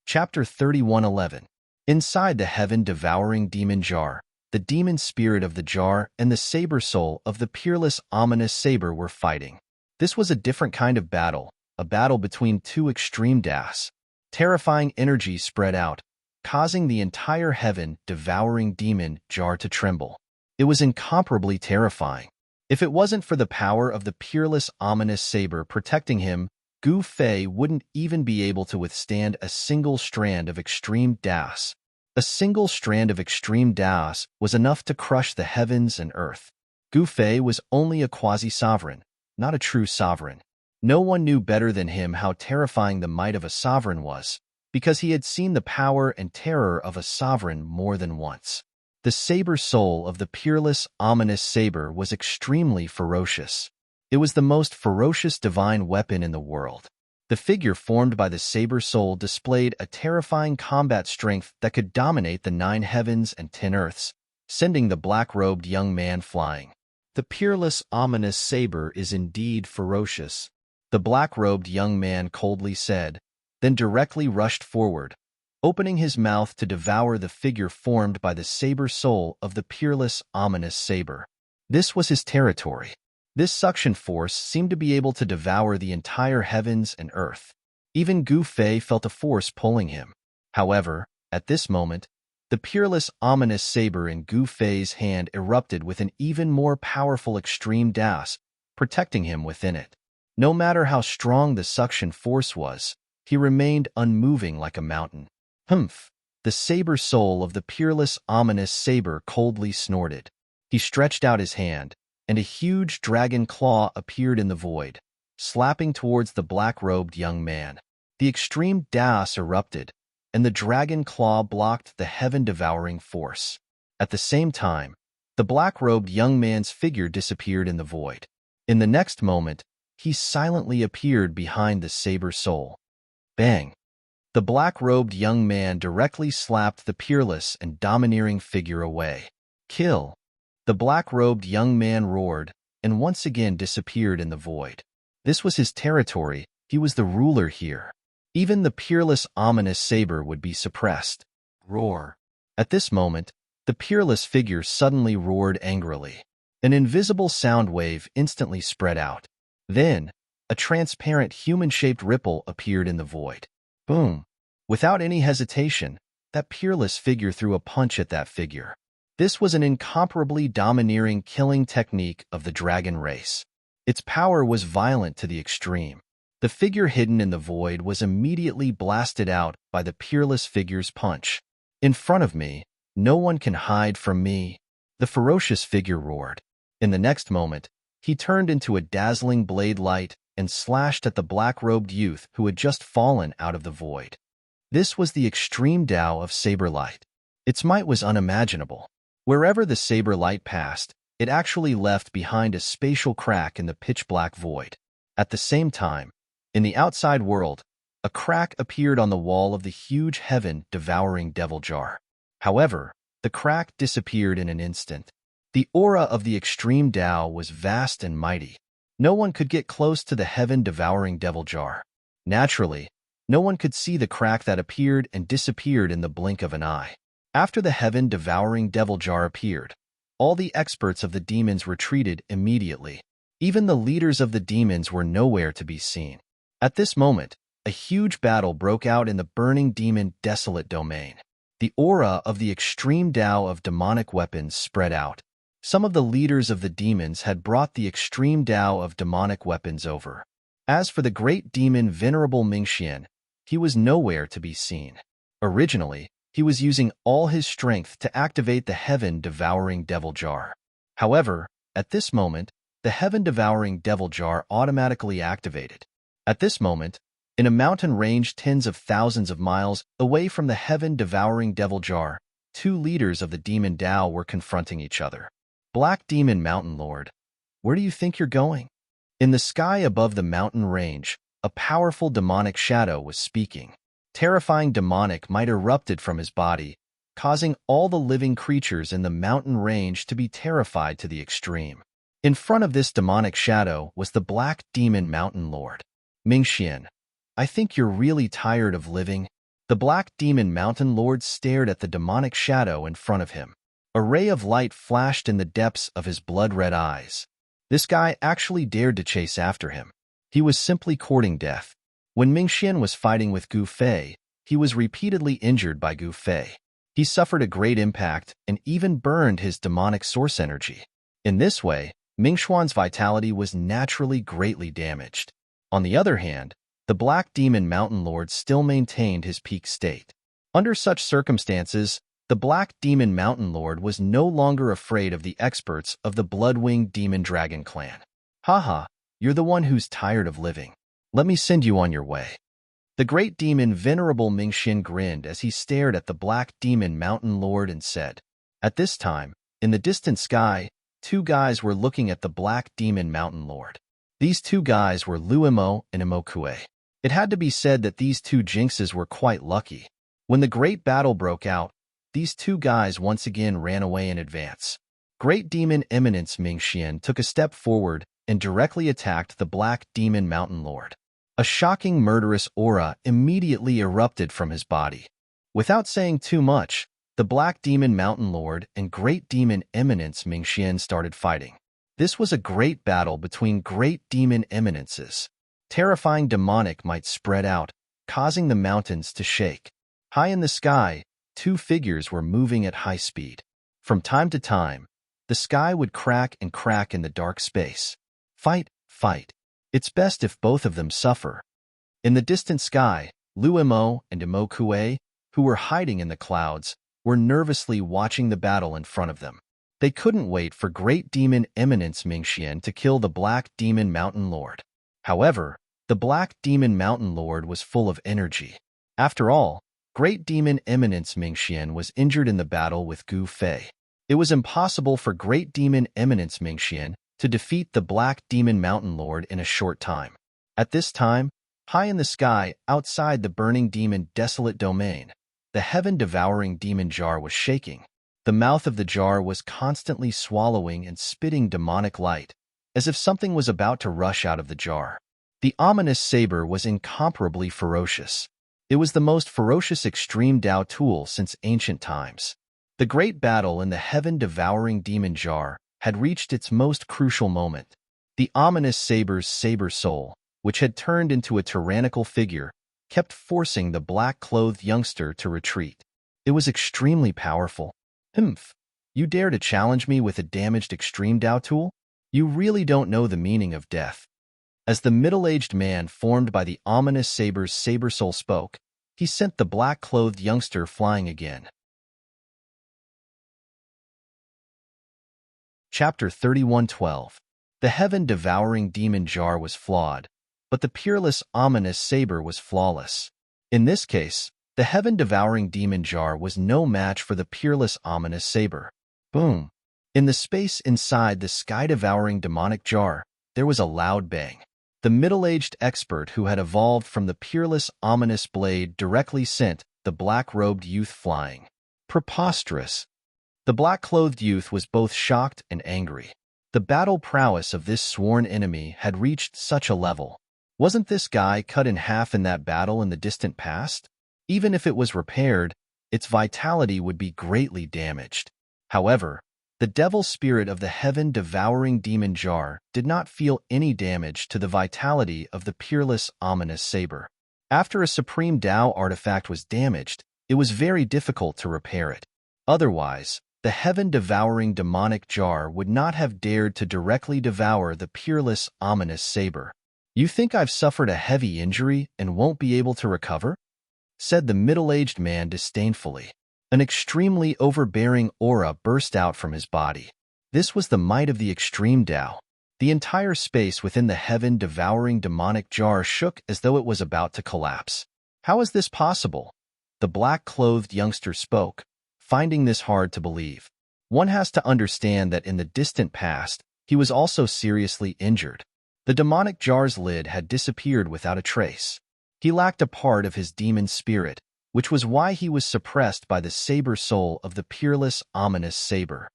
Chapter 31:11. Inside the heaven-devouring demon jar, the demon spirit of the jar and the saber soul of the Peerless Ominous Saber were fighting. This was a different kind of battle, a battle between two extreme Das. Terrifying energy spread out, causing the entire heaven-devouring demon jar to tremble. It was incomparably terrifying. If it wasn't for the power of the Peerless Ominous Saber protecting him, Gu Fei wouldn't even be able to withstand a single strand of extreme Das. A single strand of extreme Das was enough to crush the heavens and earth. Gu Fei was only a quasi-sovereign, not a true sovereign. No one knew better than him how terrifying the might of a sovereign was, because he had seen the power and terror of a sovereign more than once. The saber soul of the Peerless Ominous Saber was extremely ferocious. It was the most ferocious divine weapon in the world. The figure formed by the saber soul displayed a terrifying combat strength that could dominate the 9 heavens and 10 earths, sending the black-robed young man flying. The Peerless Ominous Saber is indeed ferocious. the black-robed young man coldly said, then directly rushed forward, opening his mouth to devour the figure formed by the saber soul of the peerless, ominous saber. This was his territory. This suction force seemed to be able to devour the entire heavens and earth. Even Gu Fei felt a force pulling him. However, at this moment, the peerless, ominous saber in Gu Fei's hand erupted with an even more powerful extreme das, protecting him within it. No matter how strong the suction force was, he remained unmoving like a mountain. Humph! The saber soul of the peerless, ominous saber coldly snorted. He stretched out his hand, and a huge dragon claw appeared in the void, slapping towards the black-robed young man. The extreme das erupted, and the dragon claw blocked the heaven-devouring force. At the same time, the black-robed young man's figure disappeared in the void. In the next moment, he silently appeared behind the saber soul. Bang! The black-robed young man directly slapped the peerless and domineering figure away. Kill! The black-robed young man roared, and once again disappeared in the void. This was his territory, he was the ruler here. Even the peerless, ominous saber would be suppressed. Roar! At this moment, the peerless figure suddenly roared angrily. An invisible sound wave instantly spread out. Then, a transparent human-shaped ripple appeared in the void. Boom! Without any hesitation, that peerless figure threw a punch at that figure. This was an incomparably domineering killing technique of the dragon race. Its power was violent to the extreme. The figure hidden in the void was immediately blasted out by the peerless figure's punch. In front of me, no one can hide from me, the ferocious figure roared. In the next moment, he turned into a dazzling blade light and slashed at the black-robed youth who had just fallen out of the void. This was the extreme Tao of saber light. Its might was unimaginable. Wherever the saber light passed, it actually left behind a spatial crack in the pitch-black void. At the same time, in the outside world, a crack appeared on the wall of the huge heaven-devouring devil jar. However, the crack disappeared in an instant. The aura of the extreme Tao was vast and mighty. No one could get close to the heaven-devouring devil jar. Naturally, no one could see the crack that appeared and disappeared in the blink of an eye. After the heaven-devouring devil jar appeared, all the experts of the demons retreated immediately. Even the leaders of the demons were nowhere to be seen. At this moment, a huge battle broke out in the burning demon desolate domain. The aura of the extreme Tao of demonic weapons spread out. Some of the leaders of the demons had brought the extreme Tao of demonic weapons over. As for the great demon Venerable Mingxian, he was nowhere to be seen. Originally, he was using all his strength to activate the heaven-devouring devil jar. However, at this moment, the heaven-devouring devil jar automatically activated. At this moment, in a mountain range tens of thousands of miles away from the heaven-devouring devil jar, two leaders of the demon Tao were confronting each other. Black Demon Mountain Lord, where do you think you're going? In the sky above the mountain range, a powerful demonic shadow was speaking. Terrifying demonic might erupted from his body, causing all the living creatures in the mountain range to be terrified to the extreme. In front of this demonic shadow was the Black Demon Mountain Lord. Mingxian, I think you're really tired of living. The Black Demon Mountain Lord stared at the demonic shadow in front of him. A ray of light flashed in the depths of his blood-red eyes. This guy actually dared to chase after him. He was simply courting death. When Mingxian was fighting with Gu Fei, he was repeatedly injured by Gu Fei. He suffered a great impact and even burned his demonic source energy. In this way, Mingxuan's vitality was naturally greatly damaged. On the other hand, the Black Demon Mountain Lord still maintained his peak state. Under such circumstances, the Black Demon Mountain Lord was no longer afraid of the experts of the Bloodwing Demon Dragon clan. Haha, you're the one who's tired of living. Let me send you on your way. The great demon Venerable Mingxian grinned as he stared at the Black Demon Mountain Lord and said. At this time, in the distant sky, two guys were looking at the Black Demon Mountain Lord. These two guys were Luimo and Imokue. It had to be said that these two jinxes were quite lucky. When the great battle broke out, these two guys once again ran away in advance. Great Demon Eminence Mingxian took a step forward and directly attacked the Black Demon Mountain Lord. A shocking murderous aura immediately erupted from his body. Without saying too much, the Black Demon Mountain Lord and Great Demon Eminence Mingxian started fighting. This was a great battle between great demon eminences. Terrifying demonic might spread out, causing the mountains to shake. High in the sky, two figures were moving at high speed. From time to time, the sky would crack and crack in the dark space. Fight, fight. It's best if both of them suffer. In the distant sky, Lu Imo and Imo Kue, who were hiding in the clouds, were nervously watching the battle in front of them. They couldn't wait for Great Demon Eminence Mingxian to kill the Black Demon Mountain Lord. However, the Black Demon Mountain Lord was full of energy. After all, Great Demon Eminence Mingxian was injured in the battle with Gu Fei. It was impossible for Great Demon Eminence Mingxian to defeat the Black Demon Mountain Lord in a short time. At this time, high in the sky, outside the burning demon desolate domain, the heaven-devouring demon jar was shaking. The mouth of the jar was constantly swallowing and spitting demonic light, as if something was about to rush out of the jar. The ominous saber was incomparably ferocious. It was the most ferocious extreme Dao tool since ancient times. The great battle in the heaven-devouring demon jar had reached its most crucial moment. The ominous saber's saber soul, which had turned into a tyrannical figure, kept forcing the black-clothed youngster to retreat. It was extremely powerful. Humph! You dare to challenge me with a damaged extreme Dao tool? You really don't know the meaning of death. As the middle-aged man formed by the ominous saber's saber soul spoke, he sent the black-clothed youngster flying again. Chapter 31:12. The heaven-devouring demon jar was flawed, but the peerless ominous saber was flawless. In this case, the heaven-devouring demon jar was no match for the peerless ominous saber. Boom! In the space inside the sky-devouring demonic jar, there was a loud bang. The middle-aged expert who had evolved from the peerless ominous blade directly sent the black-robed youth flying. Preposterous! The black-clothed youth was both shocked and angry. The battle prowess of this sworn enemy had reached such a level. Wasn't this guy cut in half in that battle in the distant past? Even if it was repaired, its vitality would be greatly damaged. However, the devil spirit of the heaven-devouring demon jar did not feel any damage to the vitality of the peerless ominous saber. After a supreme Dao artifact was damaged, it was very difficult to repair it. Otherwise, the heaven-devouring demonic jar would not have dared to directly devour the peerless ominous saber. You think I've suffered a heavy injury and won't be able to recover? Said the middle-aged man disdainfully. An extremely overbearing aura burst out from his body. This was the might of the extreme Dao. The entire space within the heaven-devouring demonic jar shook as though it was about to collapse. How is this possible? The black-clothed youngster spoke, finding this hard to believe. One has to understand that in the distant past, he was also seriously injured. The demonic jar's lid had disappeared without a trace. He lacked a part of his demon spirit, which was why he was suppressed by the saber soul of the peerless ominous saber.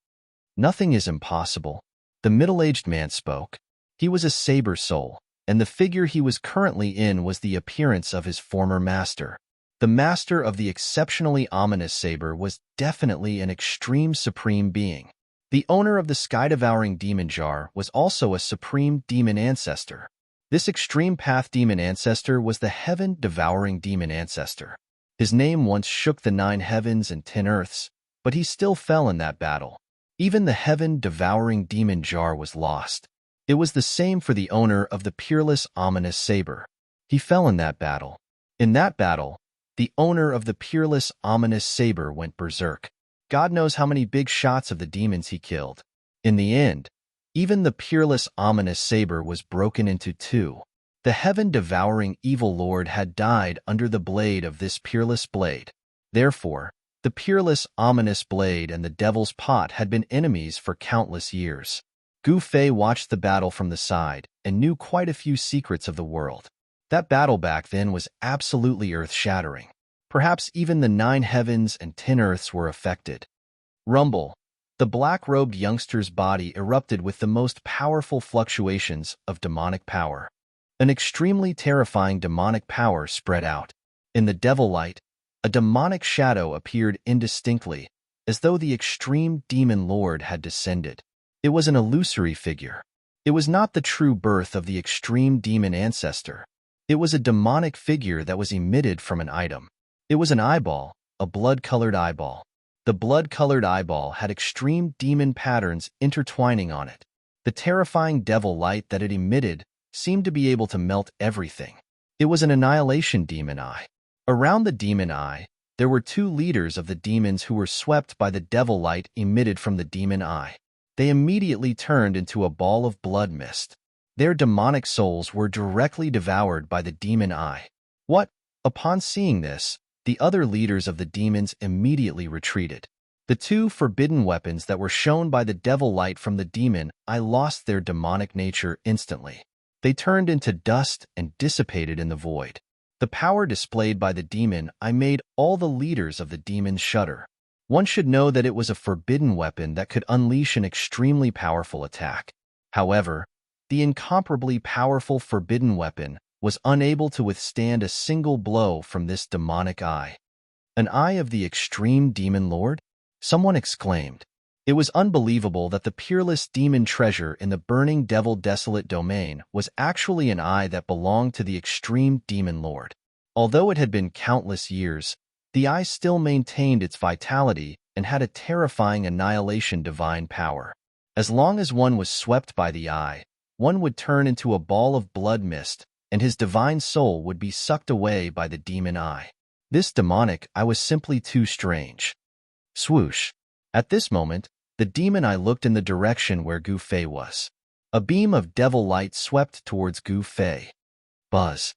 Nothing is impossible. The middle-aged man spoke. He was a saber soul, and the figure he was currently in was the appearance of his former master. The master of the exceptionally ominous saber was definitely an extreme supreme being. The owner of the sky-devouring demon jar was also a supreme demon ancestor. This extreme path demon ancestor was the heaven-devouring demon ancestor. His name once shook the 9 heavens and 10 earths, but he still fell in that battle. Even the heaven-devouring demon jar was lost. It was the same for the owner of the peerless ominous saber. He fell in that battle. In that battle, the owner of the peerless ominous saber went berserk. God knows how many big shots of the demons he killed. In the end, even the peerless ominous saber was broken into 2. The heaven-devouring evil lord had died under the blade of this peerless blade. Therefore, the peerless ominous blade and the devil's pot had been enemies for countless years. Gu Fei watched the battle from the side and knew quite a few secrets of the world. That battle back then was absolutely earth-shattering. Perhaps even the 9 heavens and 10 earths were affected. Rumble. The black-robed youngster's body erupted with the most powerful fluctuations of demonic power. An extremely terrifying demonic power spread out. In the devil light, a demonic shadow appeared indistinctly, as though the extreme demon lord had descended. It was an illusory figure. It was not the true birth of the extreme demon ancestor. It was a demonic figure that was emitted from an item. It was an eyeball, a blood-colored eyeball. The blood-colored eyeball had extreme demon patterns intertwining on it. The terrifying devil light that it emitted seemed to be able to melt everything. It was an annihilation demon eye. Around the demon eye, there were two leaders of the demons who were swept by the devil light emitted from the demon eye. They immediately turned into a ball of blood mist. Their demonic souls were directly devoured by the demon eye. What? Upon seeing this, the other leaders of the demons immediately retreated. The two forbidden weapons that were shown by the devil light from the demon eye lost their demonic nature instantly. They turned into dust and dissipated in the void. The power displayed by the demon eye made all the leaders of the demons shudder. One should know that it was a forbidden weapon that could unleash an extremely powerful attack. However, the incomparably powerful forbidden weapon was unable to withstand a single blow from this demonic eye. An eye of the extreme demon lord? Someone exclaimed. It was unbelievable that the peerless demon treasure in the burning devil desolate domain was actually an eye that belonged to the extreme demon lord. Although it had been countless years, the eye still maintained its vitality and had a terrifying annihilation divine power. As long as one was swept by the eye, one would turn into a ball of blood mist, and his divine soul would be sucked away by the demon eye. This demonic eye was simply too strange. Swoosh! At this moment, the demon eye looked in the direction where Gu Fei was. A beam of devil light swept towards Gu Fei. Buzz.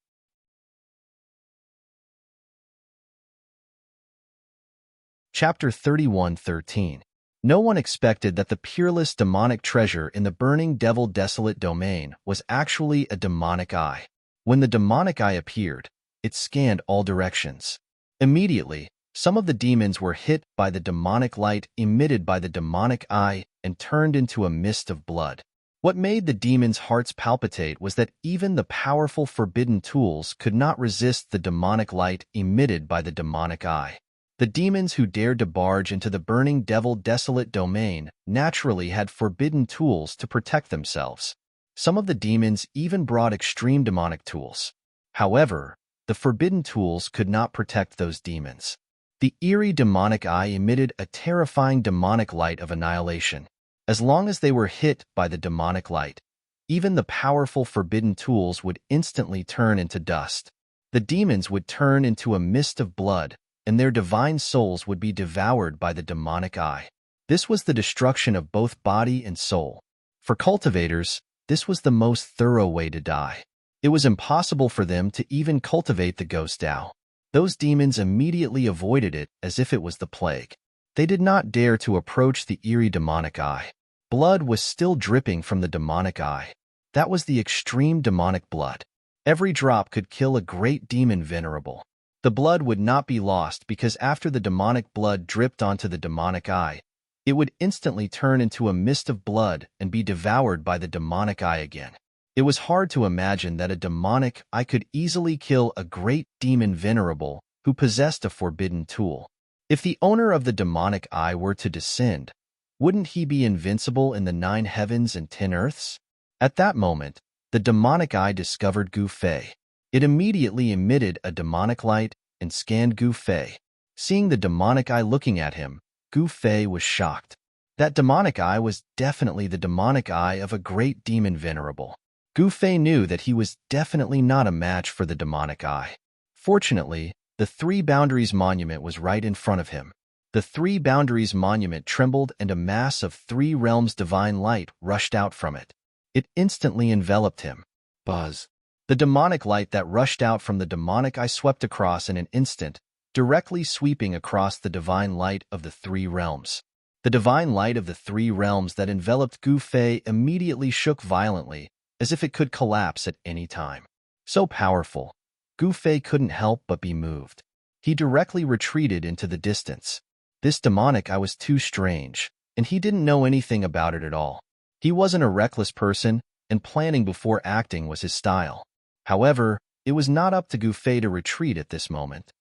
Chapter 31:13. No one expected that the peerless demonic treasure in the burning devil desolate domain was actually a demonic eye. When the demonic eye appeared, it scanned all directions. Immediately, some of the demons were hit by the demonic light emitted by the demonic eye and turned into a mist of blood. What made the demons' hearts palpitate was that even the powerful forbidden tools could not resist the demonic light emitted by the demonic eye. The demons who dared to barge into the burning devil desolate domain naturally had forbidden tools to protect themselves. Some of the demons even brought extreme demonic tools. However, the forbidden tools could not protect those demons. The eerie demonic eye emitted a terrifying demonic light of annihilation. As long as they were hit by the demonic light, even the powerful forbidden tools would instantly turn into dust. The demons would turn into a mist of blood, and their divine souls would be devoured by the demonic eye. This was the destruction of both body and soul. For cultivators, this was the most thorough way to die. It was impossible for them to even cultivate the ghost Tao. Those demons immediately avoided it as if it was the plague. They did not dare to approach the eerie demonic eye. Blood was still dripping from the demonic eye. That was the extreme demonic blood. Every drop could kill a great demon venerable. The blood would not be lost because after the demonic blood dripped onto the demonic eye, it would instantly turn into a mist of blood and be devoured by the demonic eye again. It was hard to imagine that a demonic eye could easily kill a great demon venerable who possessed a forbidden tool. If the owner of the demonic eye were to descend, wouldn't he be invincible in the 9 heavens and 10 earths? At that moment, the demonic eye discovered Gu Fei. It immediately emitted a demonic light and scanned Gu Fei. Seeing the demonic eye looking at him, Gu Fei was shocked. That demonic eye was definitely the demonic eye of a great demon venerable. Gu Fei knew that he was definitely not a match for the demonic eye. Fortunately, the 3 Boundaries Monument was right in front of him. The 3 Boundaries Monument trembled and a mass of 3 realms divine light rushed out from it. It instantly enveloped him. Buzz. The demonic light that rushed out from the demonic eye swept across in an instant, directly sweeping across the divine light of the 3 realms. The divine light of the 3 realms that enveloped Gu Fei immediately shook violently, as if it could collapse at any time. So powerful, Gu Fei couldn't help but be moved. He directly retreated into the distance. This demonic eye was too strange. and he didn't know anything about it at all. He wasn't a reckless person, and planning before acting was his style. However, it was not up to Gu Fei to retreat at this moment.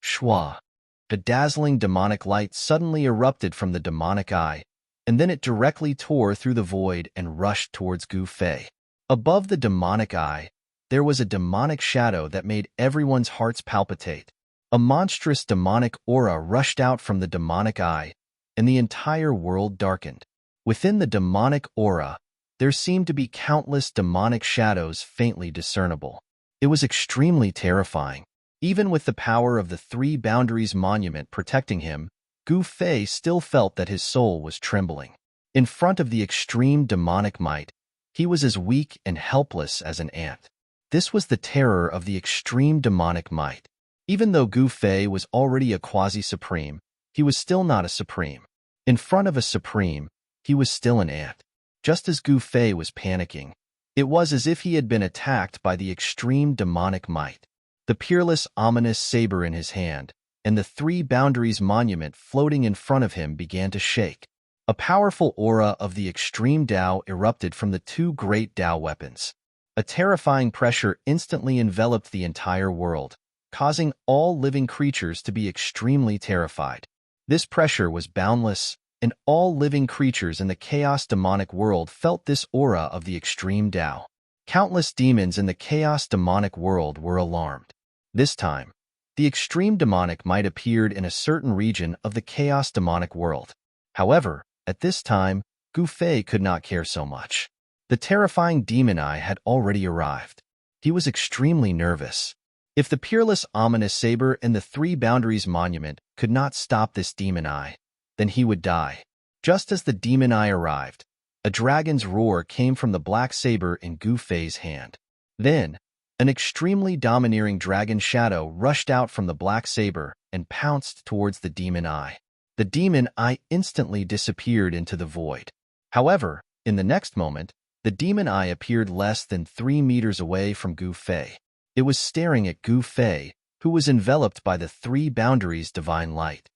Shwa! A dazzling demonic light suddenly erupted from the demonic eye, and then it directly tore through the void and rushed towards Gu Fei. Above the demonic eye, there was a demonic shadow that made everyone's hearts palpitate. A monstrous demonic aura rushed out from the demonic eye, and the entire world darkened. Within the demonic aura, there seemed to be countless demonic shadows faintly discernible. It was extremely terrifying. Even with the power of the Three Boundaries Monument protecting him, Gu Fei still felt that his soul was trembling. In front of the extreme demonic might, he was as weak and helpless as an ant. This was the terror of the extreme demonic might. Even though Gu Fei was already a quasi-supreme, he was still not a supreme. In front of a supreme, he was still an ant. Just as Gu Fei was panicking, it was as if he had been attacked by the extreme demonic might. The peerless, ominous saber in his hand, and the Three Boundaries Monument floating in front of him began to shake. A powerful aura of the extreme Tao erupted from the two great Tao weapons. A terrifying pressure instantly enveloped the entire world, causing all living creatures to be extremely terrified. This pressure was boundless, and all living creatures in the chaos demonic world felt this aura of the extreme Tao. Countless demons in the chaos demonic world were alarmed. This time, the extreme demonic might appeared in a certain region of the chaos demonic world. However, at this time, Gu Fei could not care so much. The terrifying demon eye had already arrived. He was extremely nervous. If the peerless ominous saber and the Three Boundaries Monument could not stop this demon eye, then he would die. Just as the demon eye arrived, a dragon's roar came from the black saber in Gu Fei's hand. Then, an extremely domineering dragon shadow rushed out from the black saber and pounced towards the demon eye. The demon eye instantly disappeared into the void. However, in the next moment, the demon eye appeared less than 3 meters away from Gu Fei. It was staring at Gu Fei, who was enveloped by the Three Boundaries divine light.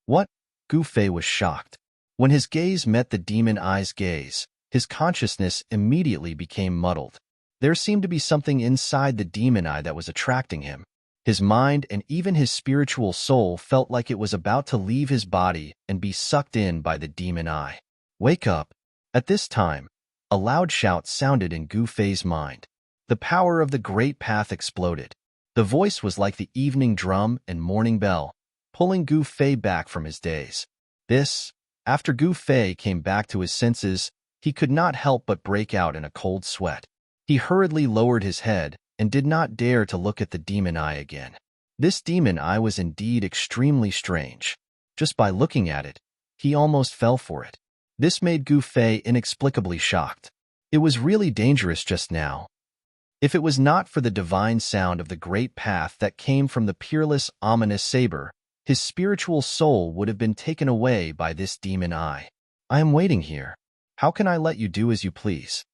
What? Gu Fei was shocked. When his gaze met the demon eye's gaze, his consciousness immediately became muddled. There seemed to be something inside the demon eye that was attracting him. His mind and even his spiritual soul felt like it was about to leave his body and be sucked in by the demon eye. Wake up! At this time, a loud shout sounded in Gu Fei's mind. The power of the great path exploded. The voice was like the evening drum and morning bell, pulling Gu Fei back from his daze. After Gu Fei came back to his senses, he could not help but break out in a cold sweat. He hurriedly lowered his head and did not dare to look at the demon eye again. This demon eye was indeed extremely strange. Just by looking at it, he almost fell for it. This made Gu Fei inexplicably shocked. It was really dangerous just now. If it was not for the divine sound of the great path that came from the peerless, ominous saber, his spiritual soul would have been taken away by this demon eye. I am waiting here. How can I let you do as you please?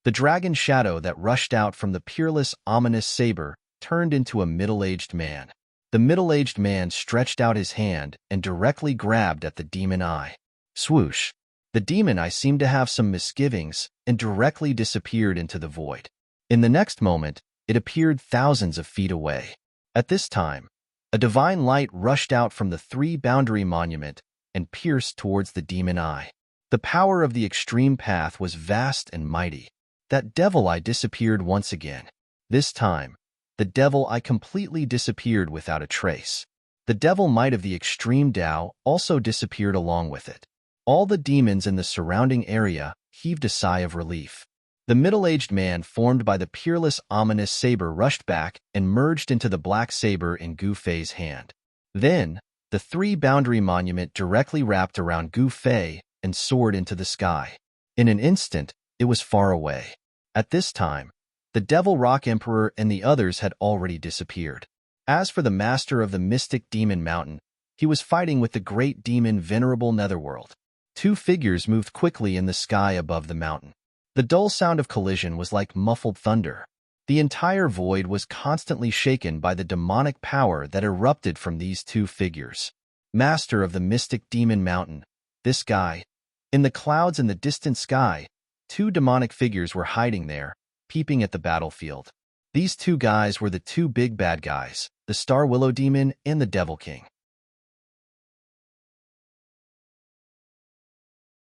The dragon shadow that rushed out from the peerless, ominous saber turned into a middle-aged man. The middle-aged man stretched out his hand and directly grabbed at the demon eye. Swoosh! The demon eye seemed to have some misgivings and directly disappeared into the void. In the next moment, it appeared thousands of feet away. At this time, a divine light rushed out from the Three Boundary Monument and pierced towards the demon eye. The power of the extreme path was vast and mighty. That devil eye disappeared once again. This time, the devil eye completely disappeared without a trace. The devil might of the extreme Tao also disappeared along with it. All the demons in the surrounding area heaved a sigh of relief. The middle-aged man formed by the peerless, ominous saber rushed back and merged into the black saber in Gu Fei's hand. Then, the Three Boundary Monument directly wrapped around Gu Fei and soared into the sky. In an instant, it was far away. At this time, the Devil Rock Emperor and the others had already disappeared. As for the master of the mystic demon mountain, he was fighting with the great demon Venerable Netherworld. Two figures moved quickly in the sky above the mountain. The dull sound of collision was like muffled thunder. The entire void was constantly shaken by the demonic power that erupted from these two figures. Master of the mystic demon mountain, this guy, In the clouds in the distant sky, two demonic figures were hiding there, peeping at the battlefield. These two guys were the two big bad guys, the Star Willow Demon and the Devil King.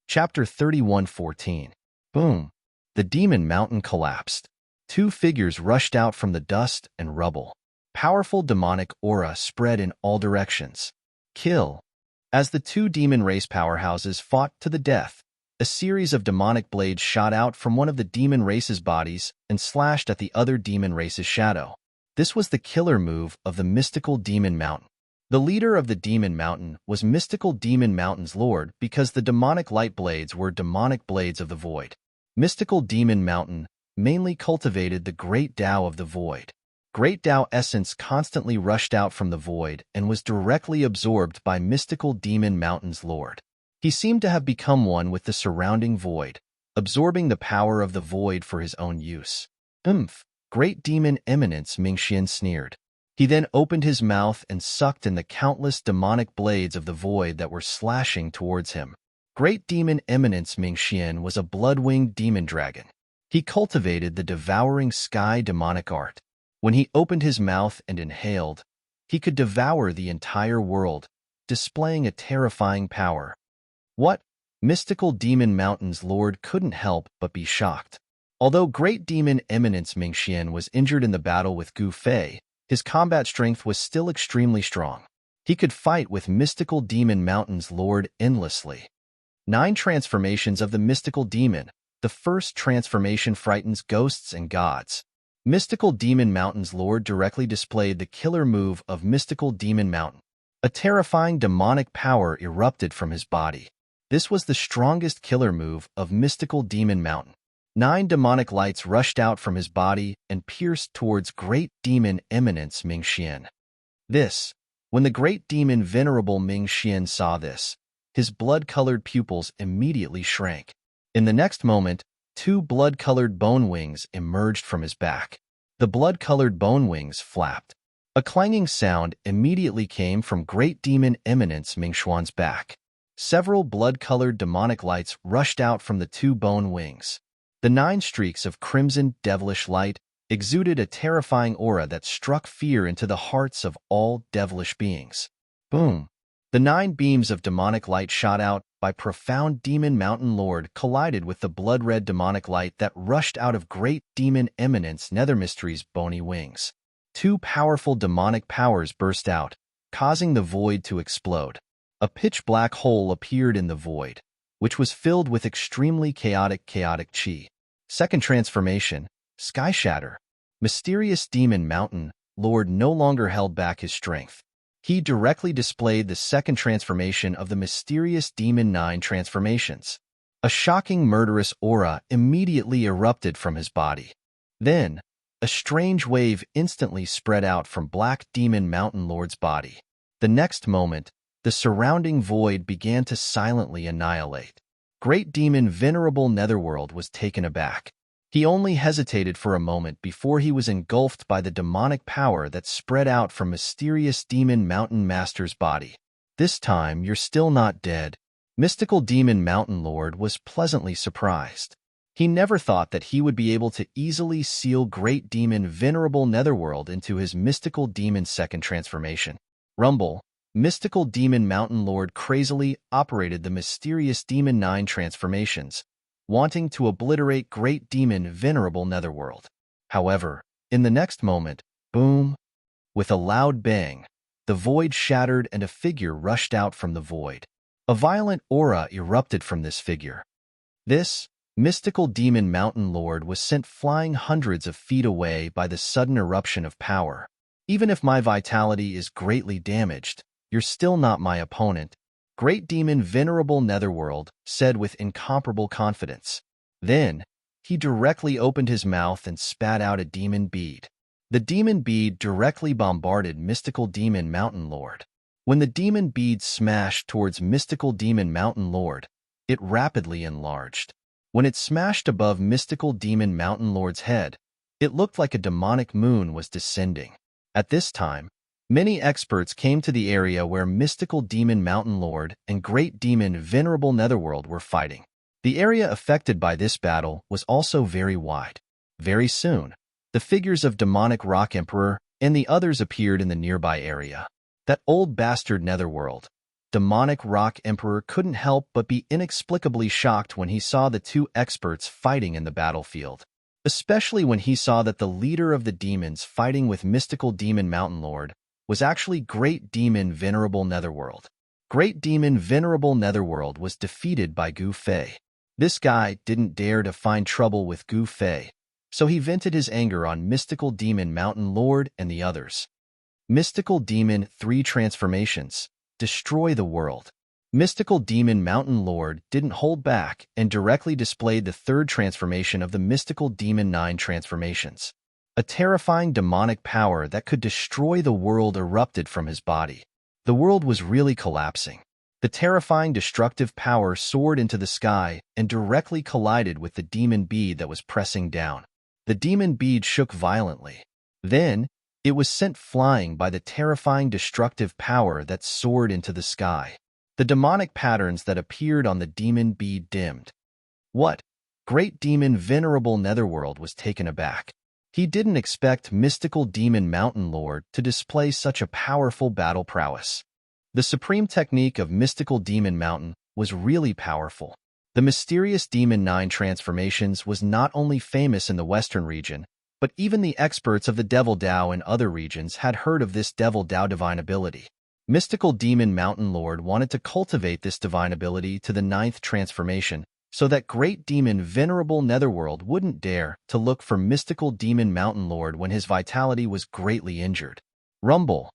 Chapter 31:14. Boom! The demon mountain collapsed. Two figures rushed out from the dust and rubble. Powerful demonic aura spread in all directions. Kill! As the two demon race powerhouses fought to the death, a series of demonic blades shot out from one of the demon race's bodies and slashed at the other demon race's shadow. This was the killer move of the mystical demon mountain. The leader of the demon mountain was mystical demon mountain's lord because the demonic light blades were demonic blades of the void. Mystical demon mountain mainly cultivated the great Tao of the void. Great Tao essence constantly rushed out from the void and was directly absorbed by mystical demon mountain's lord. He seemed to have become one with the surrounding void, absorbing the power of the void for his own use. Great demon eminence, Mingxian sneered. He then opened his mouth and sucked in the countless demonic blades of the void that were slashing towards him. Great demon eminence Mingxian was a blood-winged demon dragon. He cultivated the devouring sky demonic art. When he opened his mouth and inhaled, he could devour the entire world, displaying a terrifying power. What? Mystical demon mountain's lord couldn't help but be shocked. Although great demon eminence Mingxian was injured in the battle with Gu Fei, his combat strength was still extremely strong. He could fight with mystical demon mountain's lord endlessly. 9 transformations of the mystical demon. The first transformation frightens ghosts and gods. Mystical demon mountain's lord directly displayed the killer move of mystical demon mountain. A terrifying demonic power erupted from his body. This was the strongest killer move of mystical demon mountain. 9 demonic lights rushed out from his body and pierced towards great demon eminence Mingxian. When the great demon Venerable Mingxian saw this, his blood-colored pupils immediately shrank. In the next moment, 2 blood-colored bone wings emerged from his back. The blood-colored bone wings flapped. A clanging sound immediately came from great demon eminence Mingxuan's back. Several blood-colored demonic lights rushed out from the 2 bone wings. The 9 streaks of crimson devilish light exuded a terrifying aura that struck fear into the hearts of all devilish beings. Boom! The 9 beams of demonic light shot out by profound demon mountain lord collided with the blood-red demonic light that rushed out of great demon eminence Nether Mystery's bony wings. 2 powerful demonic powers burst out, causing the void to explode. A pitch-black hole appeared in the void, which was filled with extremely chaotic chi. Second transformation, Sky Shatter. Mysterious demon mountain lord no longer held back his strength. He directly displayed the second transformation of the mysterious demon 9 transformations. A shocking murderous aura immediately erupted from his body. Then, a strange wave instantly spread out from Black Demon Mountain Lord's body. The next moment, the surrounding void began to silently annihilate. Great Demon Venerable Netherworld was taken aback. He only hesitated for a moment before he was engulfed by the demonic power that spread out from mysterious Demon Mountain Master's body. This time, you're still not dead. Mystical Demon Mountain Lord was pleasantly surprised. He never thought that he would be able to easily seal Great Demon Venerable Netherworld into his Mystical Demon second transformation. Rumble, Mystical Demon Mountain Lord crazily operated the mysterious Demon 9 transformations, wanting to obliterate Great Demon Venerable Netherworld. However, in the next moment, boom! With a loud bang, the void shattered and a figure rushed out from the void. A violent aura erupted from this figure. This mystical demon mountain lord was sent flying hundreds of feet away by the sudden eruption of power. Even if my vitality is greatly damaged, you're still not my opponent, Great Demon Venerable Netherworld said with incomparable confidence. Then, he directly opened his mouth and spat out a demon bead. The demon bead directly bombarded Mystical Demon Mountain Lord. When the demon bead smashed towards Mystical Demon Mountain Lord, it rapidly enlarged. When it smashed above Mystical Demon Mountain Lord's head, it looked like a demonic moon was descending. At this time, Many experts came to the area where mystical demon Mountain Lord and great demon Venerable Netherworld were fighting. The area affected by this battle was also very wide. Very soon, the figures of demonic Rock Emperor and the others appeared in the nearby area. That old bastard Netherworld. Demonic Rock Emperor couldn't help but be inexplicably shocked when he saw the two experts fighting in the battlefield. Especially when he saw that the leader of the demons fighting with mystical demon Mountain Lord was actually Great Demon Venerable Netherworld. Great Demon Venerable Netherworld was defeated by Gu Fei. This guy didn't dare to find trouble with Gu Fei, so he vented his anger on mystical demon Mountain Lord and the others. Mystical Demon 3 Transformations. Destroy the world. Mystical Demon Mountain Lord didn't hold back and directly displayed the third transformation of the Mystical Demon 9 Transformations. A terrifying demonic power that could destroy the world erupted from his body. The world was really collapsing. The terrifying destructive power soared into the sky and directly collided with the demon bead that was pressing down. The demon bead shook violently. Then, it was sent flying by the terrifying destructive power that soared into the sky. The demonic patterns that appeared on the demon bead dimmed. What? Great Demon Venerable Netherworld was taken aback. He didn't expect mystical demon Mountain Lord to display such a powerful battle prowess. The supreme technique of mystical demon Mountain was really powerful. The mysterious Demon 9 Transformations was not only famous in the Western region, but even the experts of the Devil Dao in other regions had heard of this Devil Dao divine ability. Mystical Demon Mountain Lord wanted to cultivate this divine ability to the 9th transformation, so that Great Demon Venerable Netherworld wouldn't dare to look for Mystical Demon Mountain Lord when his vitality was greatly injured. Rumble.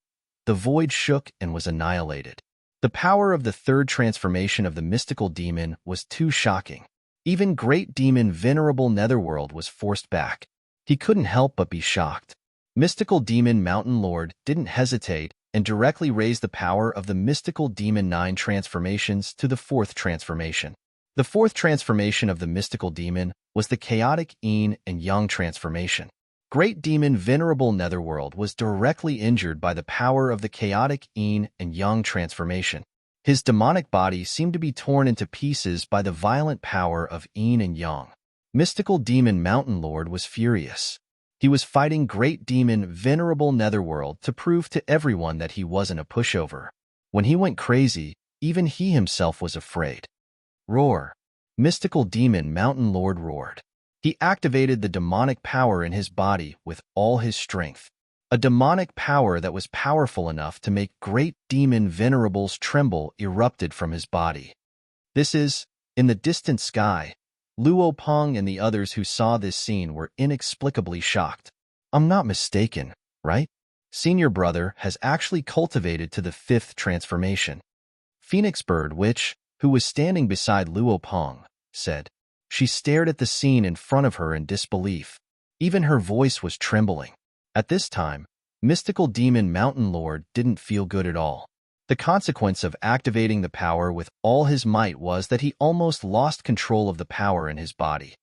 The void shook and was annihilated. The power of the third transformation of the mystical demon was too shocking. Even Great Demon Venerable Netherworld was forced back. He couldn't help but be shocked. Mystical Demon Mountain Lord didn't hesitate and directly raised the power of the Mystical Demon 9 transformations to the 4th transformation. The 4th transformation of the mystical demon was the chaotic yin and yang transformation. Great Demon Venerable Netherworld was directly injured by the power of the chaotic yin and yang transformation. His demonic body seemed to be torn into pieces by the violent power of yin and yang. Mystical Demon Mountain Lord was furious. He was fighting Great Demon Venerable Netherworld to prove to everyone that he wasn't a pushover. When he went crazy, even he himself was afraid. Roar. Mystical Demon Mountain Lord roared. He activated the demonic power in his body with all his strength. A demonic power that was powerful enough to make Great Demon Venerable's tremble erupted from his body. This is, in the distant sky, Luo Peng and the others who saw this scene were inexplicably shocked. I'm not mistaken, right? Senior brother has actually cultivated to the 5th transformation. Phoenix Bird Witch, who was standing beside Luo Peng, said. She stared at the scene in front of her in disbelief. Even her voice was trembling. At this time, Mystical Demon Mountain Lord didn't feel good at all. The consequence of activating the power with all his might was that he almost lost control of the power in his body.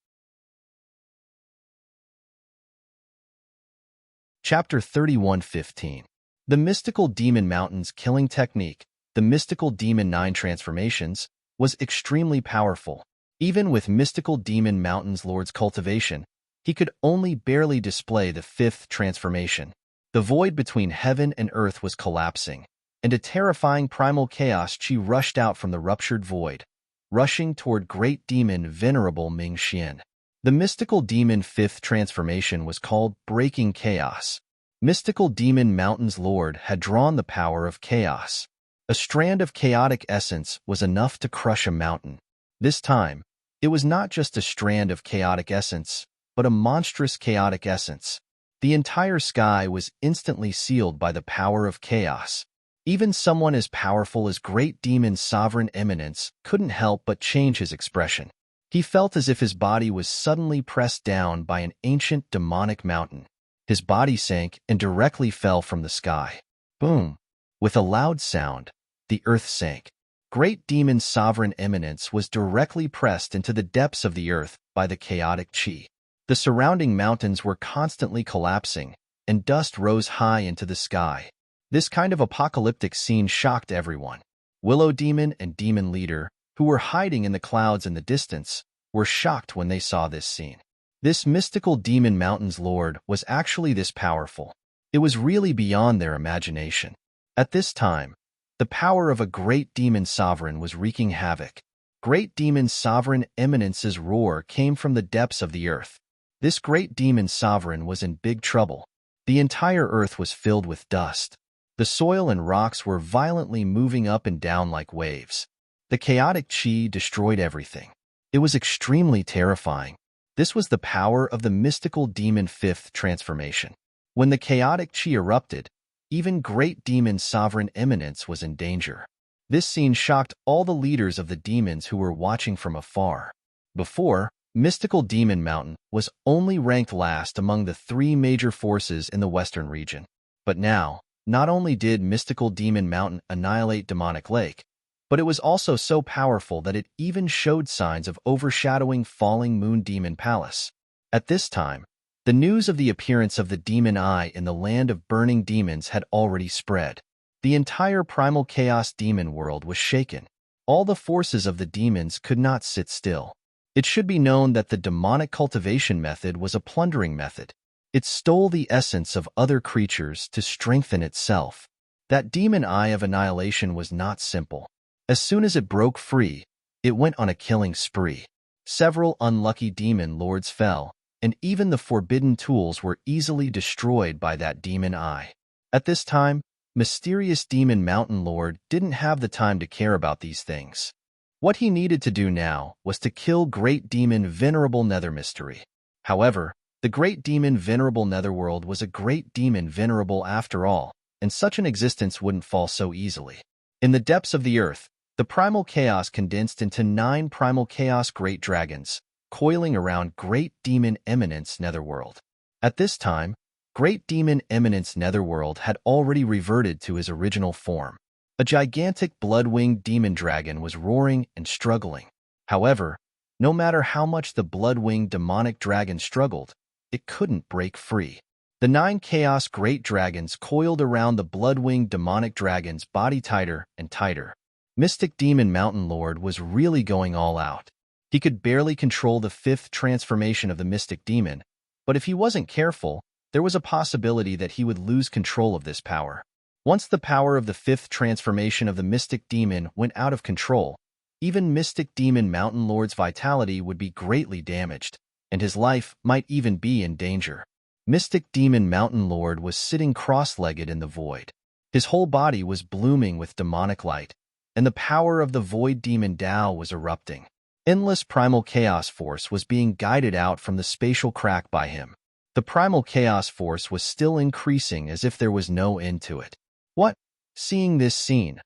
Chapter 31:15. The Mystical Demon Mountain's killing technique, the Mystical Demon 9 Transformations, was extremely powerful. Even with Mystical Demon Mountain's Lord's cultivation, he could only barely display the 5th transformation. The void between heaven and earth was collapsing, and a terrifying primal chaos chi rushed out from the ruptured void, rushing toward Great Demon Venerable Ming Xian. The Mystical Demon 5th transformation was called Breaking Chaos. Mystical Demon Mountain's Lord had drawn the power of chaos. A strand of chaotic essence was enough to crush a mountain. This time, it was not just a strand of chaotic essence, but a monstrous chaotic essence. The entire sky was instantly sealed by the power of chaos. Even someone as powerful as Great Demon's Sovereign Eminence couldn't help but change his expression. He felt as if his body was suddenly pressed down by an ancient demonic mountain. His body sank and directly fell from the sky. Boom! With a loud sound, the earth sank. Great Demon's Sovereign Eminence was directly pressed into the depths of the earth by the chaotic chi. The surrounding mountains were constantly collapsing, and dust rose high into the sky. This kind of apocalyptic scene shocked everyone. Willow Demon and Demon Leader, who were hiding in the clouds in the distance, were shocked when they saw this scene. This mystical demon mountain's lord was actually this powerful. It was really beyond their imagination. At this time, the power of a great demon sovereign was wreaking havoc. Great demon sovereign eminence's roar came from the depths of the earth. This great demon sovereign was in big trouble. The entire earth was filled with dust. The soil and rocks were violently moving up and down like waves. The chaotic chi destroyed everything. It was extremely terrifying. This was the power of the mystical demon fifth transformation. When the chaotic chi erupted, even great demon sovereign eminence was in danger. This scene shocked all the leaders of the demons who were watching from afar. Before, mystical demon mountain was only ranked last among the 3 major forces in the western region. But now, not only did mystical demon mountain annihilate demonic lake, but it was also so powerful that it even showed signs of overshadowing falling moon demon palace. At this time, the news of the appearance of the demon eye in the land of burning demons had already spread. The entire primal chaos demon world was shaken. All the forces of the demons could not sit still. It should be known that the demonic cultivation method was a plundering method. It stole the essence of other creatures to strengthen itself. That demon eye of annihilation was not simple. As soon as it broke free, it went on a killing spree. Several unlucky demon lords fell, and even the forbidden tools were easily destroyed by that demon eye. At this time, mysterious demon mountain lord didn't have the time to care about these things. What he needed to do now was to kill great demon Venerable Nether Mystery. However, the great demon Venerable Netherworld was a great demon Venerable after all, and such an existence wouldn't fall so easily. In the depths of the earth, the primal chaos condensed into 9 primal chaos great dragons, coiling around great demon eminence Netherworld. At this time, great demon eminence Netherworld had already reverted to his original form. A gigantic blood-winged demon dragon was roaring and struggling. However, no matter how much the blood-winged demonic dragon struggled, it couldn't break free. The 9 chaos great dragons coiled around the blood-winged demonic dragon's body tighter and tighter. Mystic Demon Mountain Lord was really going all out. He could barely control the 5th transformation of the Mystic Demon, but if he wasn't careful, there was a possibility that he would lose control of this power. Once the power of the 5th transformation of the Mystic Demon went out of control, even Mystic Demon Mountain Lord's vitality would be greatly damaged, and his life might even be in danger. Mystic Demon Mountain Lord was sitting cross-legged in the void. His whole body was blooming with demonic light, and the power of the Void Demon Tao was erupting. Endless primal chaos force was being guided out from the spatial crack by him. The primal chaos force was still increasing as if there was no end to it. What? Seeing this scene,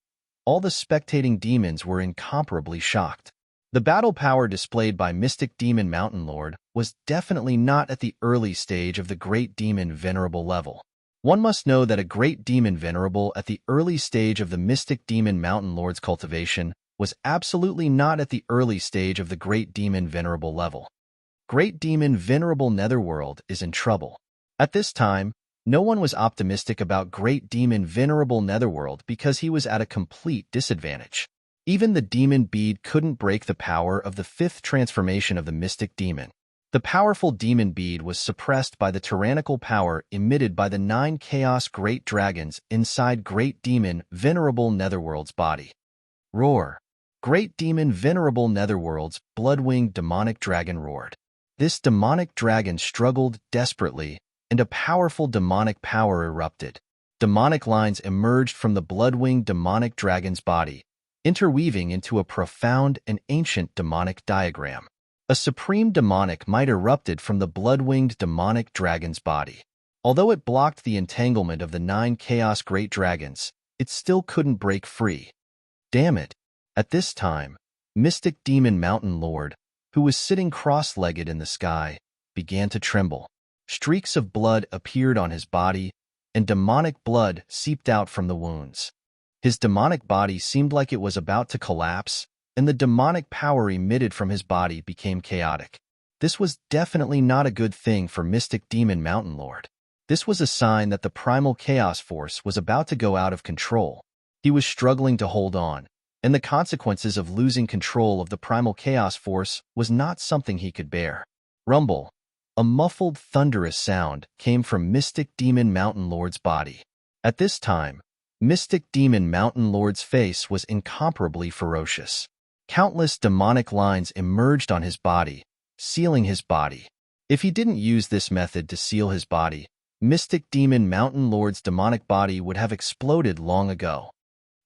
all the spectating demons were incomparably shocked. The battle power displayed by Mystic Demon Mountain Lord was definitely not at the early stage of the Great Demon Venerable level. One must know that a Great Demon Venerable at the early stage of the Mystic Demon Mountain Lord's cultivation was absolutely not at the early stage of the Great Demon Venerable level. Great Demon Venerable Netherworld is in trouble. At this time, no one was optimistic about Great Demon Venerable Netherworld because he was at a complete disadvantage. Even the Demon Bead couldn't break the power of the 5th transformation of the Mystic Demon. The powerful Demon Bead was suppressed by the tyrannical power emitted by the 9 Chaos Great Dragons inside Great Demon Venerable Netherworld's body. Roar! Great Demon Venerable Netherworld's blood-winged demonic dragon roared. This demonic dragon struggled desperately, and a powerful demonic power erupted. Demonic lines emerged from the blood-winged demonic dragon's body, interweaving into a profound and ancient demonic diagram. A supreme demonic might erupted from the blood-winged demonic dragon's body. Although it blocked the entanglement of the 9 Chaos Great Dragons, it still couldn't break free. Damn it! At this time, Mystic Demon Mountain Lord, who was sitting cross-legged in the sky, began to tremble. Streaks of blood appeared on his body, and demonic blood seeped out from the wounds. His demonic body seemed like it was about to collapse, and the demonic power emitted from his body became chaotic. This was definitely not a good thing for Mystic Demon Mountain Lord. This was a sign that the primal chaos force was about to go out of control. He was struggling to hold on, and the consequences of losing control of the primal chaos force was not something he could bear. Rumble. A muffled, thunderous sound came from Mystic Demon Mountain Lord's body. At this time, Mystic Demon Mountain Lord's face was incomparably ferocious. Countless demonic lines emerged on his body, sealing his body. If he didn't use this method to seal his body, Mystic Demon Mountain Lord's demonic body would have exploded long ago.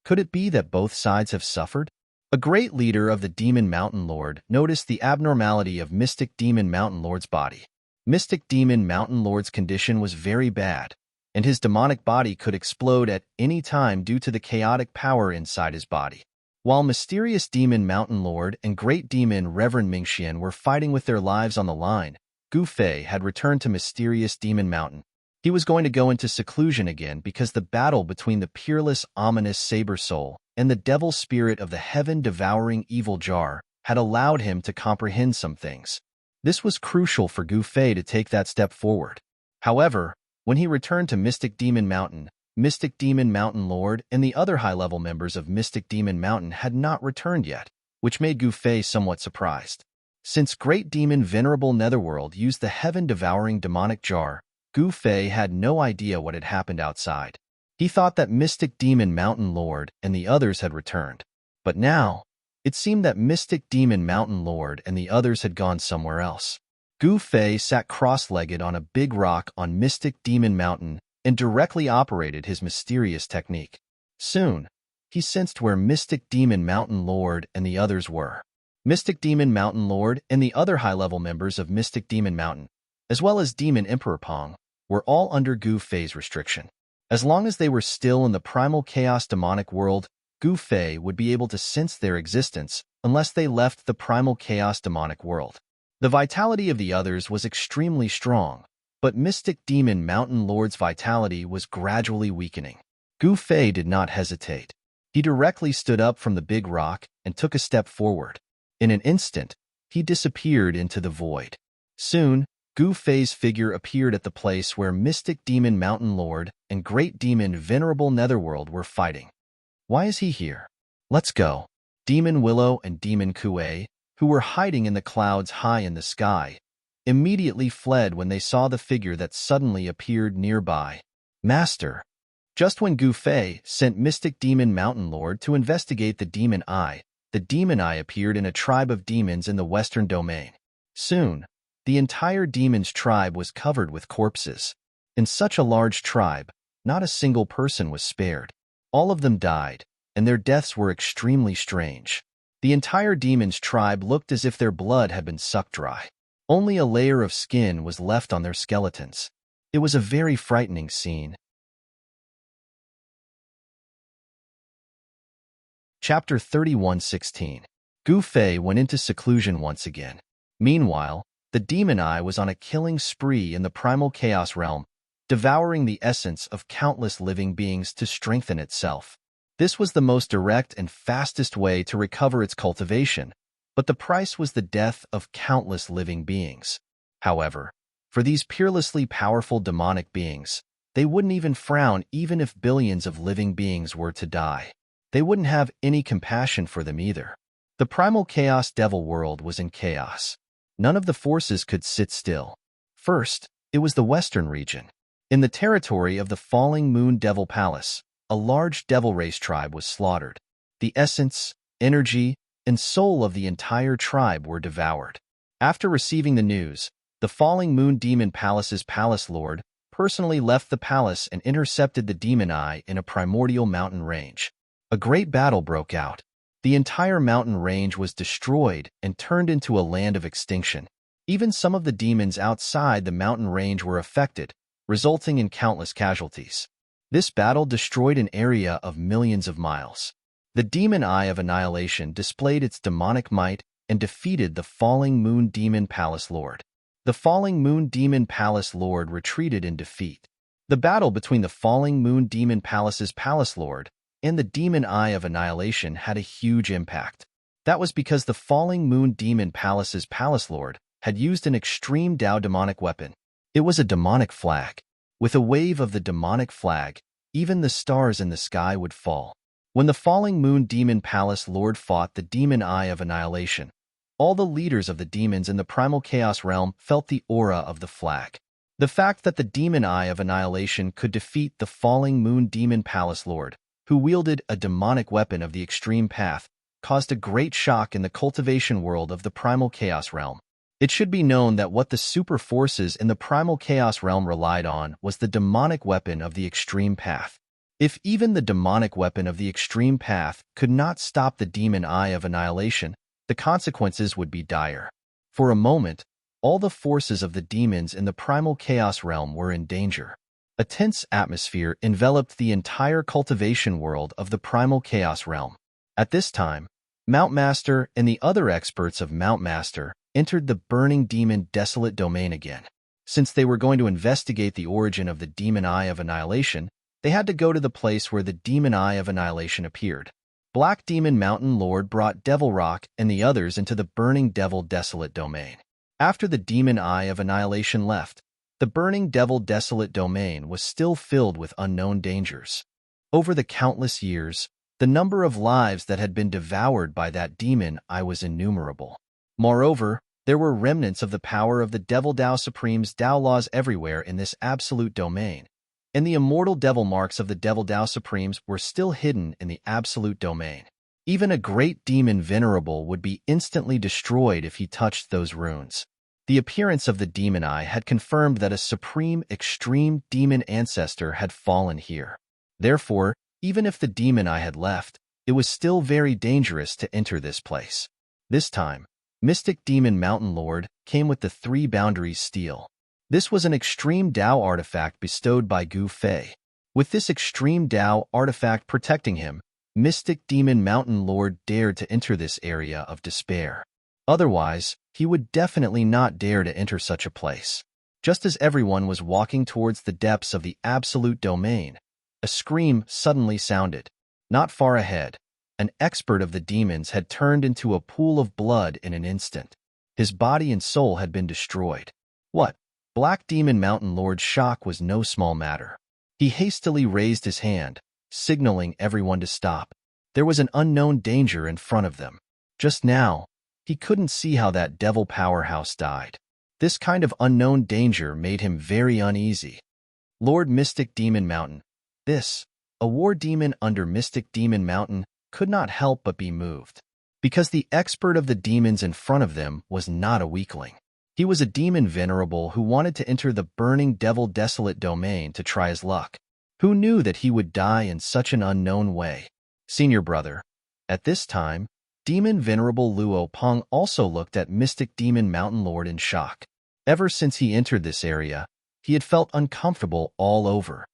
Could it be that both sides have suffered? A great leader of the Demon Mountain Lord noticed the abnormality of Mystic Demon Mountain Lord's body. Mystic Demon Mountain Lord's condition was very bad, and his demonic body could explode at any time due to the chaotic power inside his body. While Mysterious Demon Mountain Lord and Great Demon Reverend Mingxian were fighting with their lives on the line, Gu Fei had returned to Mysterious Demon Mountain. He was going to go into seclusion again because the battle between the peerless, ominous Saber Soul and the devil spirit of the heaven-devouring evil jar had allowed him to comprehend some things. This was crucial for Gu Fei to take that step forward. However, when he returned to Mystic Demon Mountain Lord and the other high-level members of Mystic Demon Mountain had not returned yet, which made Gu Fei somewhat surprised. Since Great Demon Venerable Netherworld used the heaven-devouring demonic jar, Gu Fei had no idea what had happened outside. He thought that Mystic Demon Mountain Lord and the others had returned. But now, it seemed that Mystic Demon Mountain Lord and the others had gone somewhere else. Gu Fei sat cross-legged on a big rock on Mystic Demon Mountain and directly operated his mysterious technique. Soon, he sensed where Mystic Demon Mountain Lord and the others were. Mystic Demon Mountain Lord and the other high-level members of Mystic Demon Mountain, as well as Demon Emperor Pong, were all under Gu Fei's restriction. As long as they were still in the primal chaos demonic world, Gu Fei would be able to sense their existence unless they left the primal chaos demonic world. The vitality of the others was extremely strong, but Mystic Demon Mountain Lord's vitality was gradually weakening. Gu Fei did not hesitate. He directly stood up from the big rock and took a step forward. In an instant, he disappeared into the void. Soon, Gu Fei's figure appeared at the place where Mystic Demon Mountain Lord and Great Demon Venerable Netherworld were fighting. Why is he here? Let's go. Demon Willow and Demon Kuei, who were hiding in the clouds high in the sky, immediately fled when they saw the figure that suddenly appeared nearby. Master. Just when Gu Fei sent Mystic Demon Mountain Lord to investigate the Demon Eye appeared in a tribe of demons in the Western Domain. Soon, the entire demon's tribe was covered with corpses. In such a large tribe, not a single person was spared. All of them died, and their deaths were extremely strange. The entire demon's tribe looked as if their blood had been sucked dry. Only a layer of skin was left on their skeletons. It was a very frightening scene. Chapter 31:16. Gu Fei went into seclusion once again. Meanwhile, the Demon Eye was on a killing spree in the primal chaos realm, devouring the essence of countless living beings to strengthen itself. This was the most direct and fastest way to recover its cultivation, but the price was the death of countless living beings. However, for these peerlessly powerful demonic beings, they wouldn't even frown even if billions of living beings were to die. They wouldn't have any compassion for them either. The primal chaos devil world was in chaos. None of the forces could sit still. First, it was the western region. In the territory of the Falling Moon Devil Palace, a large devil race tribe was slaughtered. The essence, energy, and soul of the entire tribe were devoured. After receiving the news, the Falling Moon Demon Palace's palace lord personally left the palace and intercepted the Demon Eye in a primordial mountain range. A great battle broke out. The entire mountain range was destroyed and turned into a land of extinction. Even some of the demons outside the mountain range were affected, resulting in countless casualties. This battle destroyed an area of millions of miles. The Demon Eye of Annihilation displayed its demonic might and defeated the Falling Moon Demon Palace Lord. The Falling Moon Demon Palace Lord retreated in defeat. The battle between the Falling Moon Demon Palace's Palace Lord and the Demon Eye of Annihilation had a huge impact. That was because the Falling Moon Demon Palace's Palace Lord had used an extreme Dao demonic weapon. It was a demonic flag. With a wave of the demonic flag, even the stars in the sky would fall. When the falling moon demon palace lord fought the demon eye of annihilation, all the leaders of the demons in the primal chaos realm felt the aura of the flag. The fact that the demon eye of annihilation could defeat the falling moon demon palace lord, who wielded a demonic weapon of the extreme path, caused a great shock in the cultivation world of the primal chaos realm. It should be known that what the super forces in the primal chaos realm relied on was the demonic weapon of the extreme path. If even the demonic weapon of the extreme path could not stop the demon eye of annihilation, the consequences would be dire. For a moment, all the forces of the demons in the primal chaos realm were in danger. A tense atmosphere enveloped the entire cultivation world of the primal chaos realm. At this time, Mount Master and the other experts of Mount Master entered the burning demon desolate domain again. Since they were going to investigate the origin of the demon eye of annihilation, they had to go to the place where the demon eye of annihilation appeared. Black Demon Mountain Lord brought Devil Rock and the others into the burning devil desolate domain. After the demon eye of annihilation left, the burning devil desolate domain was still filled with unknown dangers. Over the countless years, the number of lives that had been devoured by that demon eye was innumerable. Moreover, there were remnants of the power of the Devil Tao Supreme's Tao laws everywhere in this absolute domain, and the immortal devil marks of the Devil Tao Supremes were still hidden in the absolute domain. Even a great demon Venerable would be instantly destroyed if he touched those runes. The appearance of the demon eye had confirmed that a supreme, extreme demon ancestor had fallen here. Therefore, even if the demon eye had left, it was still very dangerous to enter this place. This time, Mystic Demon Mountain Lord came with the 3 boundaries steel. This was an extreme Tao artifact bestowed by Gu Fei. With this extreme Tao artifact protecting him, Mystic Demon Mountain Lord dared to enter this area of despair. Otherwise, he would definitely not dare to enter such a place. Just as everyone was walking towards the depths of the absolute domain, a scream suddenly sounded. Not far ahead, an expert of the demons had turned into a pool of blood in an instant. His body and soul had been destroyed. What? Black Demon Mountain Lord's shock was no small matter. He hastily raised his hand, signaling everyone to stop. There was an unknown danger in front of them. Just now, he couldn't see how that devil powerhouse died. This kind of unknown danger made him very uneasy. Lord Mystic Demon Mountain. A war demon under Mystic Demon Mountain, could not help but be moved. Because the expert of the demons in front of them was not a weakling. He was a demon Venerable who wanted to enter the burning devil desolate domain to try his luck. Who knew that he would die in such an unknown way? Senior brother. At this time, Demon Venerable Luo Peng also looked at Mystic Demon Mountain Lord in shock. Ever since he entered this area, he had felt uncomfortable all over.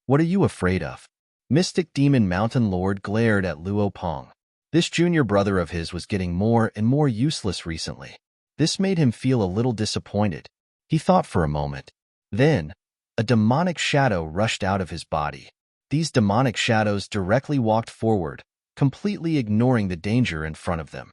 What are you afraid of? Mystic Demon Mountain Lord glared at Luo Peng. This junior brother of his was getting more and more useless recently. This made him feel a little disappointed. He thought for a moment. Then, a demonic shadow rushed out of his body. These demonic shadows directly walked forward, completely ignoring the danger in front of them.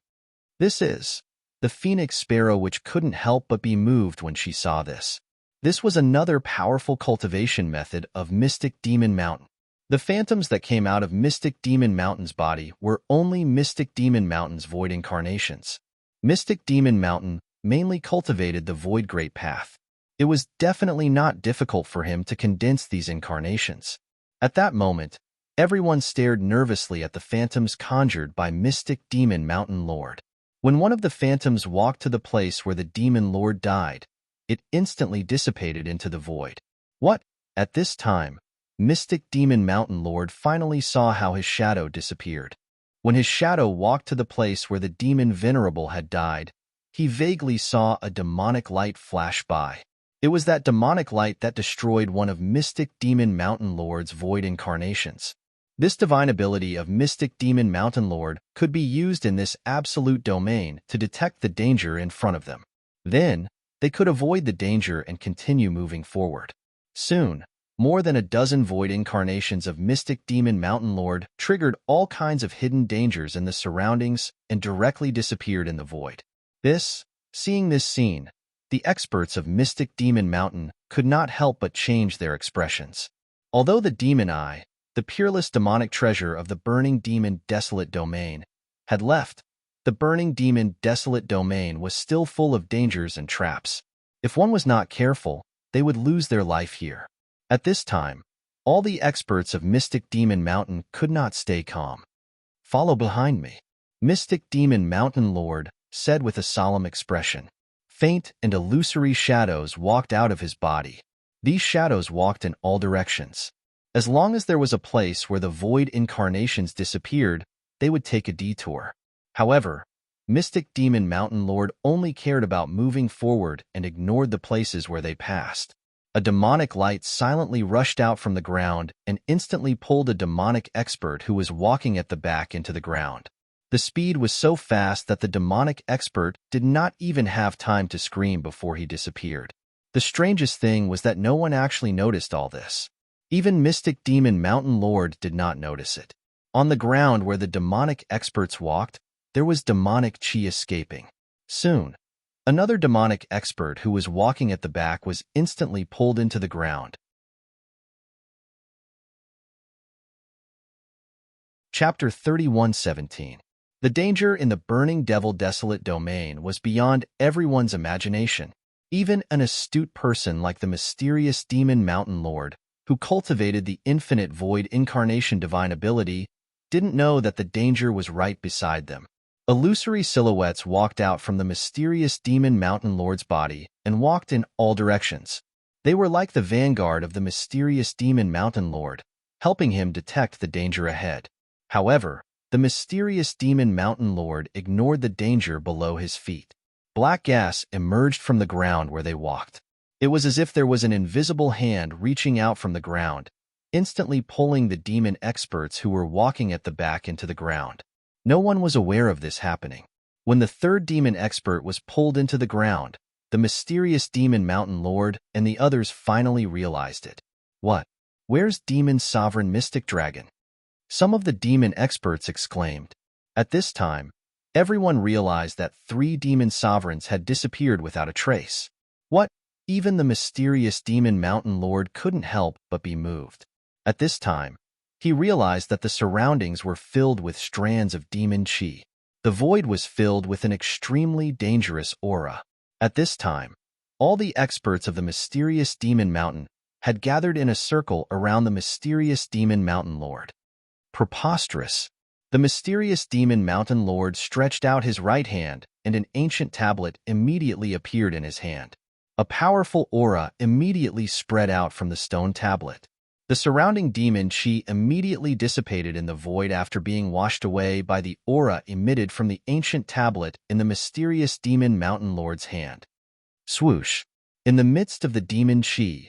This is the Phoenix Sparrow, which couldn't help but be moved when she saw this. This was another powerful cultivation method of Mystic Demon Mountain. The phantoms that came out of Mystic Demon Mountain's body were only Mystic Demon Mountain's void incarnations. Mystic Demon Mountain mainly cultivated the Void Great Path. It was definitely not difficult for him to condense these incarnations. At that moment, everyone stared nervously at the phantoms conjured by Mystic Demon Mountain Lord. When one of the phantoms walked to the place where the Demon Lord died, it instantly dissipated into the void. What? At this time, Mystic Demon Mountain Lord finally saw how his shadow disappeared. When his shadow walked to the place where the demon Venerable had died, he vaguely saw a demonic light flash by. It was that demonic light that destroyed one of Mystic Demon Mountain Lord's void incarnations. This divine ability of Mystic Demon Mountain Lord could be used in this absolute domain to detect the danger in front of them. Then, they could avoid the danger and continue moving forward. Soon, more than a dozen void incarnations of Mystic Demon Mountain Lord triggered all kinds of hidden dangers in the surroundings and directly disappeared in the void. Seeing this scene, the experts of Mystic Demon Mountain could not help but change their expressions. Although the demon eye, the peerless demonic treasure of the burning demon desolate domain, had left, the burning demon desolate domain was still full of dangers and traps. If one was not careful, they would lose their life here. At this time, all the experts of Mystic Demon Mountain could not stay calm. "Follow behind me," Mystic Demon Mountain Lord said with a solemn expression. Faint and illusory shadows walked out of his body. These shadows walked in all directions. As long as there was a place where the void incarnations disappeared, they would take a detour. However, Mystic Demon Mountain Lord only cared about moving forward and ignored the places where they passed. A demonic light silently rushed out from the ground and instantly pulled a demonic expert who was walking at the back into the ground. The speed was so fast that the demonic expert did not even have time to scream before he disappeared. The strangest thing was that no one actually noticed all this. Even Mystic Demon Mountain Lord did not notice it. On the ground where the demonic experts walked, there was demonic chi escaping. Soon, another demonic expert who was walking at the back was instantly pulled into the ground. Chapter 31:17. The danger in the burning devil desolate domain was beyond everyone's imagination. Even an astute person like the mysterious Demon Mountain Lord, who cultivated the infinite void incarnation divine ability, didn't know that the danger was right beside them. Illusory silhouettes walked out from the mysterious Demon Mountain Lord's body and walked in all directions. They were like the vanguard of the mysterious Demon Mountain Lord, helping him detect the danger ahead. However, the mysterious Demon Mountain Lord ignored the danger below his feet. Black gas emerged from the ground where they walked. It was as if there was an invisible hand reaching out from the ground, instantly pulling the demon experts who were walking at the back into the ground. No one was aware of this happening. When the third demon expert was pulled into the ground, the mysterious Demon Mountain Lord and the others finally realized it. "What? Where's Demon Sovereign Mystic Dragon?" some of the demon experts exclaimed. At this time, everyone realized that 3 demon sovereigns had disappeared without a trace. What? Even the mysterious Demon Mountain Lord couldn't help but be moved. At this time, he realized that the surroundings were filled with strands of demon chi. The void was filled with an extremely dangerous aura. At this time, all the experts of the mysterious Demon Mountain had gathered in a circle around the mysterious Demon Mountain Lord. Preposterous! The mysterious Demon Mountain Lord stretched out his right hand, and an ancient tablet immediately appeared in his hand. A powerful aura immediately spread out from the stone tablet. The surrounding demon chi immediately dissipated in the void after being washed away by the aura emitted from the ancient tablet in the mysterious Demon Mountain Lord's hand. Swoosh! In the midst of the demon chi,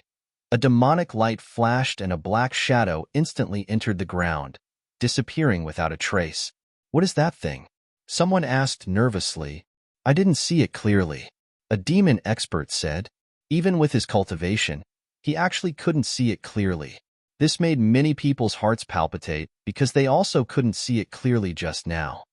a demonic light flashed and a black shadow instantly entered the ground, disappearing without a trace. "What is that thing?" someone asked nervously. "I didn't see it clearly," a demon expert said. Even with his cultivation, he actually couldn't see it clearly. This made many people's hearts palpitate because they also couldn't see it clearly just now.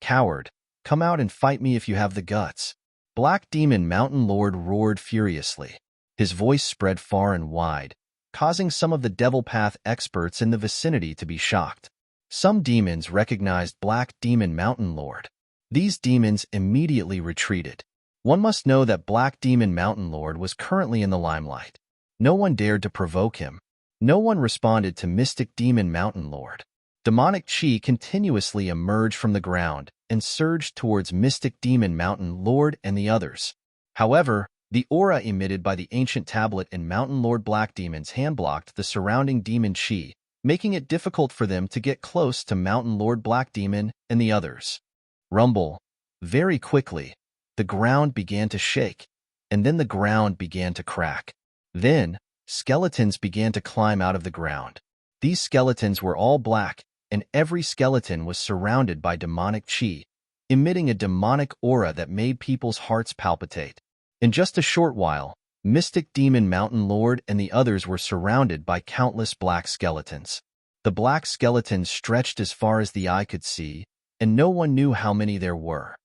"Coward, come out and fight me if you have the guts," Black Demon Mountain Lord roared furiously. His voice spread far and wide, causing some of the Devil Path experts in the vicinity to be shocked. Some demons recognized Black Demon Mountain Lord. These demons immediately retreated. One must know that Black Demon Mountain Lord was currently in the limelight. No one dared to provoke him. No one responded to Mystic Demon Mountain Lord. Demonic chi continuously emerged from the ground and surged towards Mystic Demon Mountain Lord and the others. However, the aura emitted by the ancient tablet in Mountain Lord Black Demon's hand blocked the surrounding demon chi, making it difficult for them to get close to Mountain Lord Black Demon and the others. Rumble. Very quickly, the ground began to shake, and then the ground began to crack. Then, skeletons began to climb out of the ground. These skeletons were all black, and every skeleton was surrounded by demonic chi, emitting a demonic aura that made people's hearts palpitate. In just a short while, Mystic Demon Mountain Lord and the others were surrounded by countless black skeletons. The black skeletons stretched as far as the eye could see, and no one knew how many there were.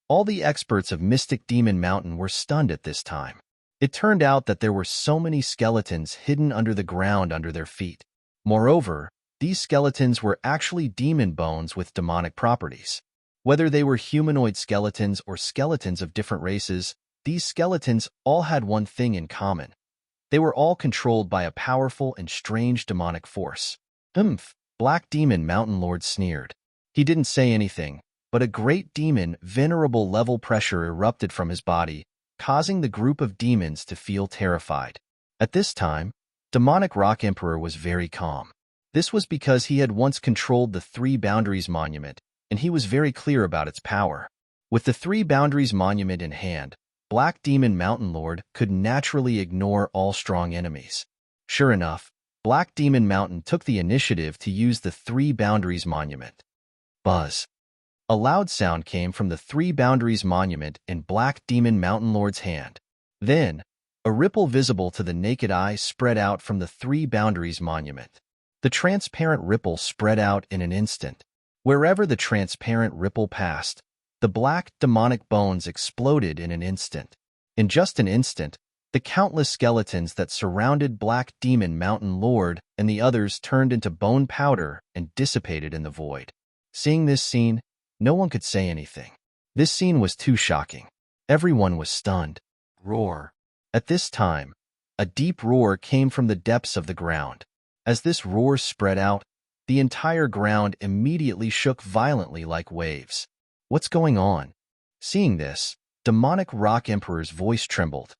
All the experts of Mystic Demon Mountain were stunned at this time. It turned out that there were so many skeletons hidden under the ground under their feet. Moreover, these skeletons were actually demon bones with demonic properties. Whether they were humanoid skeletons or skeletons of different races, these skeletons all had one thing in common. They were all controlled by a powerful and strange demonic force. Black Demon Mountain Lord sneered. He didn't say anything, but a great demon, Venerable level pressure erupted from his body, causing the group of demons to feel terrified. At this time, Demonic Rock Emperor was very calm. This was because he had once controlled the Three Boundaries Monument, and he was very clear about its power. With the Three Boundaries Monument in hand, Black Demon Mountain Lord could naturally ignore all strong enemies. Sure enough, Black Demon Mountain took the initiative to use the Three Boundaries Monument. Buzz. A loud sound came from the Three Boundaries Monument in Black Demon Mountain Lord's hand. Then, a ripple visible to the naked eye spread out from the Three Boundaries Monument. The transparent ripple spread out in an instant. Wherever the transparent ripple passed, the black demonic bones exploded in an instant. In just an instant, the countless skeletons that surrounded Black Demon Mountain Lord and the others turned into bone powder and dissipated in the void. Seeing this scene, no one could say anything. This scene was too shocking. Everyone was stunned. Roar. At this time, a deep roar came from the depths of the ground. As this roar spread out, the entire ground immediately shook violently like waves. What's going on? Seeing this, Demonic Rock Emperor's voice trembled.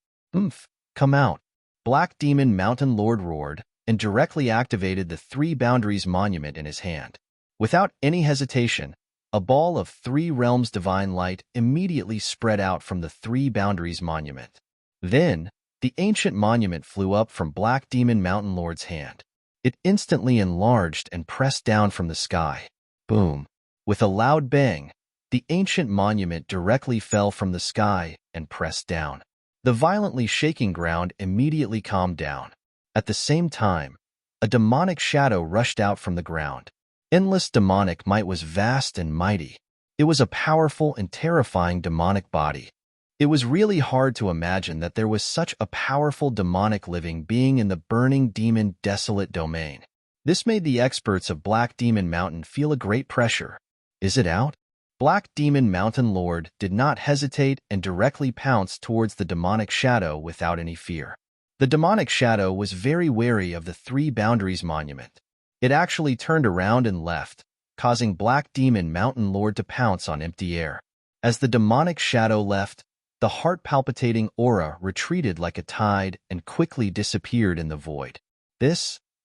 Come out. Black Demon Mountain Lord roared and directly activated the Three Boundaries Monument in his hand. Without any hesitation, a ball of Three Realms Divine Light immediately spread out from the Three Boundaries Monument. Then, the ancient monument flew up from Black Demon Mountain Lord's hand. It instantly enlarged and pressed down from the sky. Boom! With a loud bang, the ancient monument directly fell from the sky and pressed down. The violently shaking ground immediately calmed down. At the same time, a demonic shadow rushed out from the ground. Endless demonic might was vast and mighty. It was a powerful and terrifying demonic body. It was really hard to imagine that there was such a powerful demonic living being in the burning demon desolate domain. This made the experts of Black Demon Mountain feel a great pressure. Is it out? Black Demon Mountain Lord did not hesitate and directly pounced towards the demonic shadow without any fear. The demonic shadow was very wary of the Three Boundaries Monument. It actually turned around and left, causing Black Demon Mountain Lord to pounce on empty air. As the demonic shadow left, the heart-palpitating aura retreated like a tide and quickly disappeared in the void.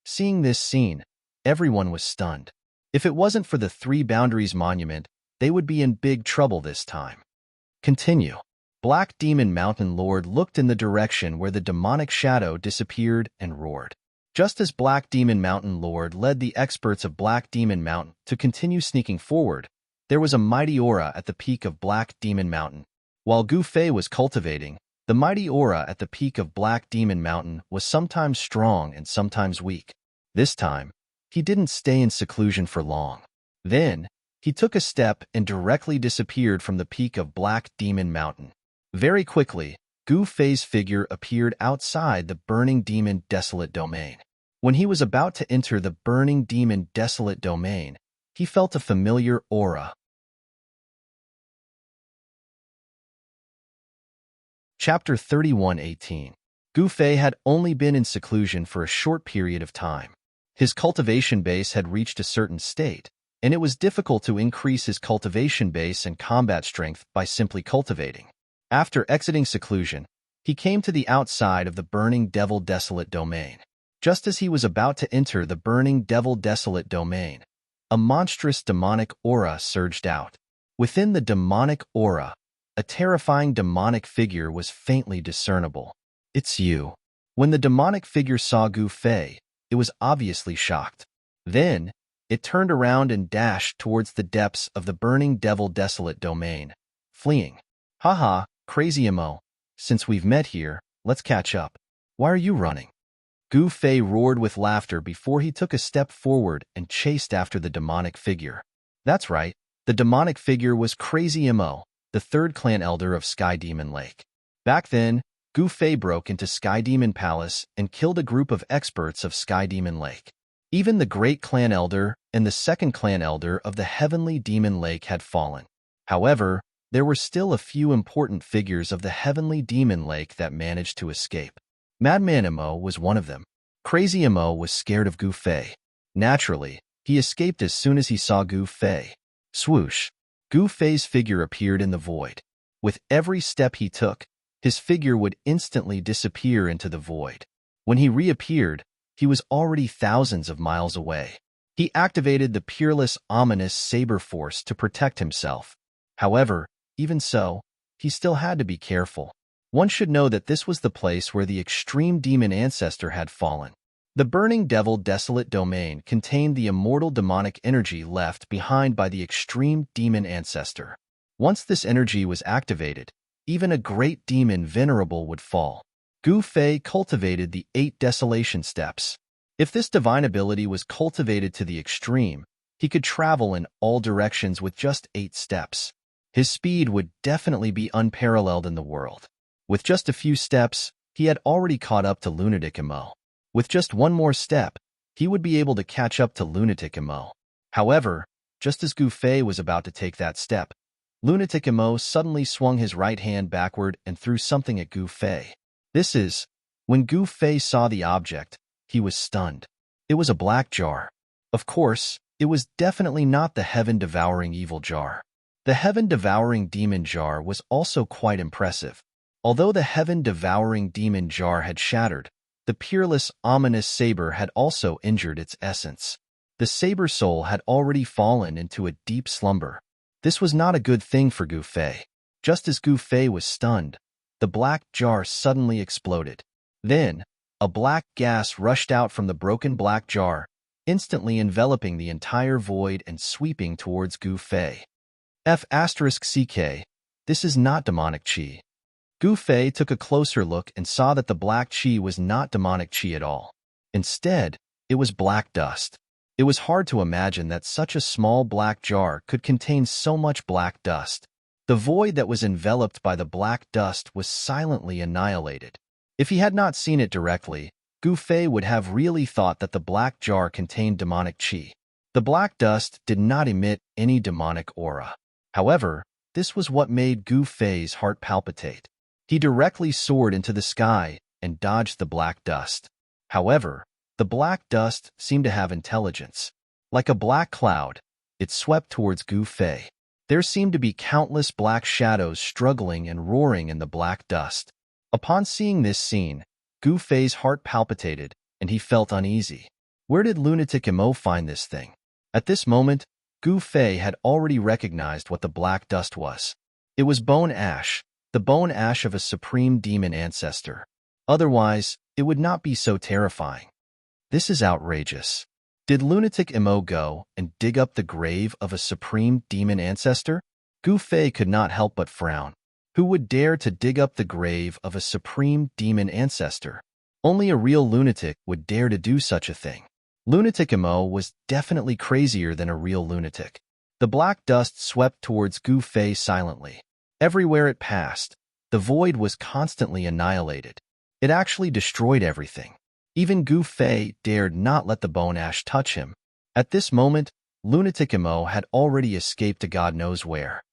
Seeing this scene, everyone was stunned. If it wasn't for the Three Boundaries Monument, they would be in big trouble this time. Continue. Black Demon Mountain Lord looked in the direction where the demonic shadow disappeared and roared. Just as Black Demon Mountain Lord led the experts of Black Demon Mountain to continue sneaking forward, there was a mighty aura at the peak of Black Demon Mountain. While Gu Fei was cultivating, the mighty aura at the peak of Black Demon Mountain was sometimes strong and sometimes weak. This time, he didn't stay in seclusion for long. Then, he took a step and directly disappeared from the peak of Black Demon Mountain. Very quickly, Gu Fei's figure appeared outside the burning demon desolate domain. When he was about to enter the burning demon desolate domain, he felt a familiar aura. Chapter 31:18. Gu Fei had only been in seclusion for a short period of time. His cultivation base had reached a certain state, and it was difficult to increase his cultivation base and combat strength by simply cultivating. After exiting seclusion, he came to the outside of the burning devil desolate domain. Just as he was about to enter the burning devil desolate domain, a monstrous demonic aura surged out. Within the demonic aura, a terrifying demonic figure was faintly discernible. It's you. When the demonic figure saw Gu Fei, it was obviously shocked. Then, it turned around and dashed towards the depths of the burning devil desolate domain, fleeing. Haha, crazy Mo. Since we've met here, let's catch up. Why are you running? Gu Fei roared with laughter before he took a step forward and chased after the demonic figure. That's right, the demonic figure was Crazy Mo, the third clan elder of Sky Demon Lake. Back then, Gu Fei broke into Sky Demon Palace and killed a group of experts of Sky Demon Lake. Even the great clan elder and the second clan elder of the Heavenly Demon Lake had fallen. However, there were still a few important figures of the Heavenly Demon Lake that managed to escape. Madman Emo was one of them. Crazy Emo was scared of Gu Fei. Naturally, he escaped as soon as he saw Gu Fei. Swoosh! Gu Fei's figure appeared in the void. With every step he took, his figure would instantly disappear into the void. When he reappeared, he was already thousands of miles away. He activated the peerless, ominous Saber Force to protect himself. However, even so, he still had to be careful. One should know that this was the place where the extreme demon ancestor had fallen. The burning devil desolate domain contained the immortal demonic energy left behind by the extreme demon ancestor. Once this energy was activated, even a great demon Venerable would fall. Gu Fei cultivated the 8 desolation steps. If this divine ability was cultivated to the extreme, he could travel in all directions with just 8 steps. His speed would definitely be unparalleled in the world. With just a few steps, he had already caught up to Lunatic Emo. With just one more step, he would be able to catch up to Lunatic Emo. However, just as Gu Fei was about to take that step, Lunatic Emo suddenly swung his right hand backward and threw something at Gu Fei. When Gu Fei saw the object, he was stunned. It was a black jar. Of course, it was definitely not the heaven-devouring evil jar. The heaven-devouring demon jar was also quite impressive. Although the heaven-devouring demon jar had shattered, the peerless, ominous saber had also injured its essence. The saber soul had already fallen into a deep slumber. This was not a good thing for Gu Fei. Just as Gu Fei was stunned, the black jar suddenly exploded. Then, a black gas rushed out from the broken black jar, instantly enveloping the entire void and sweeping towards Gu Fei. F***CK, this is not demonic chi. Gu Fei took a closer look and saw that the black chi was not demonic chi at all. Instead, it was black dust. It was hard to imagine that such a small black jar could contain so much black dust. The void that was enveloped by the black dust was silently annihilated. If he had not seen it directly, Gu Fei would have really thought that the black jar contained demonic chi. The black dust did not emit any demonic aura. However, this was what made Gu Fei's heart palpitate. He directly soared into the sky and dodged the black dust. However, the black dust seemed to have intelligence. Like a black cloud, it swept towards Gu Fei. There seemed to be countless black shadows struggling and roaring in the black dust. Upon seeing this scene, Gu Fei's heart palpitated, and he felt uneasy. Where did Lunatic Emo find this thing? At this moment, Gu Fei had already recognized what the black dust was. It was bone ash, the bone ash of a supreme demon ancestor. Otherwise, it would not be so terrifying. This is outrageous. Did Lunatic Emo go and dig up the grave of a supreme demon ancestor? Gu Fei could not help but frown. Who would dare to dig up the grave of a supreme demon ancestor? Only a real lunatic would dare to do such a thing. Lunatic Emo was definitely crazier than a real lunatic. The black dust swept towards Gu Fei silently. Everywhere it passed, the void was constantly annihilated. It actually destroyed everything. Even Gu Fei dared not let the bone ash touch him. At this moment, Lunatic Emo had already escaped to God knows where.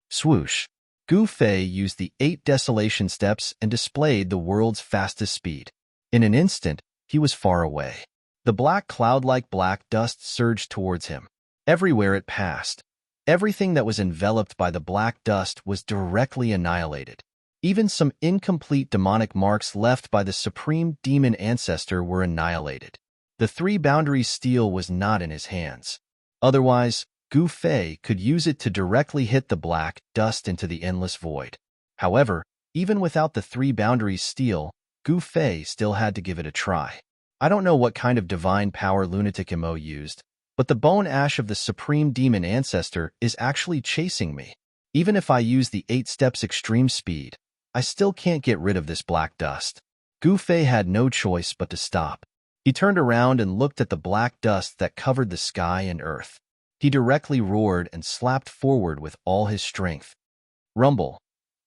Swoosh! Gu Fei used the 8 desolation steps and displayed the world's fastest speed. In an instant, he was far away. The black cloud-like black dust surged towards him. Everywhere it passed, everything that was enveloped by the black dust was directly annihilated. Even some incomplete demonic marks left by the supreme demon ancestor were annihilated. The 3-boundary steel was not in his hands. Otherwise, Gu Fei could use it to directly hit the black dust into the endless void. However, even without the 3-boundary steel, Gu Fei still had to give it a try. I don't know what kind of divine power Lunatic Emo used, but the bone ash of the supreme demon ancestor is actually chasing me. Even if I use the 8 steps extreme speed, I still can't get rid of this black dust. Gu Fei had no choice but to stop. He turned around and looked at the black dust that covered the sky and earth. He directly roared and slapped forward with all his strength. Rumble.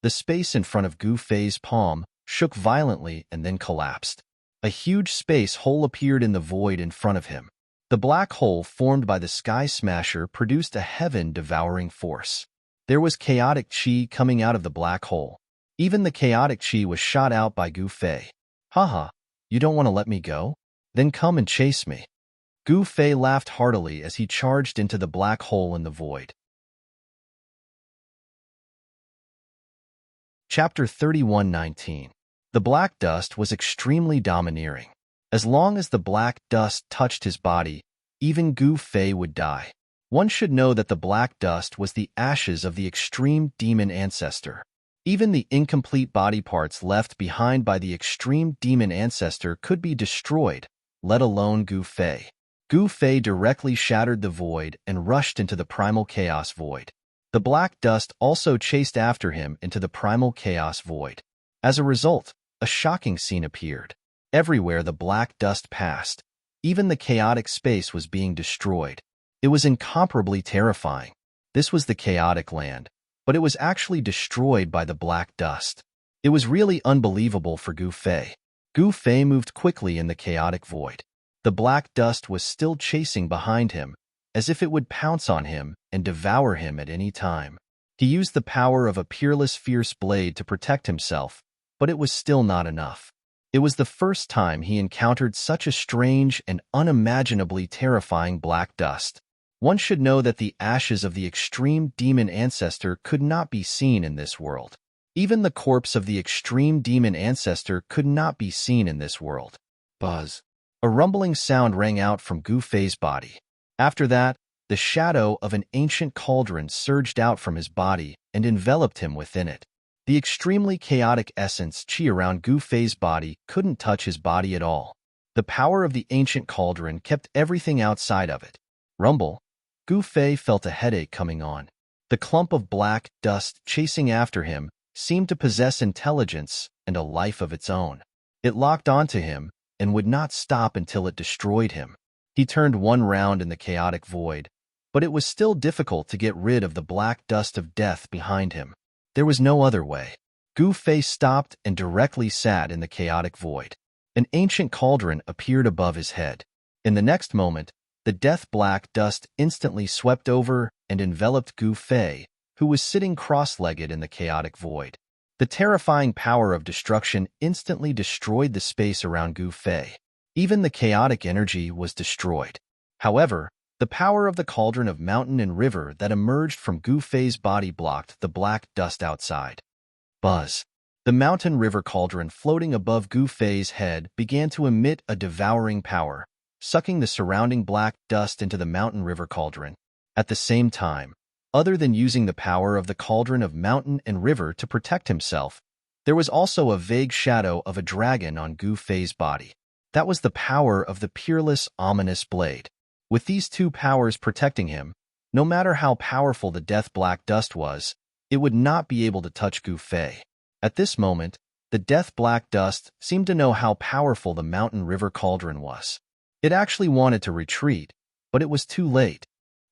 The space in front of Gu Fei's palm shook violently and then collapsed. A huge space hole appeared in the void in front of him. The black hole formed by the Sky Smasher produced a heaven-devouring force. There was chaotic chi coming out of the black hole. Even the chaotic chi was shot out by Gu Fei. Haha, you don't want to let me go? Then come and chase me. Gu Fei laughed heartily as he charged into the black hole in the void. Chapter 31:19. The black dust was extremely domineering. As long as the black dust touched his body, even Gu Fei would die. One should know that the black dust was the ashes of the extreme demon ancestor. Even the incomplete body parts left behind by the extreme demon ancestor could be destroyed, let alone Gu Fei. Gu Fei directly shattered the void and rushed into the primal chaos void. The black dust also chased after him into the primal chaos void. As a result, a shocking scene appeared. Everywhere the black dust passed, even the chaotic space was being destroyed. It was incomparably terrifying. This was the chaotic land, but it was actually destroyed by the black dust. It was really unbelievable for Gu Fei. Gu Fei moved quickly in the chaotic void. The black dust was still chasing behind him, as if it would pounce on him and devour him at any time. He used the power of a peerless fierce blade to protect himself, but it was still not enough. It was the first time he encountered such a strange and unimaginably terrifying black dust. One should know that the ashes of the extreme demon ancestor could not be seen in this world. Even the corpse of the extreme demon ancestor could not be seen in this world. Buzz. A rumbling sound rang out from Gu Fei's body. After that, the shadow of an ancient cauldron surged out from his body and enveloped him within it. The extremely chaotic essence chi around Gu Fei's body couldn't touch his body at all. The power of the ancient cauldron kept everything outside of it. Rumble. Gu Fei felt a headache coming on. The clump of black dust chasing after him seemed to possess intelligence and a life of its own. It locked onto him and would not stop until it destroyed him. He turned one round in the chaotic void, but it was still difficult to get rid of the black dust of death behind him. There was no other way. Gu Fei stopped and directly sat in the chaotic void. An ancient cauldron appeared above his head. In the next moment, the death-black dust instantly swept over and enveloped Gu Fei, who was sitting cross-legged in the chaotic void. The terrifying power of destruction instantly destroyed the space around Gu Fei. Even the chaotic energy was destroyed. However, the power of the cauldron of mountain and river that emerged from Gu Fei's body blocked the black dust outside. Buzz. The mountain river cauldron floating above Gu Fei's head began to emit a devouring power, sucking the surrounding black dust into the mountain river cauldron. At the same time, other than using the power of the cauldron of mountain and river to protect himself, there was also a vague shadow of a dragon on Gu Fei's body. That was the power of the peerless, ominous blade. With these two powers protecting him, no matter how powerful the death-black dust was, it would not be able to touch Gu Fei. At this moment, the death-black dust seemed to know how powerful the mountain river cauldron was. It actually wanted to retreat, but it was too late.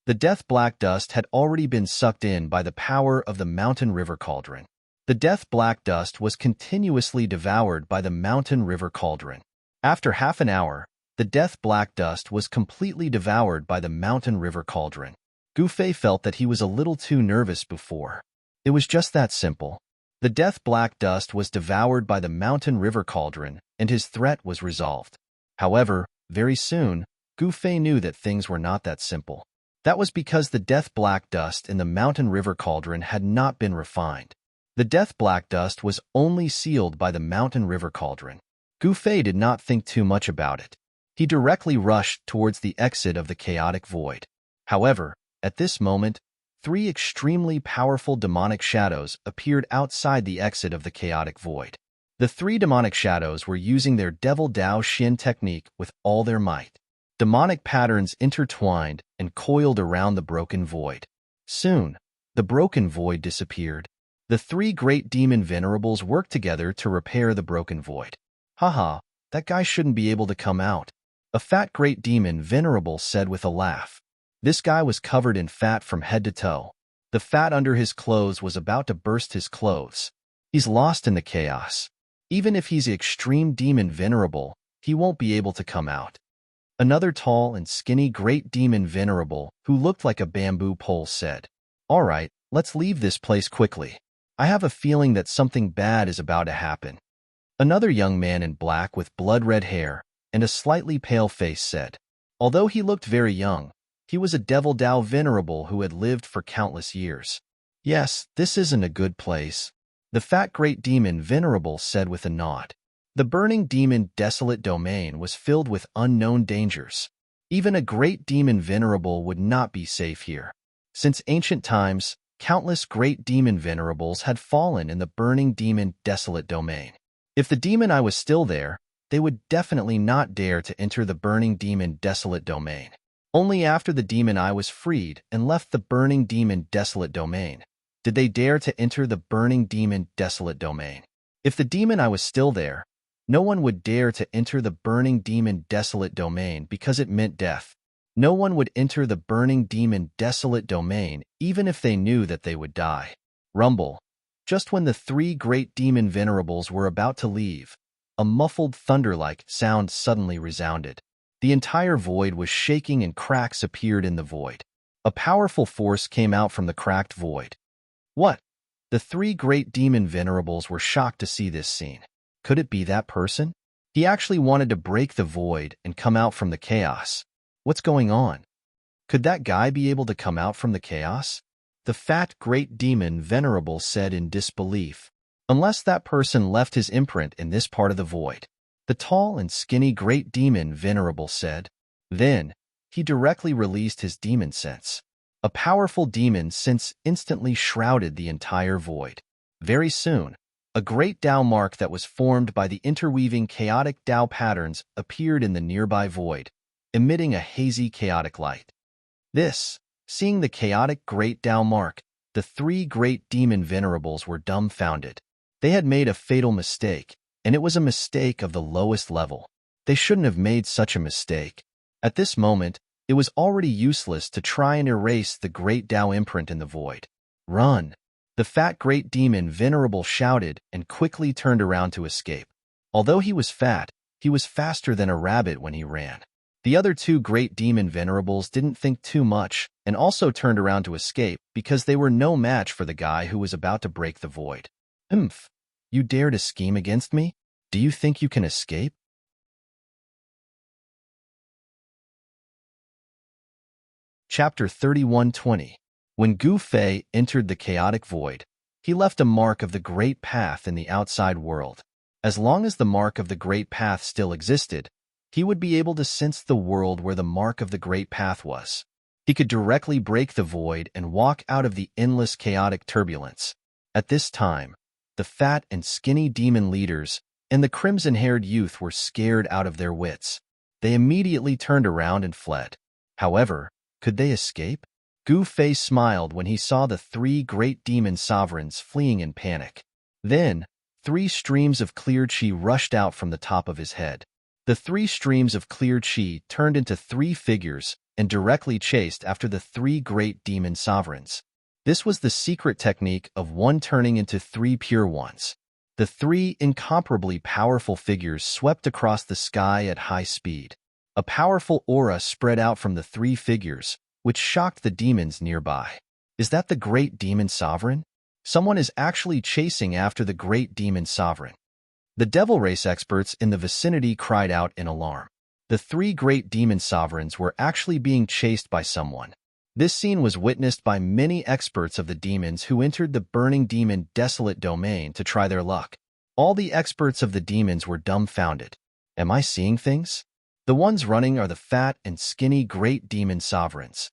The death-black dust had already been sucked in by the power of the mountain river cauldron. The death-black dust was continuously devoured by the mountain river cauldron. After half an hour, the death-black dust was completely devoured by the mountain river cauldron. Gu Fei felt that he was a little too nervous before. It was just that simple. The death-black dust was devoured by the mountain river cauldron, and his threat was resolved. However, very soon, Gu Fei knew that things were not that simple. That was because the death-black dust in the mountain river cauldron had not been refined. The death-black dust was only sealed by the mountain river cauldron. Gu Fei did not think too much about it. He directly rushed towards the exit of the chaotic void. However, at this moment, 3 extremely powerful demonic shadows appeared outside the exit of the chaotic void. The 3 demonic shadows were using their Devil Dao Xin technique with all their might. Demonic patterns intertwined and coiled around the broken void. Soon, the broken void disappeared. The 3 great demon venerables worked together to repair the broken void. Haha, that guy shouldn't be able to come out. A fat great demon venerable said with a laugh. This guy was covered in fat from head to toe. The fat under his clothes was about to burst his clothes. He's lost in the chaos. Even if he's extreme demon Venerable, he won't be able to come out. Another tall and skinny great demon Venerable, who looked like a bamboo pole, said, "All right, let's leave this place quickly. I have a feeling that something bad is about to happen." Another young man in black with blood-red hair and a slightly pale face said, although he looked very young, he was a Devil Dao Venerable who had lived for countless years. "Yes, this isn't a good place," the fat great demon Venerable said with a nod. The burning demon desolate domain was filled with unknown dangers. Even a great demon Venerable would not be safe here. Since ancient times, countless great demon Venerables had fallen in the burning demon desolate domain. If the demon I was still there, they would definitely not dare to enter the burning demon desolate domain. Only after the demon I was freed and left the burning demon desolate domain did they dare to enter the burning demon desolate domain. If the demon I was still there, no one would dare to enter the burning demon desolate domain because it meant death. No one would enter the burning demon desolate domain even if they knew that they would die. Rumble. Just when the three great demon Venerables were about to leave, a muffled thunder-like sound suddenly resounded. The entire void was shaking and cracks appeared in the void. A powerful force came out from the cracked void. What? The three great demon Venerables were shocked to see this scene. Could it be that person? He actually wanted to break the void and come out from the chaos. What's going on? Could that guy be able to come out from the chaos? The fat great demon Venerable said in disbelief. Unless that person left his imprint in this part of the void. The tall and skinny great demon Venerable said. Then, he directly released his demon sense. A powerful demon sense instantly shrouded the entire void. Very soon, a great Dao mark that was formed by the interweaving chaotic Dao patterns appeared in the nearby void, emitting a hazy chaotic light. Seeing the chaotic great Dao mark, the three great demon Venerables were dumbfounded. They had made a fatal mistake, and it was a mistake of the lowest level. They shouldn't have made such a mistake. At this moment, it was already useless to try and erase the great Dao imprint in the void. Run! The fat great demon Venerable shouted and quickly turned around to escape. Although he was fat, he was faster than a rabbit when he ran. The other two great demon Venerables didn't think too much and also turned around to escape because they were no match for the guy who was about to break the void. You dare to scheme against me? Do you think you can escape? Chapter 31:20. When Gu Fei entered the chaotic void, he left a mark of the Great Path in the outside world. As long as the mark of the Great Path still existed, he would be able to sense the world where the mark of the Great Path was. He could directly break the void and walk out of the endless chaotic turbulence. At this time, the fat and skinny demon leaders and the crimson-haired youth were scared out of their wits. They immediately turned around and fled. However, could they escape? Gu Fei smiled when he saw the three great demon sovereigns fleeing in panic. Then, 3 streams of clear qi rushed out from the top of his head. The 3 streams of clear qi turned into 3 figures and directly chased after the 3 great demon sovereigns. This was the secret technique of one turning into 3 pure ones. The 3 incomparably powerful figures swept across the sky at high speed. A powerful aura spread out from the 3 figures, which shocked the demons nearby. Is that the great demon sovereign? Someone is actually chasing after the great demon sovereign. The devil race experts in the vicinity cried out in alarm. The 3 great demon sovereigns were actually being chased by someone. This scene was witnessed by many experts of the demons who entered the burning demon desolate domain to try their luck. All the experts of the demons were dumbfounded. Am I seeing things? The ones running are the fat and skinny great demon sovereigns.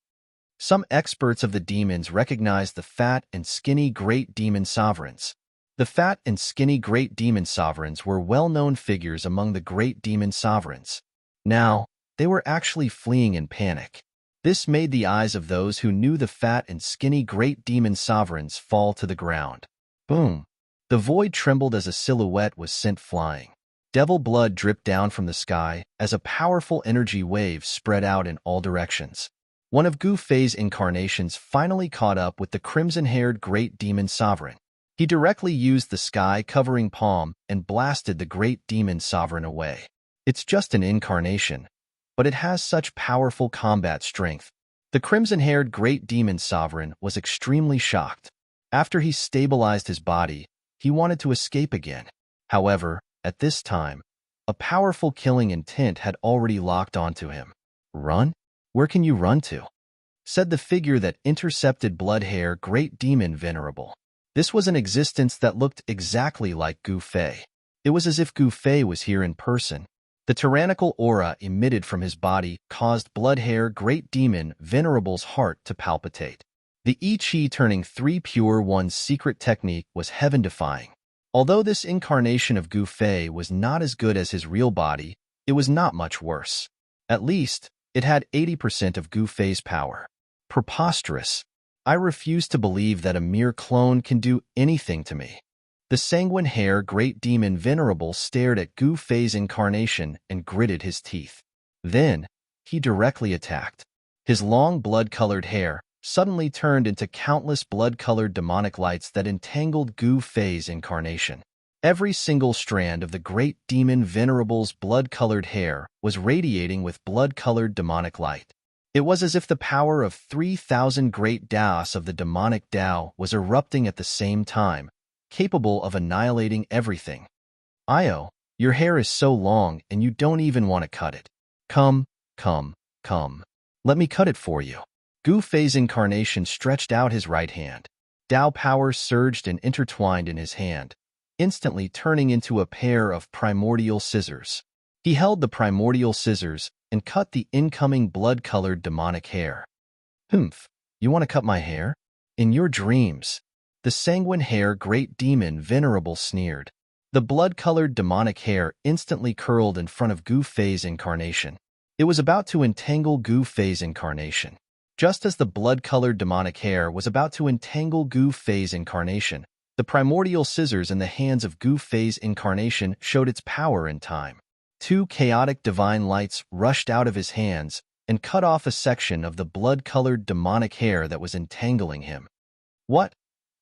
Some experts of the demons recognized the fat and skinny great demon sovereigns. The fat and skinny great demon sovereigns were well-known figures among the great demon sovereigns. Now, they were actually fleeing in panic. This made the eyes of those who knew the fat and skinny great demon sovereigns fall to the ground. Boom! The void trembled as a silhouette was sent flying. Devil blood dripped down from the sky as a powerful energy wave spread out in all directions. One of Gu Fei's incarnations finally caught up with the crimson-haired great demon sovereign. He directly used the sky-covering palm and blasted the great demon sovereign away. It's just an incarnation, but it has such powerful combat strength. The crimson-haired great demon sovereign was extremely shocked. After he stabilized his body, he wanted to escape again. However, at this time, a powerful killing intent had already locked onto him. Run? Where can you run to? Said the figure that intercepted blood-hair great demon Venerable. This was an existence that looked exactly like Gu Fei. It was as if Gu Fei was here in person. The tyrannical aura emitted from his body caused blood-hair great demon Venerable's heart to palpitate. The I Chi turning 3 pure one's secret technique was heaven-defying. Although this incarnation of Gu Fei was not as good as his real body, it was not much worse. At least, it had 80% of Gu Fei's power. Preposterous. I refuse to believe that a mere clone can do anything to me. The sanguine-hair great demon Venerable stared at Gu Fei's incarnation and gritted his teeth. Then, he directly attacked. His long blood-colored hair suddenly turned into countless blood-colored demonic lights that entangled Gu Fei's incarnation. Every single strand of the great demon Venerable's blood-colored hair was radiating with blood-colored demonic light. It was as if the power of 3,000 great Daos of the demonic Dao was erupting at the same time, capable of annihilating everything. Io, your hair is so long and you don't even want to cut it. Come. Let me cut it for you. Gu Fei's incarnation stretched out his right hand. Dao power surged and intertwined in his hand, instantly turning into a pair of primordial scissors. He held the primordial scissors and cut the incoming blood-colored demonic hair. Humph, you want to cut my hair? In your dreams. The sanguine-hair great demon Venerable sneered. The blood-colored demonic hair instantly curled in front of Gu Fei's incarnation. It was about to entangle Gu Fei's incarnation. Just as the blood-colored demonic hair was about to entangle Gu Fei's incarnation, the primordial scissors in the hands of Gu Fei's incarnation showed its power in time. 2 chaotic divine lights rushed out of his hands and cut off a section of the blood-colored demonic hair that was entangling him. What?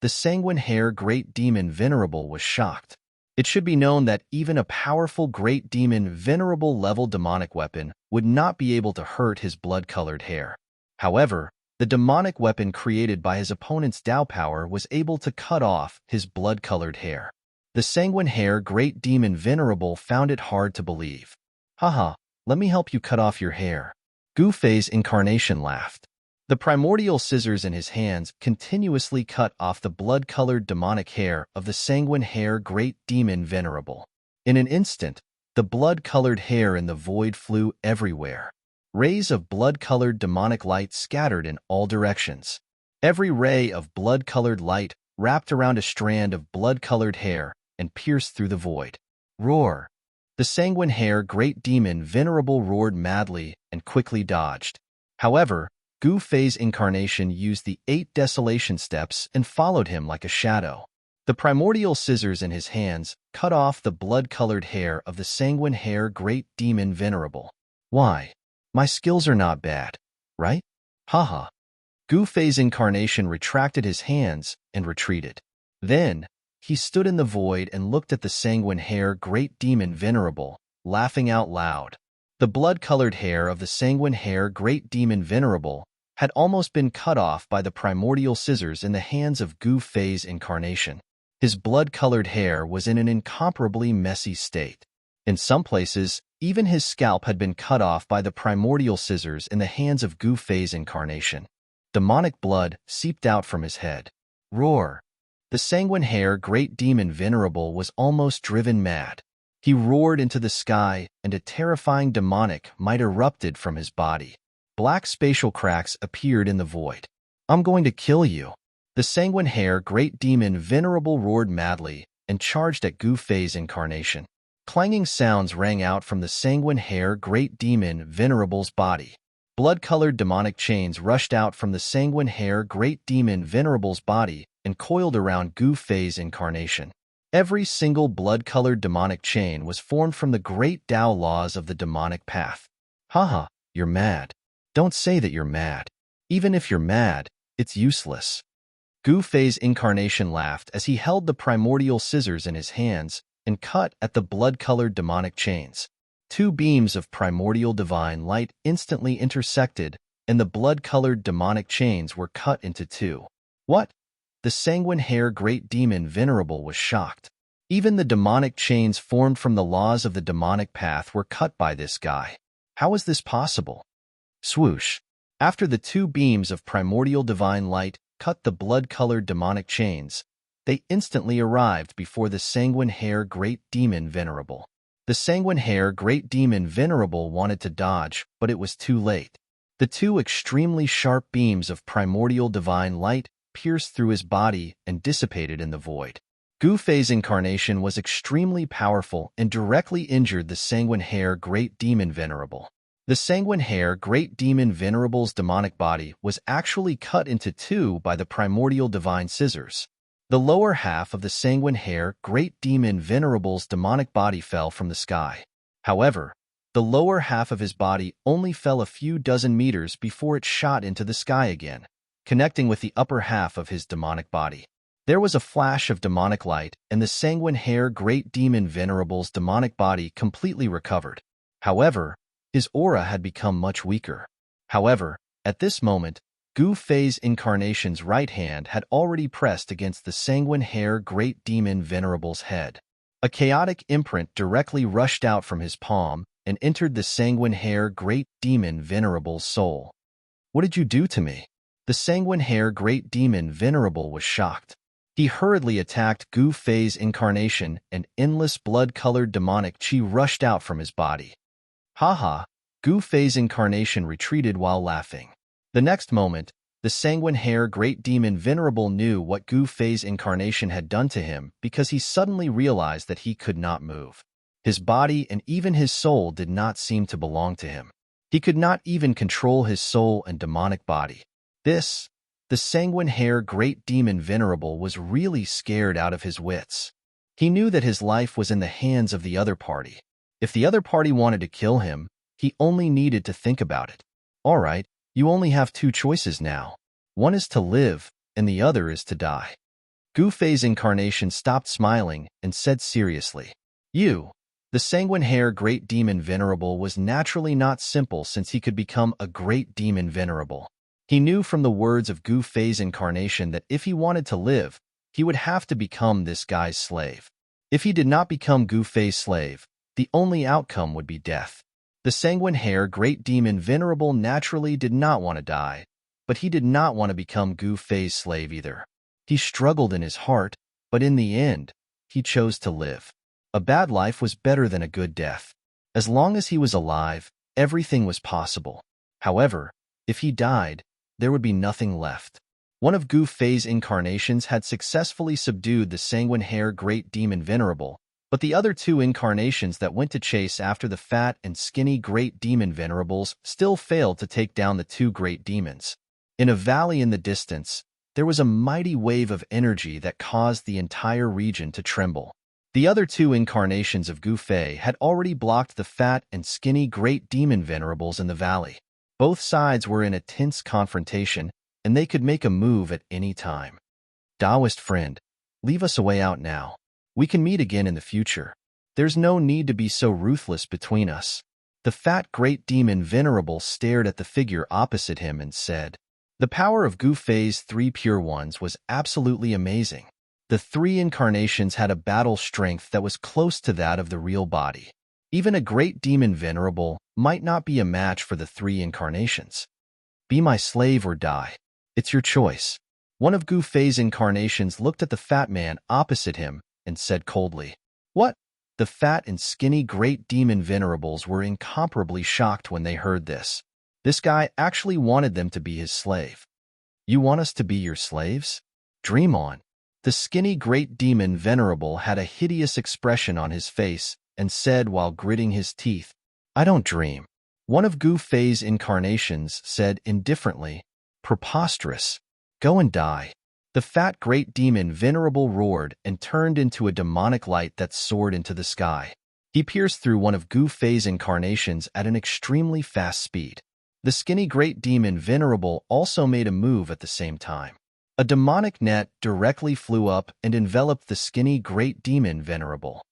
The sanguine-hair great demon Venerable was shocked. It should be known that even a powerful great demon Venerable-level demonic weapon would not be able to hurt his blood-colored hair. However, the demonic weapon created by his opponent's Dao power was able to cut off his blood-colored hair. The sanguine-hair great demon Venerable found it hard to believe. Haha, let me help you cut off your hair. Gu Fei's incarnation laughed. The primordial scissors in his hands continuously cut off the blood-colored demonic hair of the sanguine-hair great demon Venerable. In an instant, the blood-colored hair in the void flew everywhere. Rays of blood-colored demonic light scattered in all directions. Every ray of blood-colored light wrapped around a strand of blood-colored hair and pierced through the void. Roar! The sanguine-hair great demon Venerable roared madly and quickly dodged. However, Gu Fei's incarnation used the 8 desolation steps and followed him like a shadow. The primordial scissors in his hands cut off the blood-colored hair of the sanguine-hair great demon Venerable. Why? My skills are not bad, right? Haha. Gu Fei's incarnation retracted his hands and retreated. Then, he stood in the void and looked at the sanguine-hair great demon Venerable, laughing out loud. The blood-colored hair of the sanguine-hair great demon Venerable had almost been cut off by the primordial scissors in the hands of Gu Fei's incarnation. His blood-colored hair was in an incomparably messy state. In some places, even his scalp had been cut off by the primordial scissors in the hands of Gu Fei's incarnation. Demonic blood seeped out from his head. Roar! The sanguine-hair great demon Venerable was almost driven mad. He roared into the sky, and a terrifying demonic might erupted from his body. Black spatial cracks appeared in the void. I'm going to kill you. The sanguine-hair great demon Venerable roared madly and charged at Gu Fei's incarnation. Clanging sounds rang out from the sanguine-hair great demon Venerable's body. Blood-colored demonic chains rushed out from the sanguine-hair great demon Venerable's body and coiled around Gu Fei's incarnation. Every single blood-colored demonic chain was formed from the great Dao laws of the demonic path. Haha, you're mad. Don't say that you're mad. Even if you're mad, it's useless. Gu Fei's incarnation laughed as he held the primordial scissors in his hands and cut at the blood-colored demonic chains. Two beams of primordial divine light instantly intersected, and the blood-colored demonic chains were cut into two. What? The sanguine-hair great demon Venerable was shocked. Even the demonic chains formed from the laws of the demonic path were cut by this guy. How is this possible? Swoosh. After the two beams of primordial divine light cut the blood-colored demonic chains, they instantly arrived before the sanguine-hair great demon Venerable. The sanguine-hair great demon Venerable wanted to dodge, but it was too late. The two extremely sharp beams of primordial divine light pierced through his body and dissipated in the void. Gu Fei's incarnation was extremely powerful and directly injured the sanguine-hair great demon Venerable. The sanguine-hair great demon Venerable's demonic body was actually cut into two by the primordial divine scissors. The lower half of the sanguine-hair great demon Venerable's demonic body fell from the sky. However, the lower half of his body only fell a few dozen meters before it shot into the sky again, connecting with the upper half of his demonic body. There was a flash of demonic light, and the sanguine-hair great demon Venerable's demonic body completely recovered. However, his aura had become much weaker. However, at this moment, Gu Fei's incarnation's right hand had already pressed against the sanguine-hair great demon Venerable's head. A chaotic imprint directly rushed out from his palm and entered the sanguine-hair great demon Venerable's soul. What did you do to me? The sanguine-hair great demon Venerable was shocked. He hurriedly attacked Gu Fei's incarnation, and endless blood-colored demonic chi rushed out from his body. Haha, Gu Fei's incarnation retreated while laughing. The next moment, the sanguine-hair great demon Venerable knew what Gu Fei's incarnation had done to him because he suddenly realized that he could not move. His body and even his soul did not seem to belong to him. He could not even control his soul and demonic body. The sanguine-hair great demon Venerable was really scared out of his wits. He knew that his life was in the hands of the other party. If the other party wanted to kill him, he only needed to think about it. All right, you only have two choices now. One is to live, and the other is to die. Gu Fei's incarnation stopped smiling and said seriously, "You." The sanguine-hair great demon Venerable was naturally not simple since he could become a great demon Venerable. He knew from the words of Gu Fei's incarnation that if he wanted to live, he would have to become this guy's slave. If he did not become Gu Fei's slave, the only outcome would be death. The sanguine-hair great demon Venerable naturally did not want to die, but he did not want to become Gu Fei's slave either. He struggled in his heart, but in the end, he chose to live. A bad life was better than a good death. As long as he was alive, everything was possible. However, if he died, there would be nothing left. One of Gu Fei's incarnations had successfully subdued the sanguine-hair great demon Venerable, but the other two incarnations that went to chase after the fat and skinny great demon Venerables still failed to take down the two great demons. In a valley in the distance, there was a mighty wave of energy that caused the entire region to tremble. The other two incarnations of Gu Fei had already blocked the fat and skinny great demon Venerables in the valley. Both sides were in a tense confrontation, and they could make a move at any time. Taoist friend, leave us a way out now. We can meet again in the future. There's no need to be so ruthless between us. The fat great demon Venerable stared at the figure opposite him and said, "The power of Gu Fei's three pure ones was absolutely amazing. The three incarnations had a battle strength that was close to that of the real body. Even a great demon Venerable might not be a match for the three incarnations. Be my slave or die. It's your choice." One of Gu Fei's incarnations looked at the fat man opposite him and said coldly, "What?" The fat and skinny great demon Venerables were incomparably shocked when they heard this. This guy actually wanted them to be his slave. "You want us to be your slaves? Dream on." The skinny great demon Venerable had a hideous expression on his face and said while gritting his teeth, "I don't dream." One of Gu Fei's incarnations said indifferently, "Preposterous. Go and die." The fat great demon Venerable roared and turned into a demonic light that soared into the sky. He pierced through one of Gu Fei's incarnations at an extremely fast speed. The skinny great demon Venerable also made a move at the same time. A demonic net directly flew up and enveloped the skinny great demon Venerable.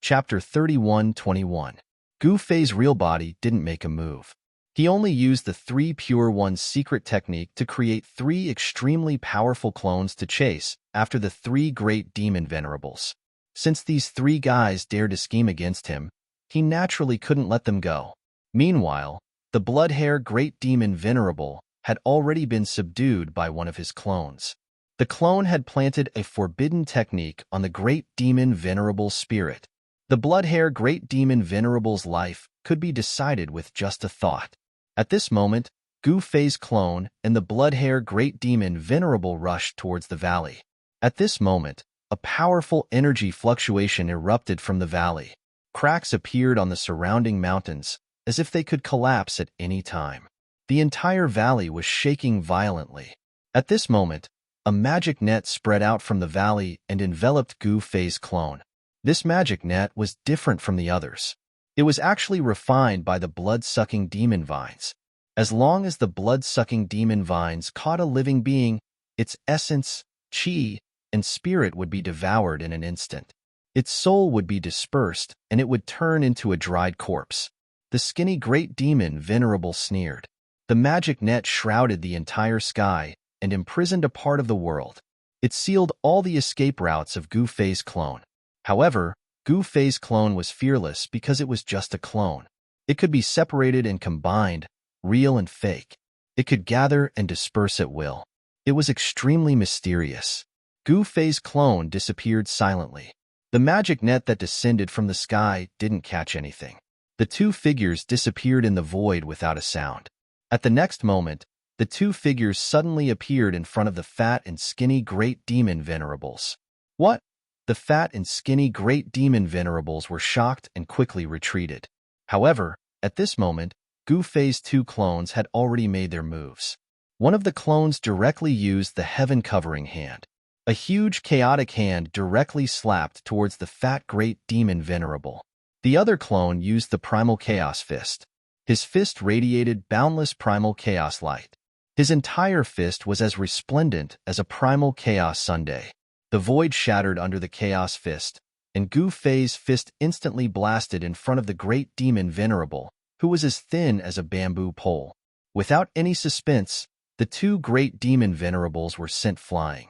Chapter 31:21. Gu Fei's real body didn't make a move. He only used the 3 Pure One's secret technique to create 3 extremely powerful clones to chase after the 3 great demon Venerables. Since these 3 guys dared to scheme against him, he naturally couldn't let them go. Meanwhile, the blood-hair great demon Venerable had already been subdued by one of his clones. The clone had planted a forbidden technique on the great demon Venerable's spirit. The blood-hair great demon Venerable's life could be decided with just a thought. At this moment, Gu Fei's clone and the blood-hair great demon Venerable rushed towards the valley. At this moment, a powerful energy fluctuation erupted from the valley. Cracks appeared on the surrounding mountains, as if they could collapse at any time. The entire valley was shaking violently. At this moment, a magic net spread out from the valley and enveloped Gu Fei's clone. This magic net was different from the others. It was actually refined by the blood-sucking demon vines. As long as the blood-sucking demon vines caught a living being, its essence, qi, and spirit would be devoured in an instant. Its soul would be dispersed, and it would turn into a dried corpse. The skinny great demon Venerable sneered. The magic net shrouded the entire sky and imprisoned a part of the world. It sealed all the escape routes of Gu Fei's clone. However, Gu Fei's clone was fearless because it was just a clone. It could be separated and combined, real and fake. It could gather and disperse at will. It was extremely mysterious. Gu Fei's clone disappeared silently. The magic net that descended from the sky didn't catch anything. The 2 figures disappeared in the void without a sound. At the next moment, the 2 figures suddenly appeared in front of the fat and skinny great demon Venerables. What? The fat and skinny great demon Venerables were shocked and quickly retreated. However, at this moment, Gu Fei's 2 clones had already made their moves. One of the clones directly used the heaven-covering hand. A huge chaotic hand directly slapped towards the fat great demon Venerable. The other clone used the primal chaos fist. His fist radiated boundless primal chaos light. His entire fist was as resplendent as a primal chaos sundae. The void shattered under the chaos fist, and Gu Fei's fist instantly blasted in front of the great demon Venerable, who was as thin as a bamboo pole. Without any suspense, the 2 great demon Venerables were sent flying.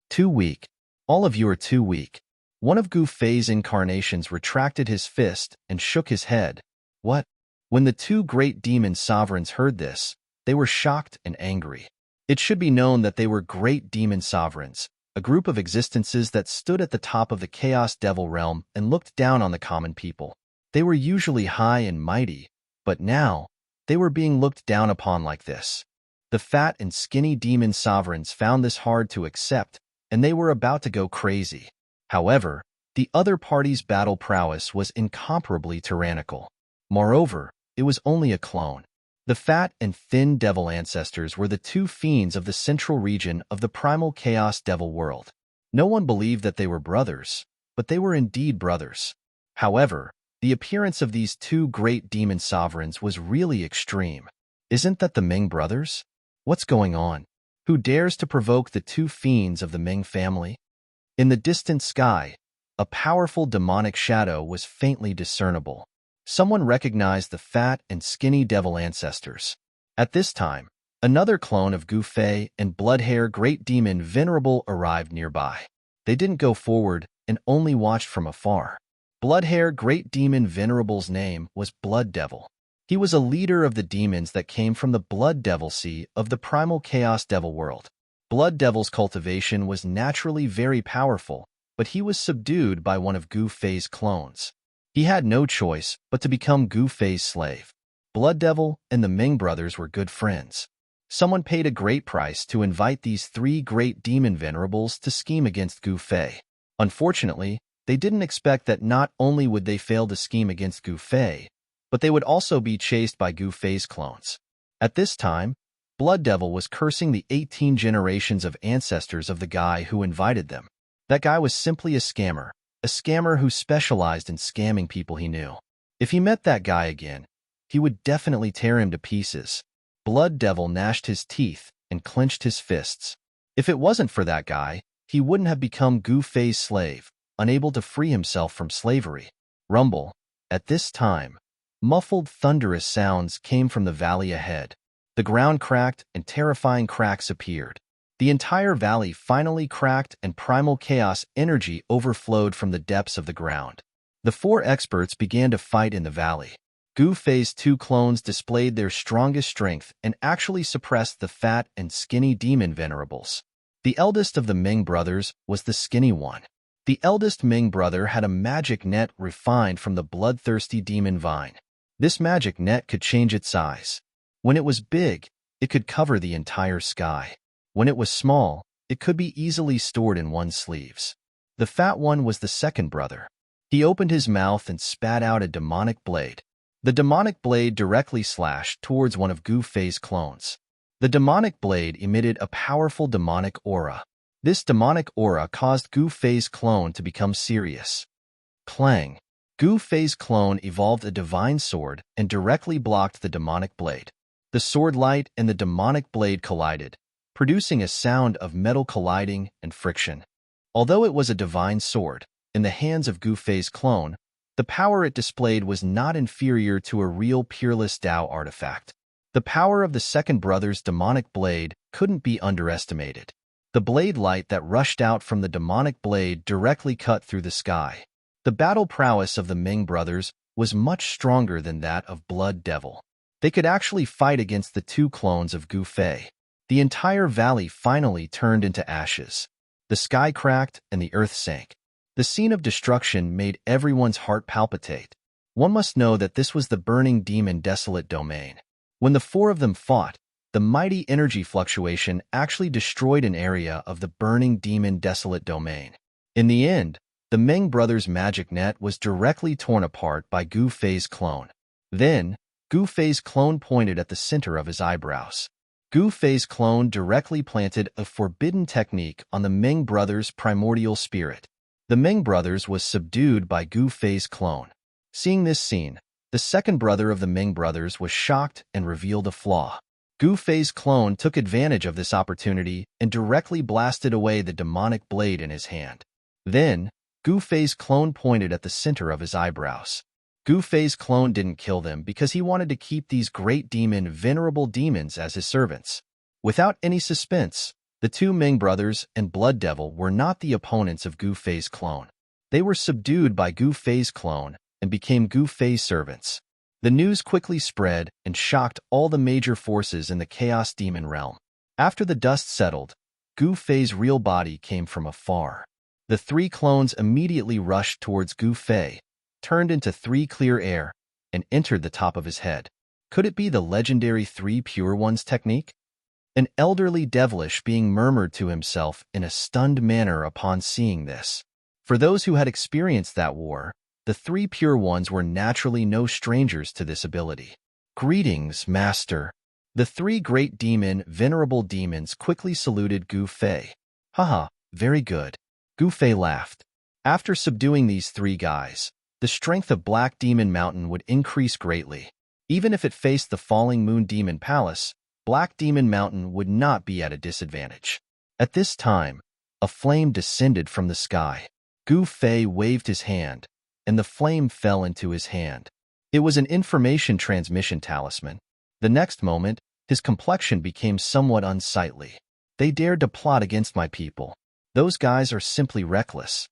Too weak. All of you are too weak. One of Gu Fei's incarnations retracted his fist and shook his head. What? When the 2 great demon sovereigns heard this, they were shocked and angry. It should be known that they were great demon sovereigns, a group of existences that stood at the top of the Chaos Devil realm and looked down on the common people. They were usually high and mighty, but now, they were being looked down upon like this. The fat and skinny demon sovereigns found this hard to accept, and they were about to go crazy. However, the other party's battle prowess was incomparably tyrannical. Moreover, it was only a clone. The fat and thin devil ancestors were the 2 fiends of the central region of the primal chaos devil world. No one believed that they were brothers, but they were indeed brothers. However, the appearance of these 2 great demon sovereigns was really extreme. Isn't that the Ming brothers? What's going on? Who dares to provoke the 2 fiends of the Ming family? In the distant sky, a powerful demonic shadow was faintly discernible. Someone recognized the fat and skinny devil ancestors. At this time, another clone of Gu Fei and blood-hair great demon Venerable arrived nearby. They didn't go forward and only watched from afar. Blood-hair great demon Venerable's name was Blood Devil. He was a leader of the demons that came from the Blood Devil Sea of the primal chaos devil world. Blood Devil's cultivation was naturally very powerful, but he was subdued by one of Gu Fei's clones. He had no choice but to become Gu Fei's slave. Blood Devil and the Ming brothers were good friends. Someone paid a great price to invite these 3 great demon Venerables to scheme against Gu Fei. Unfortunately, they didn't expect that not only would they fail to scheme against Gu Fei, but they would also be chased by Gu Fei's clones. At this time, Blood Devil was cursing the 18 generations of ancestors of the guy who invited them. That guy was simply a scammer who specialized in scamming people he knew. If he met that guy again, he would definitely tear him to pieces. Blood Devil gnashed his teeth and clenched his fists. If it wasn't for that guy, he wouldn't have become Gu Fei's slave, unable to free himself from slavery. Rumble. At this time, muffled thunderous sounds came from the valley ahead. The ground cracked and terrifying cracks appeared. The entire valley finally cracked and primal chaos energy overflowed from the depths of the ground. The four experts began to fight in the valley. Gu Fei's two clones displayed their strongest strength and actually suppressed the fat and skinny demon venerables. The eldest of the Ming brothers was the skinny one. The eldest Ming brother had a magic net refined from the bloodthirsty demon vine. This magic net could change its size. When it was big, it could cover the entire sky. When it was small, it could be easily stored in one's sleeves. The fat one was the second brother. He opened his mouth and spat out a demonic blade. The demonic blade directly slashed towards one of Gu Fei's clones. The demonic blade emitted a powerful demonic aura. This demonic aura caused Gu Fei's clone to become serious. Clang! Gu Fei's clone evolved a divine sword and directly blocked the demonic blade. The sword light and the demonic blade collided, producing a sound of metal colliding and friction. Although it was a divine sword, in the hands of Gu Fei's clone, the power it displayed was not inferior to a real peerless Tao artifact. The power of the second brother's demonic blade couldn't be underestimated. The blade light that rushed out from the demonic blade directly cut through the sky. The battle prowess of the Ming brothers was much stronger than that of Blood Devil. They could actually fight against the two clones of Gu Fei. The entire valley finally turned into ashes. The sky cracked and the earth sank. The scene of destruction made everyone's heart palpitate. One must know that this was the burning demon desolate domain. When the four of them fought, the mighty energy fluctuation actually destroyed an area of the burning demon desolate domain. In the end, the Ming brothers' magic net was directly torn apart by Gu Fei's clone. Then, Gu Fei's clone pointed at the center of his eyebrows. Gu Fei's clone directly planted a forbidden technique on the Ming brothers' primordial spirit. The Ming brothers was subdued by Gu Fei's clone. Seeing this scene, the second brother of the Ming brothers was shocked and revealed a flaw. Gu Fei's clone took advantage of this opportunity and directly blasted away the demonic blade in his hand. Then, Gu Fei's clone pointed at the center of his eyebrows. Gu Fei's clone didn't kill them because he wanted to keep these great venerable demons as his servants. Without any suspense, the two Ming brothers and Blood Devil were not the opponents of Gu Fei's clone. They were subdued by Gu Fei's clone and became Gu Fei's servants. The news quickly spread and shocked all the major forces in the Chaos Demon realm. After the dust settled, Gu Fei's real body came from afar. The three clones immediately rushed towards Gu Fei, turned into three clear air, and entered the top of his head. Could it be the legendary Three Pure Ones technique? An elderly devilish being murmured to himself in a stunned manner upon seeing this. For those who had experienced that war, the Three Pure Ones were naturally no strangers to this ability. Greetings, Master. The three great venerable demons quickly saluted Gu Fei. Haha, very good. Gu Fei laughed. After subduing these three guys, the strength of Black Demon Mountain would increase greatly. Even if it faced the Falling Moon Demon Palace, Black Demon Mountain would not be at a disadvantage. At this time, a flame descended from the sky. Gu Fei waved his hand, and the flame fell into his hand. It was an information transmission talisman. The next moment, his complexion became somewhat unsightly. They dared to plot against my people. Those guys are simply reckless.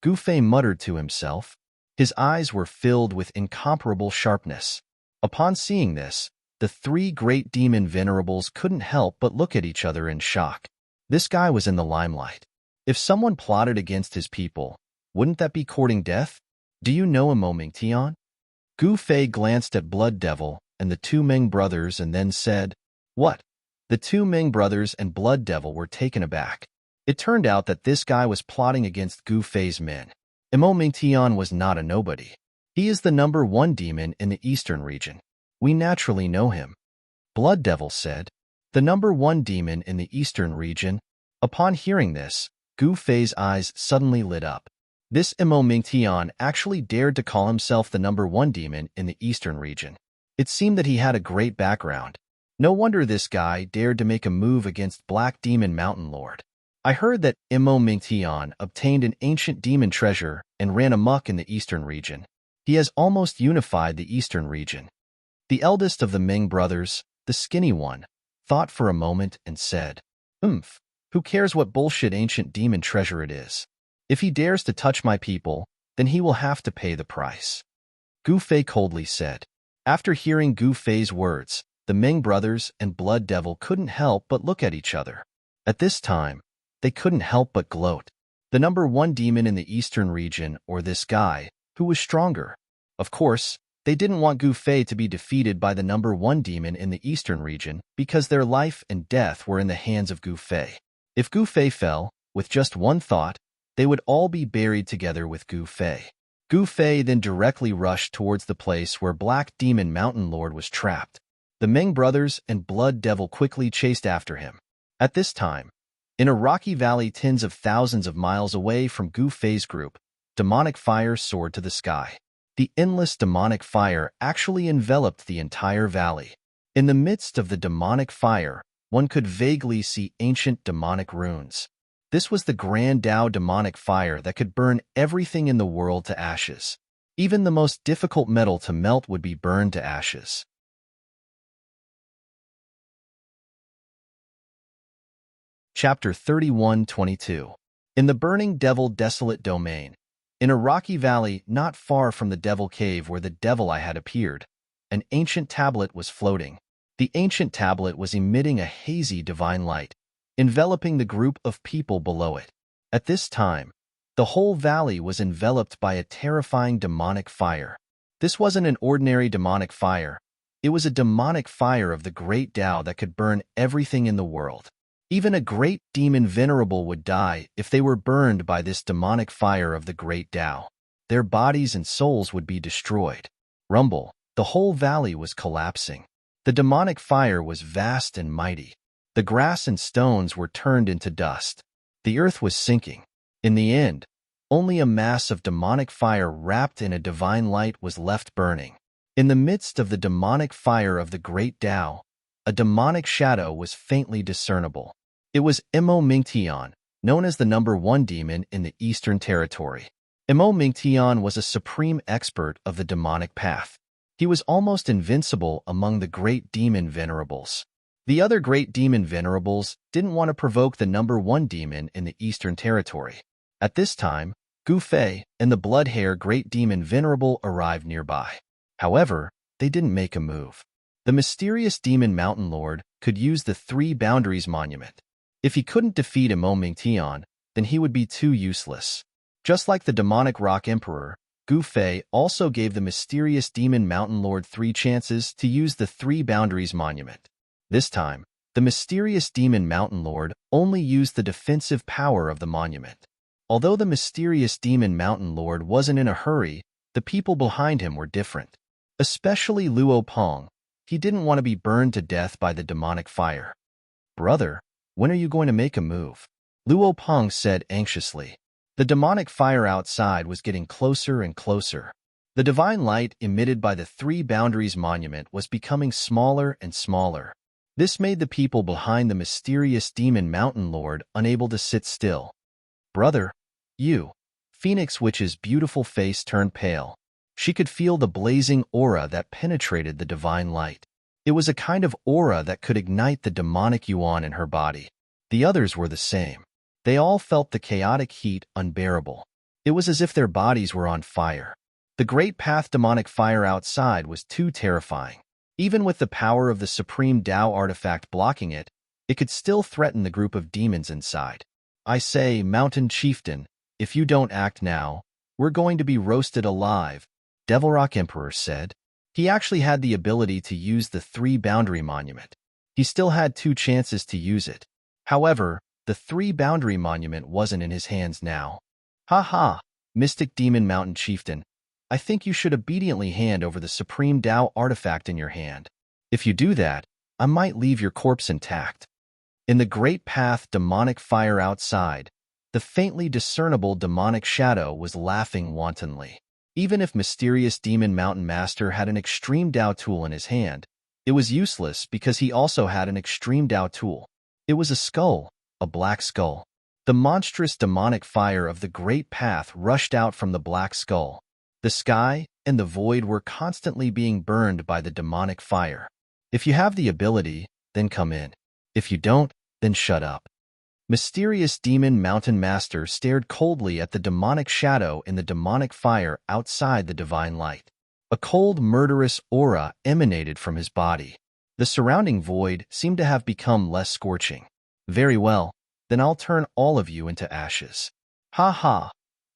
Gu Fei muttered to himself. His eyes were filled with incomparable sharpness. Upon seeing this, the three great demon venerables couldn't help but look at each other in shock. This guy was in the limelight. If someone plotted against his people, wouldn't that be courting death? Do you know a Momingtian? Gu Fei glanced at Blood Devil and the two Ming brothers and then said, What? The two Ming brothers and Blood Devil were taken aback. It turned out that this guy was plotting against Gu Fei's men. Momingtian was not a nobody. He is the #1 demon in the eastern region. We naturally know him. Blood Devil said, the #1 demon in the eastern region. Upon hearing this, Gu Fei's eyes suddenly lit up. This Momingtian actually dared to call himself the #1 demon in the eastern region. It seemed that he had a great background. No wonder this guy dared to make a move against Black Demon Mountain Lord. I heard that Imo Mingtian obtained an ancient demon treasure and ran amok in the eastern region. He has almost unified the eastern region. The eldest of the Ming brothers, the skinny one, thought for a moment and said, who cares what bullshit ancient demon treasure it is? If he dares to touch my people, then he will have to pay the price. Gu Fei coldly said. After hearing Gu Fei's words, the Ming brothers and Blood Devil couldn't help but look at each other. At this time, they couldn't help but gloat. The number one demon in the eastern region, or this guy, who was stronger. Of course, they didn't want Gu Fei to be defeated by the number one demon in the eastern region because their life and death were in the hands of Gu Fei. If Gu Fei fell, with just one thought, they would all be buried together with Gu Fei. Gu Fei then directly rushed towards the place where Black Demon Mountain Lord was trapped. The Ming brothers and Blood Devil quickly chased after him. At this time, in a rocky valley tens of thousands of miles away from Gu Fei's group, demonic fire soared to the sky. The endless demonic fire actually enveloped the entire valley. In the midst of the demonic fire, one could vaguely see ancient demonic runes. This was the Grand Tao demonic fire that could burn everything in the world to ashes. Even the most difficult metal to melt would be burned to ashes. Chapter 31:22. In the burning devil desolate domain, in a rocky valley not far from the devil cave where the devil eye had appeared, an ancient tablet was floating. The ancient tablet was emitting a hazy divine light, enveloping the group of people below it. At this time, the whole valley was enveloped by a terrifying demonic fire. This wasn't an ordinary demonic fire. It was a demonic fire of the great Tao that could burn everything in the world. Even a great demon Venerable would die if they were burned by this demonic fire of the great Tao. Their bodies and souls would be destroyed. Rumble, the whole valley was collapsing. The demonic fire was vast and mighty. The grass and stones were turned into dust. The earth was sinking. In the end, only a mass of demonic fire wrapped in a divine light was left burning. In the midst of the demonic fire of the great Tao, a demonic shadow was faintly discernible. It was Imo Mingtian, known as the number one demon in the Eastern Territory. Imo Mingtian was a supreme expert of the demonic path. He was almost invincible among the great demon venerables. The other great demon venerables didn't want to provoke the number one demon in the Eastern Territory. At this time, Gu Fei and the blood-hair great demon Venerable arrived nearby. However, they didn't make a move. The mysterious demon Mountain Lord could use the Three Boundaries Monument. If he couldn't defeat Imo Mingtian, then he would be too useless. Just like the demonic Rock Emperor, Gu Fei also gave the mysterious demon Mountain Lord 3 chances to use the Three Boundaries Monument. This time, the mysterious demon Mountain Lord only used the defensive power of the monument. Although the mysterious demon Mountain Lord wasn't in a hurry, the people behind him were different. Especially Luo Pong. He didn't want to be burned to death by the demonic fire. "Brother, when are you going to make a move?" Luo Pong said anxiously. The demonic fire outside was getting closer and closer. The divine light emitted by the Three Boundaries Monument was becoming smaller and smaller. This made the people behind the mysterious demon Mountain Lord unable to sit still. "Brother, you." Phoenix Witch's beautiful face turned pale. She could feel the blazing aura that penetrated the divine light. It was a kind of aura that could ignite the demonic yuan in her body. The others were the same. They all felt the chaotic heat unbearable. It was as if their bodies were on fire. The Great Path demonic fire outside was too terrifying. Even with the power of the Supreme Tao artifact blocking it, it could still threaten the group of demons inside. "I say, Mountain Chieftain, if you don't act now, we're going to be roasted alive," Devil Rock Emperor said. He actually had the ability to use the Three Boundary Monument. He still had 2 chances to use it. However, the Three Boundary Monument wasn't in his hands now. "Ha ha, Mystic Demon Mountain Chieftain. I think you should obediently hand over the Supreme Tao artifact in your hand. If you do that, I might leave your corpse intact." In the Great Path demonic fire outside, the faintly discernible demonic shadow was laughing wantonly. Even if mysterious demon mountain master had an extreme Dao tool in his hand, it was useless because he also had an extreme Dao tool. It was a skull, a black skull. The monstrous demonic fire of the great path rushed out from the black skull. The sky and the void were constantly being burned by the demonic fire. If you have the ability, then come in. If you don't, then shut up. Mysterious demon mountain master stared coldly at the demonic shadow in the demonic fire outside the divine light. A cold, murderous aura emanated from his body. The surrounding void seemed to have become less scorching. Very well, then I'll turn all of you into ashes. Ha ha!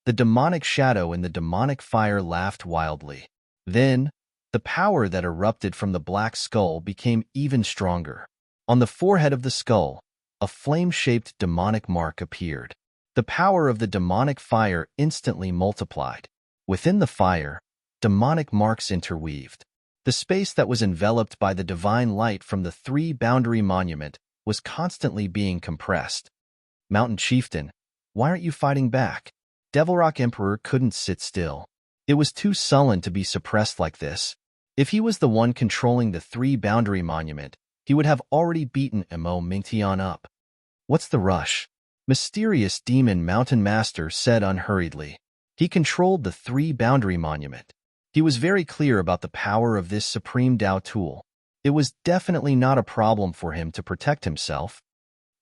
The demonic shadow in the demonic fire laughed wildly. Then, the power that erupted from the black skull became even stronger. On the forehead of the skull, a flame-shaped demonic mark appeared. The power of the demonic fire instantly multiplied. Within the fire, demonic marks interweaved. The space that was enveloped by the divine light from the three-boundary monument was constantly being compressed. Mountain Chieftain, why aren't you fighting back? Devil Rock Emperor couldn't sit still. It was too sullen to be suppressed like this. If he was the one controlling the three-boundary monument, he would have already beaten Mo Mingtian up. What's the rush? Mysterious demon mountain master said unhurriedly. He controlled the three-boundary monument. He was very clear about the power of this supreme Dao tool. It was definitely not a problem for him to protect himself.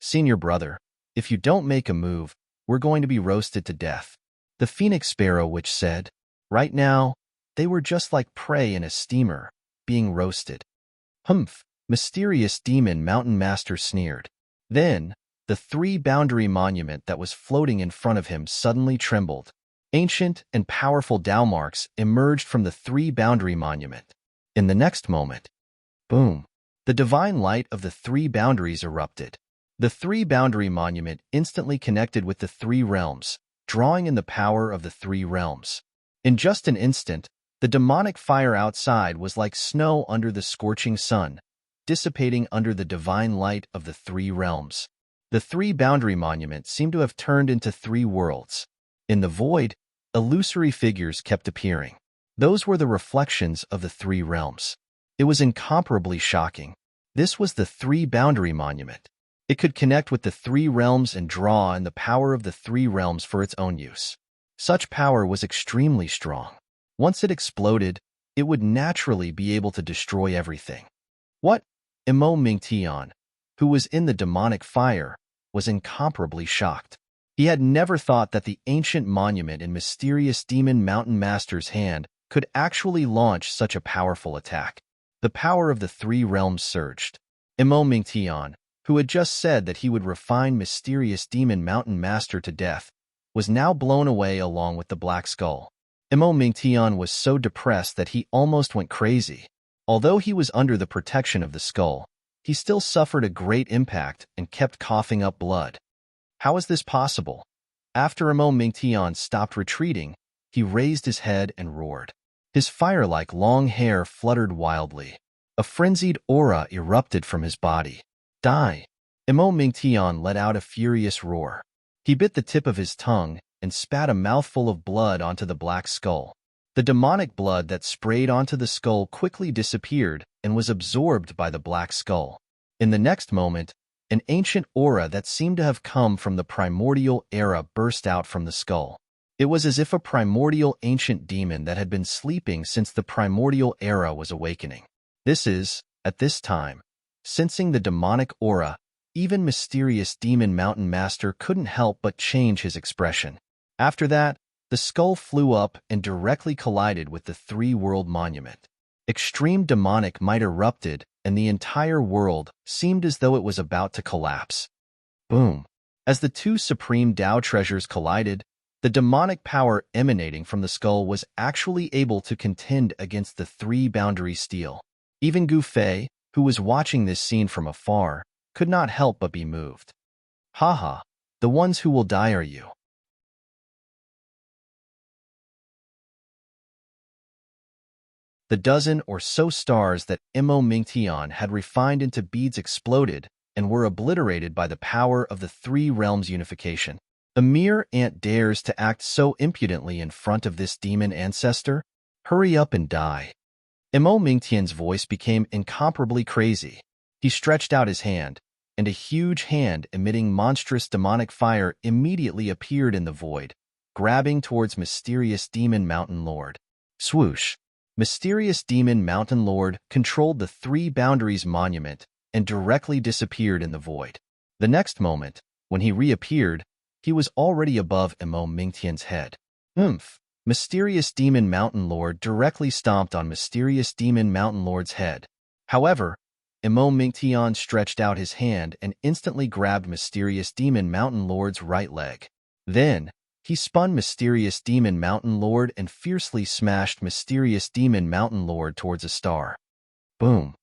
Senior brother, if you don't make a move, we're going to be roasted to death. The Phoenix Sparrow Witch said. Right now, they were just like prey in a steamer, being roasted. Humph! Mysterious demon mountain master sneered. Then, the three-boundary monument that was floating in front of him suddenly trembled. Ancient and powerful Dao marks emerged from the three-boundary monument. In the next moment, boom! The divine light of the three boundaries erupted. The three-boundary monument instantly connected with the three realms, drawing in the power of the three realms. In just an instant, the demonic fire outside was like snow under the scorching sun, dissipating under the divine light of the three realms. The three-boundary monument seemed to have turned into three worlds. In the void, illusory figures kept appearing. Those were the reflections of the three realms. It was incomparably shocking. This was the three-boundary monument. It could connect with the three realms and draw in the power of the three realms for its own use. Such power was extremely strong. Once it exploded, it would naturally be able to destroy everything. What? Mo Mingtian, who was in the demonic fire, was incomparably shocked. He had never thought that the ancient monument in mysterious demon mountain master's hand could actually launch such a powerful attack. The power of the three realms surged. Mo Mingtian, who had just said that he would refine mysterious demon mountain master to death, was now blown away along with the black skull. Mo Mingtian was so depressed that he almost went crazy. Although he was under the protection of the skull, he still suffered a great impact and kept coughing up blood. How is this possible? After Mo Mingtian stopped retreating, he raised his head and roared. His fire-like long hair fluttered wildly. A frenzied aura erupted from his body. Die! Mo Mingtian let out a furious roar. He bit the tip of his tongue and spat a mouthful of blood onto the black skull. The demonic blood that sprayed onto the skull quickly disappeared and was absorbed by the black skull. In the next moment, an ancient aura that seemed to have come from the primordial era burst out from the skull. It was as if a primordial ancient demon that had been sleeping since the primordial era was awakening. At this time, sensing the demonic aura, even mysterious demon mountain master couldn't help but change his expression. After that, the skull flew up and directly collided with the three-world monument. Extreme demonic might erupted, and the entire world seemed as though it was about to collapse. Boom! As the two supreme Dao treasures collided, the demonic power emanating from the skull was actually able to contend against the three-boundary steel. Even Gu Fei, who was watching this scene from afar, could not help but be moved. Haha, the ones who will die are you. The dozen or so stars that Mo Mingtian had refined into beads exploded and were obliterated by the power of the three realms unification. A mere ant dares to act so impudently in front of this demon ancestor? Hurry up and die. Mo Mingtian's voice became incomparably crazy. He stretched out his hand, and a huge hand emitting monstrous demonic fire immediately appeared in the void, grabbing towards mysterious demon mountain lord. Swoosh! Mysterious demon mountain lord controlled the Three Boundaries monument and directly disappeared in the void. The next moment, when he reappeared, he was already above Mo Mingtian's head. Oomph! Mysterious demon mountain lord directly stomped on mysterious demon mountain lord's head. However, Mo Mingtian stretched out his hand and instantly grabbed mysterious demon mountain lord's right leg. Then, he spun mysterious demon mountain lord and fiercely smashed mysterious demon mountain lord towards a star. Boom!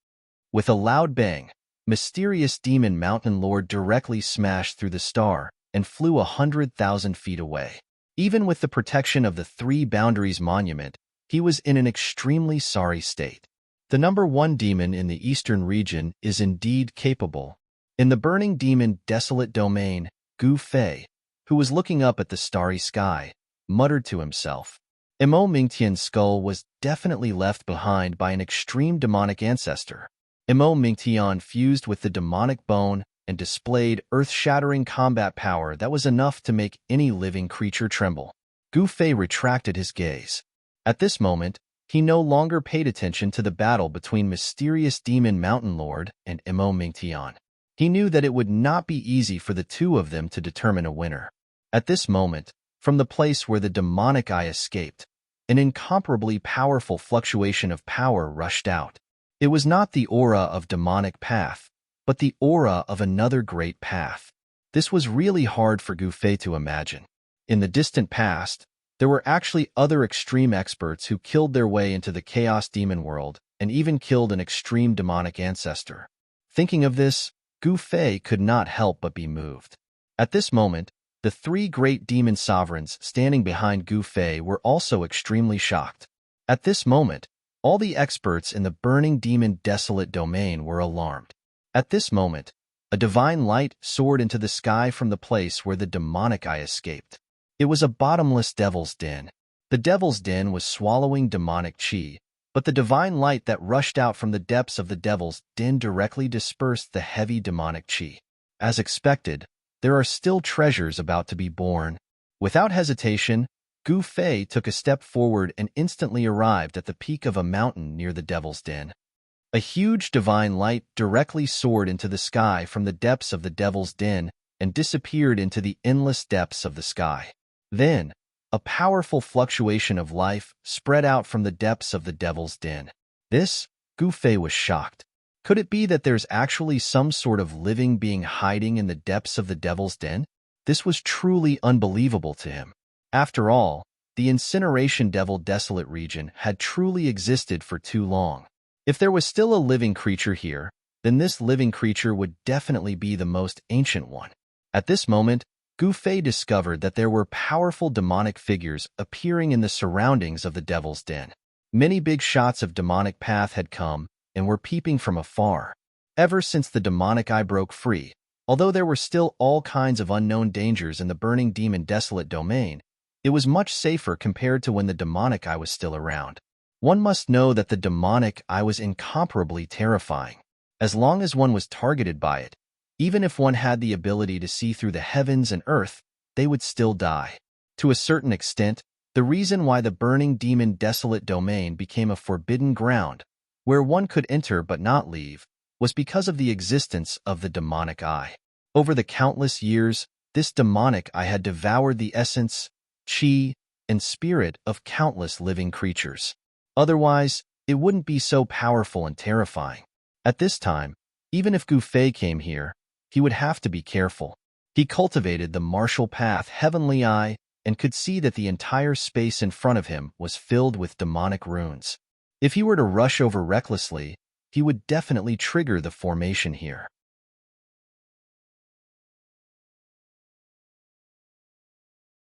With a loud bang, mysterious demon mountain lord directly smashed through the star and flew 100,000 feet away. Even with the protection of the Three Boundaries monument, he was in an extremely sorry state. The number one demon in the eastern region is indeed capable. In the burning demon desolate domain, Gu Fei, who was looking up at the starry sky, muttered to himself. Mo Mingtian's skull was definitely left behind by an extreme demonic ancestor. Mo Mingtian fused with the demonic bone and displayed earth-shattering combat power that was enough to make any living creature tremble. Gu Fei retracted his gaze. At this moment, he no longer paid attention to the battle between mysterious demon mountain lord and Mo Mingtian. He knew that it would not be easy for the two of them to determine a winner. At this moment, from the place where the demonic eye escaped, an incomparably powerful fluctuation of power rushed out. It was not the aura of demonic path, but the aura of another great path. This was really hard for Gu Fei to imagine. In the distant past, there were actually other extreme experts who killed their way into the chaos demon world and even killed an extreme demonic ancestor. Thinking of this, Gu Fei could not help but be moved. At this moment, the three great demon sovereigns standing behind Gu Fei were also extremely shocked. At this moment, all the experts in the burning demon desolate domain were alarmed. At this moment, a divine light soared into the sky from the place where the demonic eye escaped. It was a bottomless devil's den. The devil's den was swallowing demonic chi, but the divine light that rushed out from the depths of the devil's den directly dispersed the heavy demonic chi. As expected, there are still treasures about to be born. Without hesitation, Gu Fei took a step forward and instantly arrived at the peak of a mountain near the devil's den. A huge divine light directly soared into the sky from the depths of the devil's den and disappeared into the endless depths of the sky. Then, a powerful fluctuation of life spread out from the depths of the devil's den. This, Gu Fei was shocked. Could it be that there's actually some sort of living being hiding in the depths of the devil's den? This was truly unbelievable to him. After all, the incineration devil desolate region had truly existed for too long. If there was still a living creature here, then this living creature would definitely be the most ancient one. At this moment, Gu Fei discovered that there were powerful demonic figures appearing in the surroundings of the devil's den. Many big shots of demonic path had come and were peeping from afar. Ever since the demonic eye broke free, although there were still all kinds of unknown dangers in the burning demon desolate domain, it was much safer compared to when the demonic eye was still around. One must know that the demonic eye was incomparably terrifying. As long as one was targeted by it, even if one had the ability to see through the heavens and earth, they would still die. To a certain extent, the reason why the burning demon desolate domain became a forbidden ground, where one could enter but not leave, was because of the existence of the demonic eye. Over the countless years, this demonic eye had devoured the essence, chi, and spirit of countless living creatures. Otherwise, it wouldn't be so powerful and terrifying. At this time, even if Gu Fei came here, he would have to be careful. He cultivated the martial path heavenly eye and could see that the entire space in front of him was filled with demonic runes. If he were to rush over recklessly, he would definitely trigger the formation here.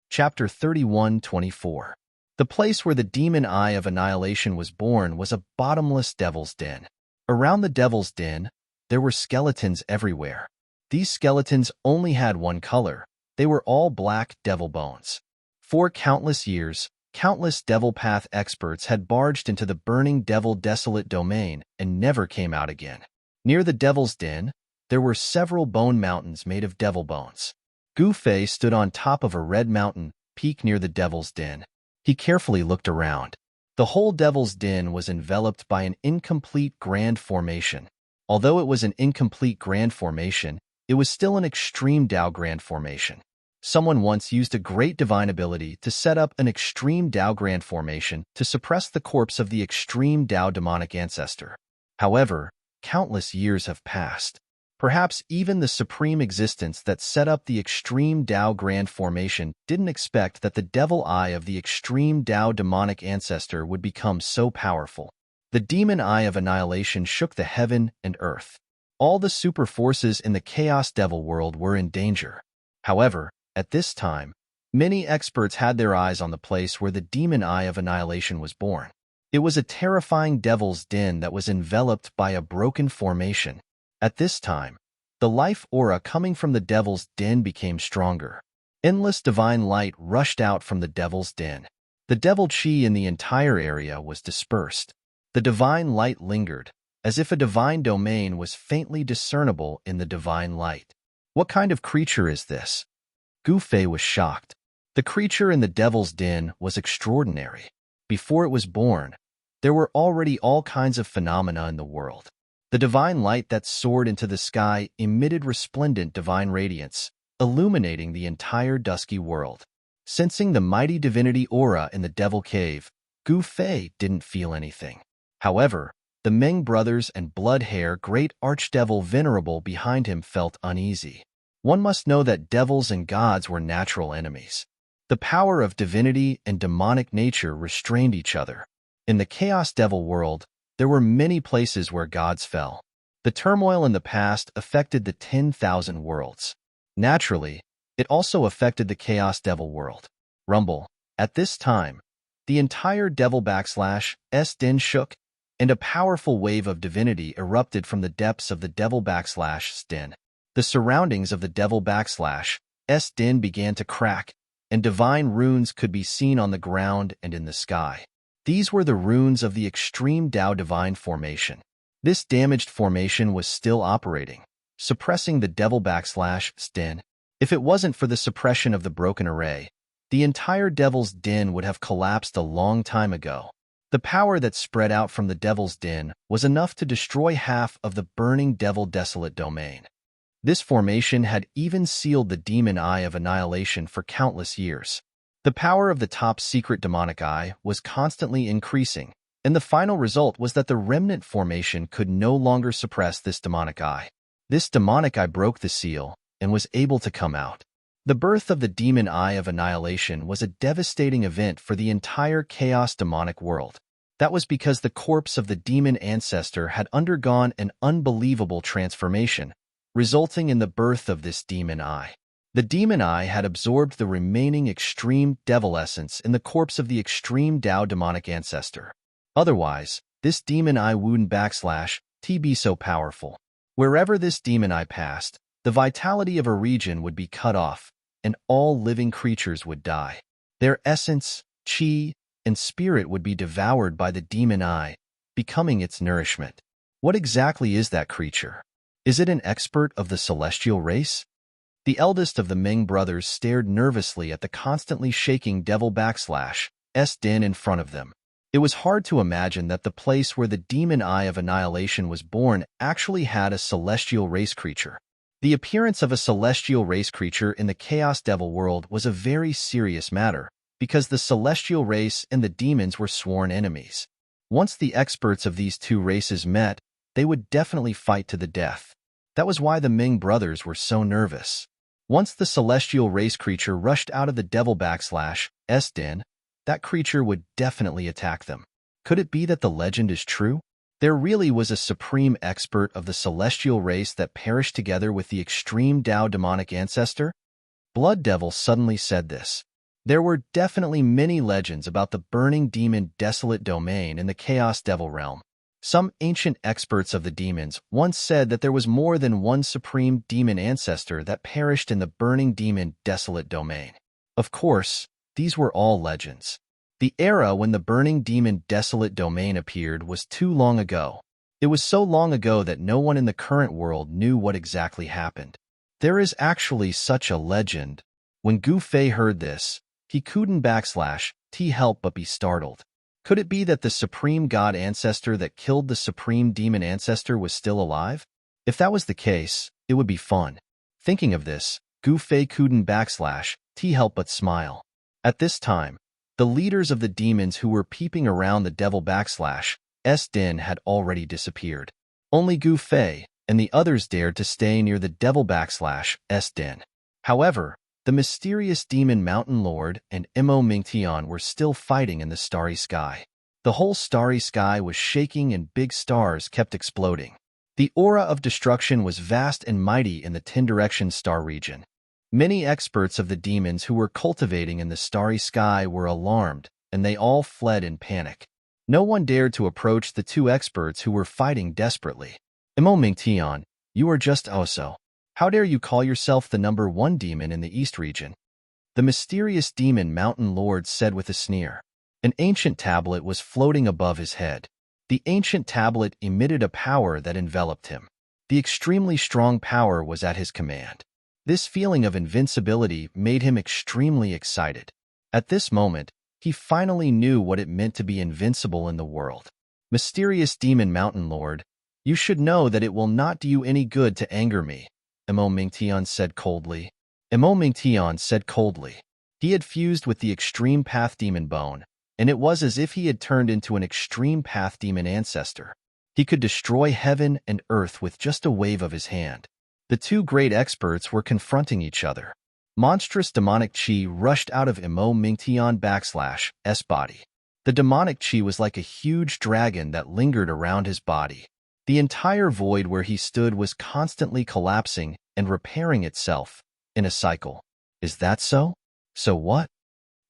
Chapter 31-24. The place where the demon eye of annihilation was born was a bottomless devil's den. Around the devil's den, there were skeletons everywhere. These skeletons only had one color, They were all black devil bones. For countless years, countless devil path experts had barged into the burning devil desolate domain and never came out again. Near the devil's den, there were several bone mountains made of devil bones. Gu Fei stood on top of a red mountain peak near the devil's den. He carefully looked around. The whole devil's den was enveloped by an incomplete grand formation. Although it was an incomplete grand formation, it was still an extreme Dao grand formation. Someone once used a great divine ability to set up an extreme Dao grand formation to suppress the corpse of the extreme Dao demonic ancestor. However, countless years have passed. Perhaps even the supreme existence that set up the extreme Dao grand formation didn't expect that the devil eye of the extreme Dao demonic ancestor would become so powerful. The demon eye of annihilation shook the heaven and earth. All the super forces in the chaos devil world were in danger. However, at this time, many experts had their eyes on the place where the demon eye of annihilation was born. It was a terrifying devil's den that was enveloped by a broken formation. At this time, the life aura coming from the devil's den became stronger. Endless divine light rushed out from the devil's den. The devil chi in the entire area was dispersed. The divine light lingered, as if a divine domain was faintly discernible in the divine light. What kind of creature is this? Gu Fei was shocked. The creature in the devil's den was extraordinary. Before it was born, there were already all kinds of phenomena in the world. The divine light that soared into the sky emitted resplendent divine radiance, illuminating the entire dusky world. Sensing the mighty divinity aura in the devil cave, Gu Fei didn't feel anything. However, the Meng brothers and blood-hair great archdevil Venerable behind him felt uneasy. One must know that devils and gods were natural enemies. The power of divinity and demonic nature restrained each other. In the chaos devil world, there were many places where gods fell. The turmoil in the past affected the 10,000 worlds. Naturally, it also affected the chaos devil world. Rumble. At this time, the entire devil / den shook, and a powerful wave of divinity erupted from the depths of the devil / den. The surroundings of the devil / den began to crack, and divine runes could be seen on the ground and in the sky. These were the runes of the extreme Dao divine formation. This damaged formation was still operating, suppressing the devil / den. If it wasn't for the suppression of the broken array, the entire devil's den would have collapsed a long time ago. The power that spread out from the devil's den was enough to destroy half of the burning devil desolate domain. This formation had even sealed the demon eye of annihilation for countless years. The power of the top secret demonic eye was constantly increasing, and the final result was that the remnant formation could no longer suppress this demonic eye. This demonic eye broke the seal and was able to come out. The birth of the demon eye of annihilation was a devastating event for the entire chaos demonic world. That was because the corpse of the demon ancestor had undergone an unbelievable transformation, resulting in the birth of this demon eye. The demon eye had absorbed the remaining extreme devil essence in the corpse of the extreme Dao demonic ancestor. Otherwise, this demon eye wouldn't be so powerful. Wherever this demon eye passed, the vitality of a region would be cut off, and all living creatures would die. Their essence, chi, and spirit would be devoured by the demon eye, becoming its nourishment. What exactly is that creature? Is it an expert of the celestial race? The eldest of the Meng brothers stared nervously at the constantly shaking devil / den in front of them. It was hard to imagine that the place where the demon eye of annihilation was born actually had a celestial race creature. The appearance of a celestial race creature in the chaos devil world was a very serious matter, because the celestial race and the demons were sworn enemies. Once the experts of these two races met, they would definitely fight to the death. That was why the Meng brothers were so nervous. Once the celestial race creature rushed out of the devil / den, that creature would definitely attack them. Could it be that the legend is true? There really was a supreme expert of the celestial race that perished together with the extreme Dao demonic ancestor? Blood Devil suddenly said this. There were definitely many legends about the burning demon desolate domain in the chaos devil realm. Some ancient experts of the demons once said that there was more than one supreme demon ancestor that perished in the burning demon desolate domain. Of course, these were all legends. The era when the burning demon desolate domain appeared was too long ago. It was so long ago that no one in the current world knew what exactly happened. There is actually such a legend. When Gu Fei heard this, he couldn't help but be startled. Could it be that the supreme god ancestor that killed the supreme demon ancestor was still alive? If that was the case, it would be fun. Thinking of this, Gu Fei couldn't help but smile. At this time, the leaders of the demons who were peeping around the devil den had already disappeared. Only Gu Fei and the others dared to stay near the devil den. However, the mysterious demon mountain lord and Mo Mingtian were still fighting in the starry sky. The whole starry sky was shaking and big stars kept exploding. The aura of destruction was vast and mighty in the 10-direction star region. Many experts of the demons who were cultivating in the starry sky were alarmed, and they all fled in panic. No one dared to approach the two experts who were fighting desperately. Mo Mingtian, you are just Oso. How dare you call yourself the number one demon in the East region? The mysterious demon mountain lord said with a sneer. An ancient tablet was floating above his head. The ancient tablet emitted a power that enveloped him. The extremely strong power was at his command. This feeling of invincibility made him extremely excited. At this moment, he finally knew what it meant to be invincible in the world. Mysterious demon mountain lord, you should know that it will not do you any good to anger me, Mo Mingtian said coldly. Mo Mingtian said coldly. He had fused with the extreme path demon bone, and it was as if he had turned into an extreme path demon ancestor. He could destroy heaven and earth with just a wave of his hand. The two great experts were confronting each other. Monstrous demonic chi rushed out of Mo Mingtian body. The demonic chi was like a huge dragon that lingered around his body. The entire void where he stood was constantly collapsing and repairing itself in a cycle. Is that so? So what?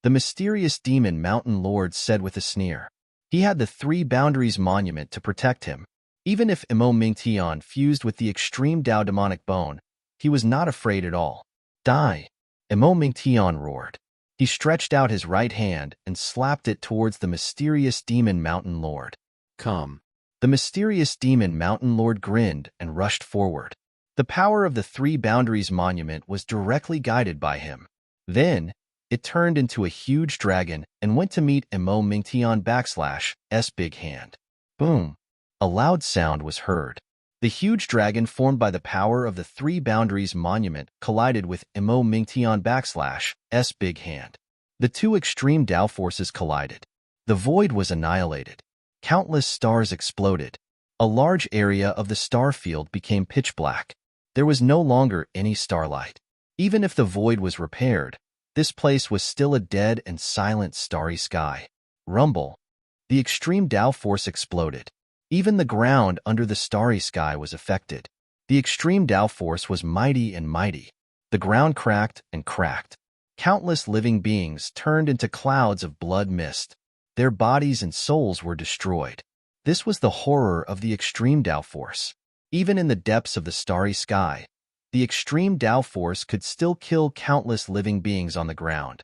The mysterious demon mountain lord said with a sneer. He had the three boundaries monument to protect him. Even if Mo Mingtian fused with the extreme Dao demonic bone, he was not afraid at all. Die! Mo Mingtian roared. He stretched out his right hand and slapped it towards the mysterious demon mountain lord. Come. The mysterious demon mountain lord grinned and rushed forward. The power of the three boundaries monument was directly guided by him. Then, it turned into a huge dragon and went to meet Mo Mingtian big hand. Boom! A loud sound was heard. The huge dragon formed by the power of the three boundaries monument collided with Mo Mingtian big hand. The two extreme Dao forces collided. The void was annihilated. Countless stars exploded. A large area of the star field became pitch black. There was no longer any starlight. Even if the void was repaired, this place was still a dead and silent starry sky. Rumble. The extreme Dao force exploded. Even the ground under the starry sky was affected. The extreme Dao force was mighty and mighty. The ground cracked and cracked. Countless living beings turned into clouds of blood mist. Their bodies and souls were destroyed. This was the horror of the extreme Dao force. Even in the depths of the starry sky, the extreme Dao force could still kill countless living beings on the ground.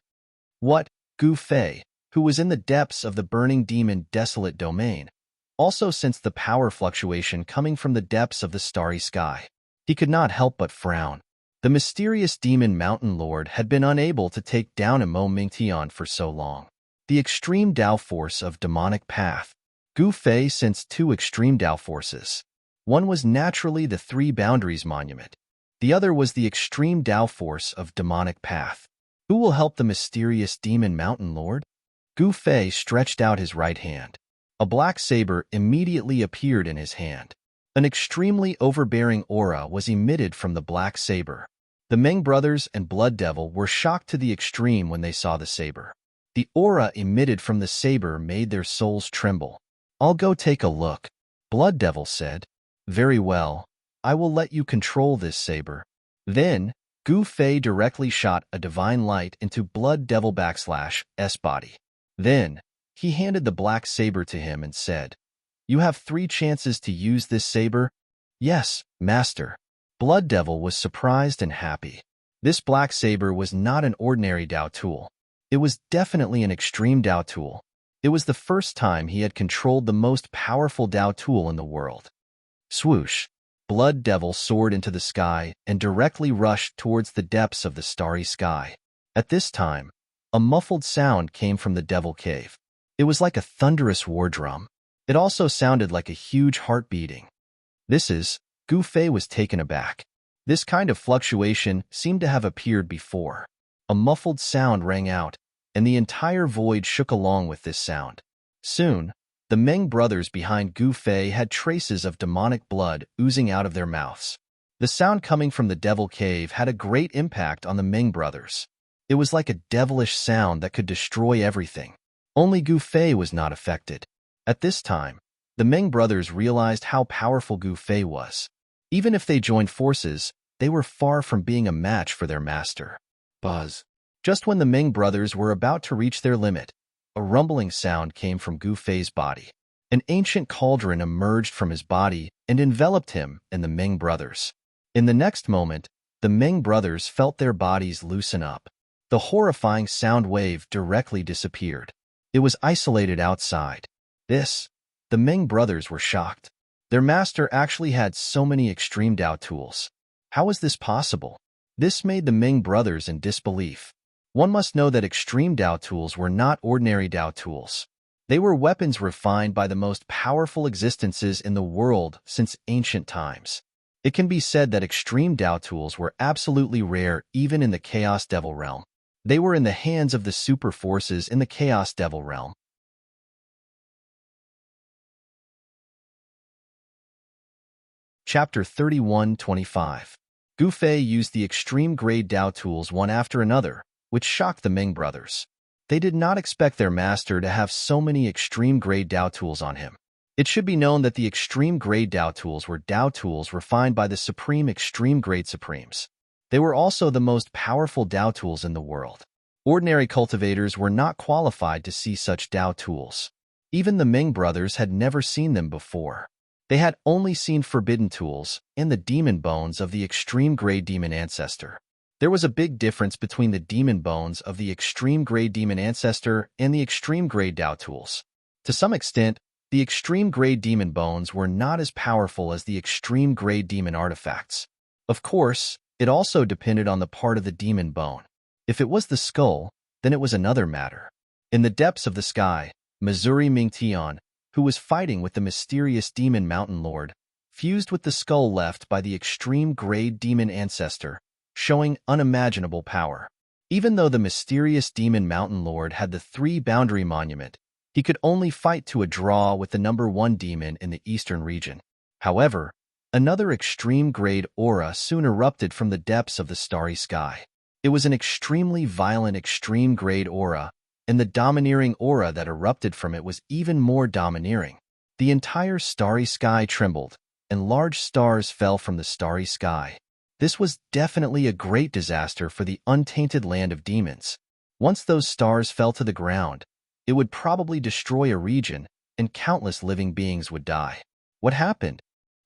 What? Gu Fei, who was in the depths of the burning demon desolate domain, also sensed the power fluctuation coming from the depths of the starry sky. He could not help but frown. The mysterious demon mountain lord had been unable to take down Mo Mingtian for so long. The extreme Dao force of demonic path. Gu Fei sensed two extreme Dao forces. One was naturally the three boundaries monument. The other was the extreme Dao force of demonic path. Who will help the mysterious demon mountain lord? Gu Fei stretched out his right hand. A black saber immediately appeared in his hand. An extremely overbearing aura was emitted from the black saber. The Meng brothers and Blood Devil were shocked to the extreme when they saw the saber. The aura emitted from the saber made their souls tremble. I'll go take a look, Blood Devil said. Very well, I will let you control this saber. Then, Gu Fei directly shot a divine light into Blood Devil body. Then, he handed the black saber to him and said, You have 3 chances to use this saber. Yes, Master. Blood Devil was surprised and happy. This black saber was not an ordinary Dao tool. It was definitely an extreme Dao tool. It was the first time he had controlled the most powerful Dao tool in the world. Swoosh! Blood Devil soared into the sky and directly rushed towards the depths of the starry sky. At this time, a muffled sound came from the Devil Cave. It was like a thunderous war drum. It also sounded like a huge heart beating. Gu Fei was taken aback. This kind of fluctuation seemed to have appeared before. A muffled sound rang out, and the entire void shook along with this sound. Soon, the Meng brothers behind Gu Fei had traces of demonic blood oozing out of their mouths. The sound coming from the Devil Cave had a great impact on the Meng brothers. It was like a devilish sound that could destroy everything. Only Gu Fei was not affected. At this time, the Meng brothers realized how powerful Gu Fei was. Even if they joined forces, they were far from being a match for their master. Buzz. Just when the Meng brothers were about to reach their limit, a rumbling sound came from Gu Fei's body. An ancient cauldron emerged from his body and enveloped him and the Meng brothers. In the next moment, the Meng brothers felt their bodies loosen up. The horrifying sound wave directly disappeared. It was isolated outside. The Meng brothers were shocked. Their master actually had so many extreme Dao tools. How was this possible? This made the Meng brothers in disbelief. One must know that extreme Dao tools were not ordinary Dao tools. They were weapons refined by the most powerful existences in the world since ancient times. It can be said that extreme Dao tools were absolutely rare even in the Chaos Devil realm. They were in the hands of the super forces in the Chaos Devil realm. Chapter 31-25. Gu Fei used the extreme-grade Dao tools one after another, which shocked the Meng brothers. They did not expect their master to have so many extreme-grade Dao tools on him. It should be known that the extreme-grade Dao tools were Dao tools refined by the supreme extreme-grade supremes. They were also the most powerful Dao tools in the world. Ordinary cultivators were not qualified to see such Dao tools. Even the Meng brothers had never seen them before. They had only seen forbidden tools and the demon bones of the extreme-grade demon ancestor. There was a big difference between the demon bones of the extreme-grade demon ancestor and the extreme-grade Dao tools. To some extent, the extreme-grade demon bones were not as powerful as the extreme-grade demon artifacts. Of course, it also depended on the part of the demon bone. If it was the skull, then it was another matter. In the depths of the sky, Missouri Mingtian, who was fighting with the mysterious demon mountain lord, fused with the skull left by the extreme-grade demon ancestor, showing unimaginable power. Even though the mysterious demon mountain lord had the 3-boundary monument, he could only fight to a draw with the number 1 demon in the eastern region. However, another extreme-grade aura soon erupted from the depths of the starry sky. It was an extremely violent extreme-grade aura, and the domineering aura that erupted from it was even more domineering. The entire starry sky trembled, and large stars fell from the starry sky. This was definitely a great disaster for the untainted land of demons. Once those stars fell to the ground, it would probably destroy a region, and countless living beings would die. What happened?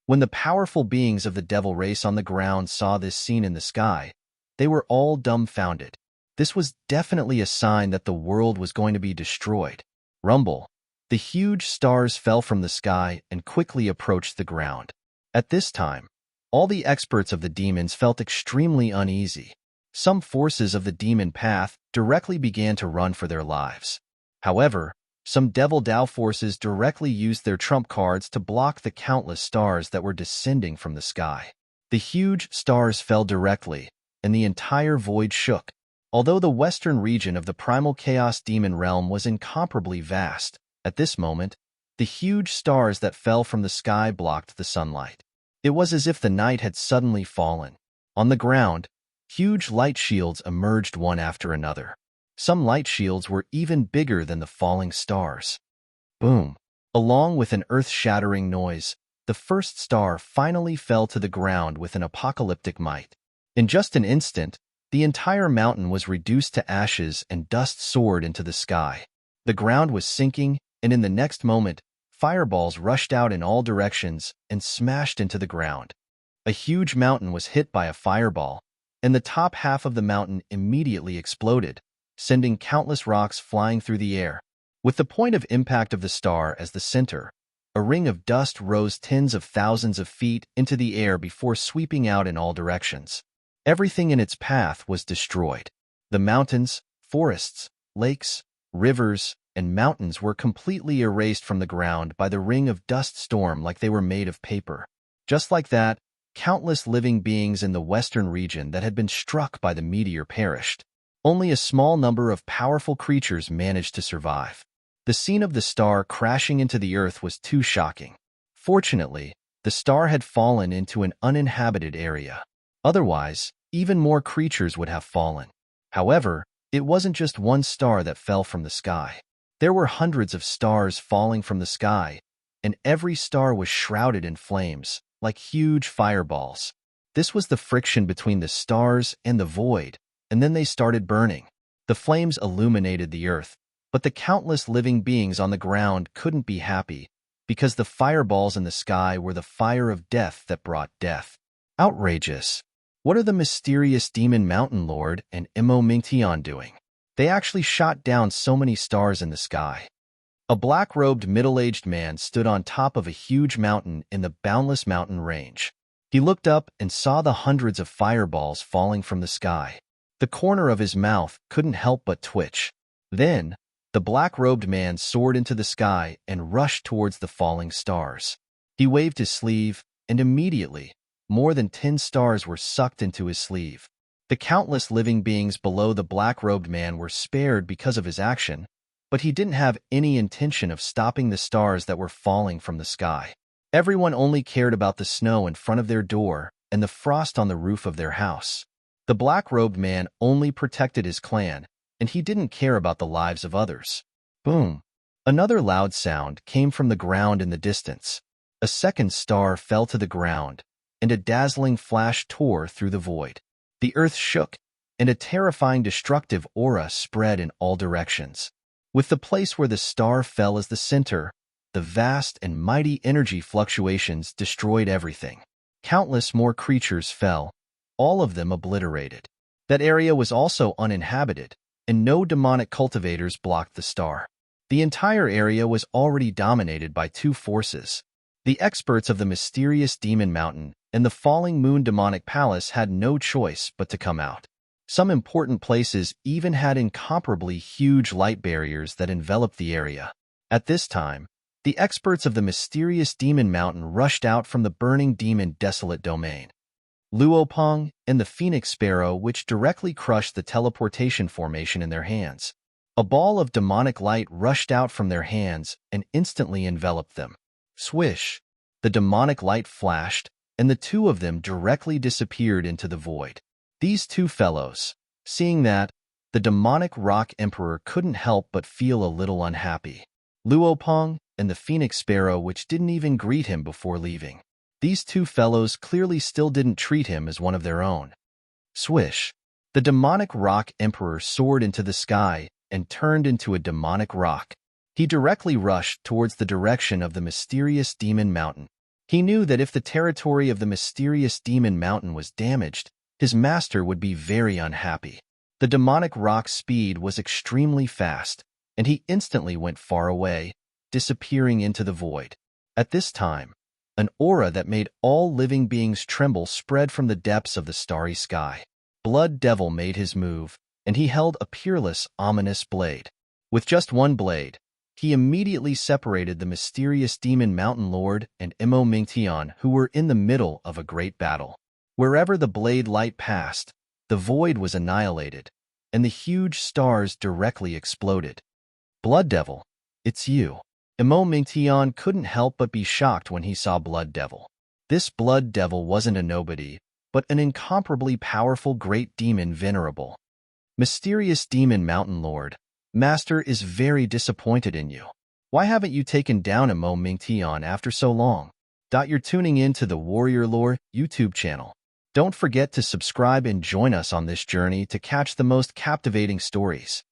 When the powerful beings of the devil race on the ground saw this scene in the sky, they were all dumbfounded. This was definitely a sign that the world was going to be destroyed. Rumble. The huge stars fell from the sky and quickly approached the ground. At this time, all the experts of the demons felt extremely uneasy. Some forces of the demon path directly began to run for their lives. However, some devil Dao forces directly used their trump cards to block the countless stars that were descending from the sky. The huge stars fell directly, and the entire void shook. Although the western region of the primal chaos demon realm was incomparably vast, at this moment, the huge stars that fell from the sky blocked the sunlight. It was as if the night had suddenly fallen. On the ground, huge light shields emerged one after another. Some light shields were even bigger than the falling stars. Boom! Along with an earth-shattering noise, the first star finally fell to the ground with an apocalyptic might. In just an instant, the entire mountain was reduced to ashes and dust soared into the sky. The ground was sinking, and in the next moment, fireballs rushed out in all directions and smashed into the ground. A huge mountain was hit by a fireball, and the top half of the mountain immediately exploded, sending countless rocks flying through the air. With the point of impact of the star as the center, a ring of dust rose tens of thousands of feet into the air before sweeping out in all directions. Everything in its path was destroyed. The mountains, forests, lakes, rivers, and mountains were completely erased from the ground by the ring of dust storm like they were made of paper. Just like that, countless living beings in the western region that had been struck by the meteor perished. Only a small number of powerful creatures managed to survive. The scene of the star crashing into the earth was too shocking. Fortunately, the star had fallen into an uninhabited area. Otherwise, even more creatures would have fallen. However, it wasn't just one star that fell from the sky. There were hundreds of stars falling from the sky, and every star was shrouded in flames, like huge fireballs. This was the friction between the stars and the void, and then they started burning. The flames illuminated the earth, but the countless living beings on the ground couldn't be happy, because the fireballs in the sky were the fire of death that brought death. Outrageous. What are the mysterious demon mountain lord and Imo Mingtian doing? They actually shot down so many stars in the sky. A black-robed middle-aged man stood on top of a huge mountain in the boundless mountain range. He looked up and saw the hundreds of fireballs falling from the sky. The corner of his mouth couldn't help but twitch. Then, the black-robed man soared into the sky and rushed towards the falling stars. He waved his sleeve, and immediately, more than 10 stars were sucked into his sleeve. The countless living beings below the black-robed man were spared because of his action, but he didn't have any intention of stopping the stars that were falling from the sky. Everyone only cared about the snow in front of their door and the frost on the roof of their house. The black-robed man only protected his clan, and he didn't care about the lives of others. Boom! Another loud sound came from the ground in the distance. A second star fell to the ground, and a dazzling flash tore through the void. The earth shook, and a terrifying destructive aura spread in all directions. With the place where the star fell as the center, the vast and mighty energy fluctuations destroyed everything. Countless more creatures fell, all of them obliterated. That area was also uninhabited, and no demonic cultivators blocked the star. The entire area was already dominated by two forces. The experts of the mysterious demon mountain and the falling moon demonic palace had no choice but to come out. Some important places even had incomparably huge light barriers that enveloped the area. At this time, the experts of the mysterious demon mountain rushed out from the burning demon desolate domain. Luopong and the phoenix sparrow, which directly crushed the teleportation formation in their hands. A ball of demonic light rushed out from their hands and instantly enveloped them. Swish! The demonic light flashed, and the two of them directly disappeared into the void. These two fellows, seeing that, the demonic rock emperor couldn't help but feel a little unhappy. Luopong and the phoenix sparrow, which didn't even greet him before leaving. These two fellows clearly still didn't treat him as one of their own. Swish! The demonic rock emperor soared into the sky and turned into a demonic rock. He directly rushed towards the direction of the mysterious demon mountain. He knew that if the territory of the mysterious demon mountain was damaged, his master would be very unhappy. The demonic rock's speed was extremely fast, and he instantly went far away, disappearing into the void. At this time, an aura that made all living beings tremble spread from the depths of the starry sky. Blood Devil made his move, and he held a peerless, ominous blade. With just one blade, he immediately separated the mysterious demon mountain lord and Imo Mingtian, who were in the middle of a great battle. Wherever the blade light passed, the void was annihilated, and the huge stars directly exploded. Blood Devil, it's you. Imo Mingtian couldn't help but be shocked when he saw Blood Devil. This Blood Devil wasn't a nobody, but an incomparably powerful great demon Venerable. Mysterious demon mountain lord, Master is very disappointed in you. Why haven't you taken down Imo Mingtian after so long? You're tuning in to the Warrior Lore YouTube channel. Don't forget to subscribe and join us on this journey to catch the most captivating stories.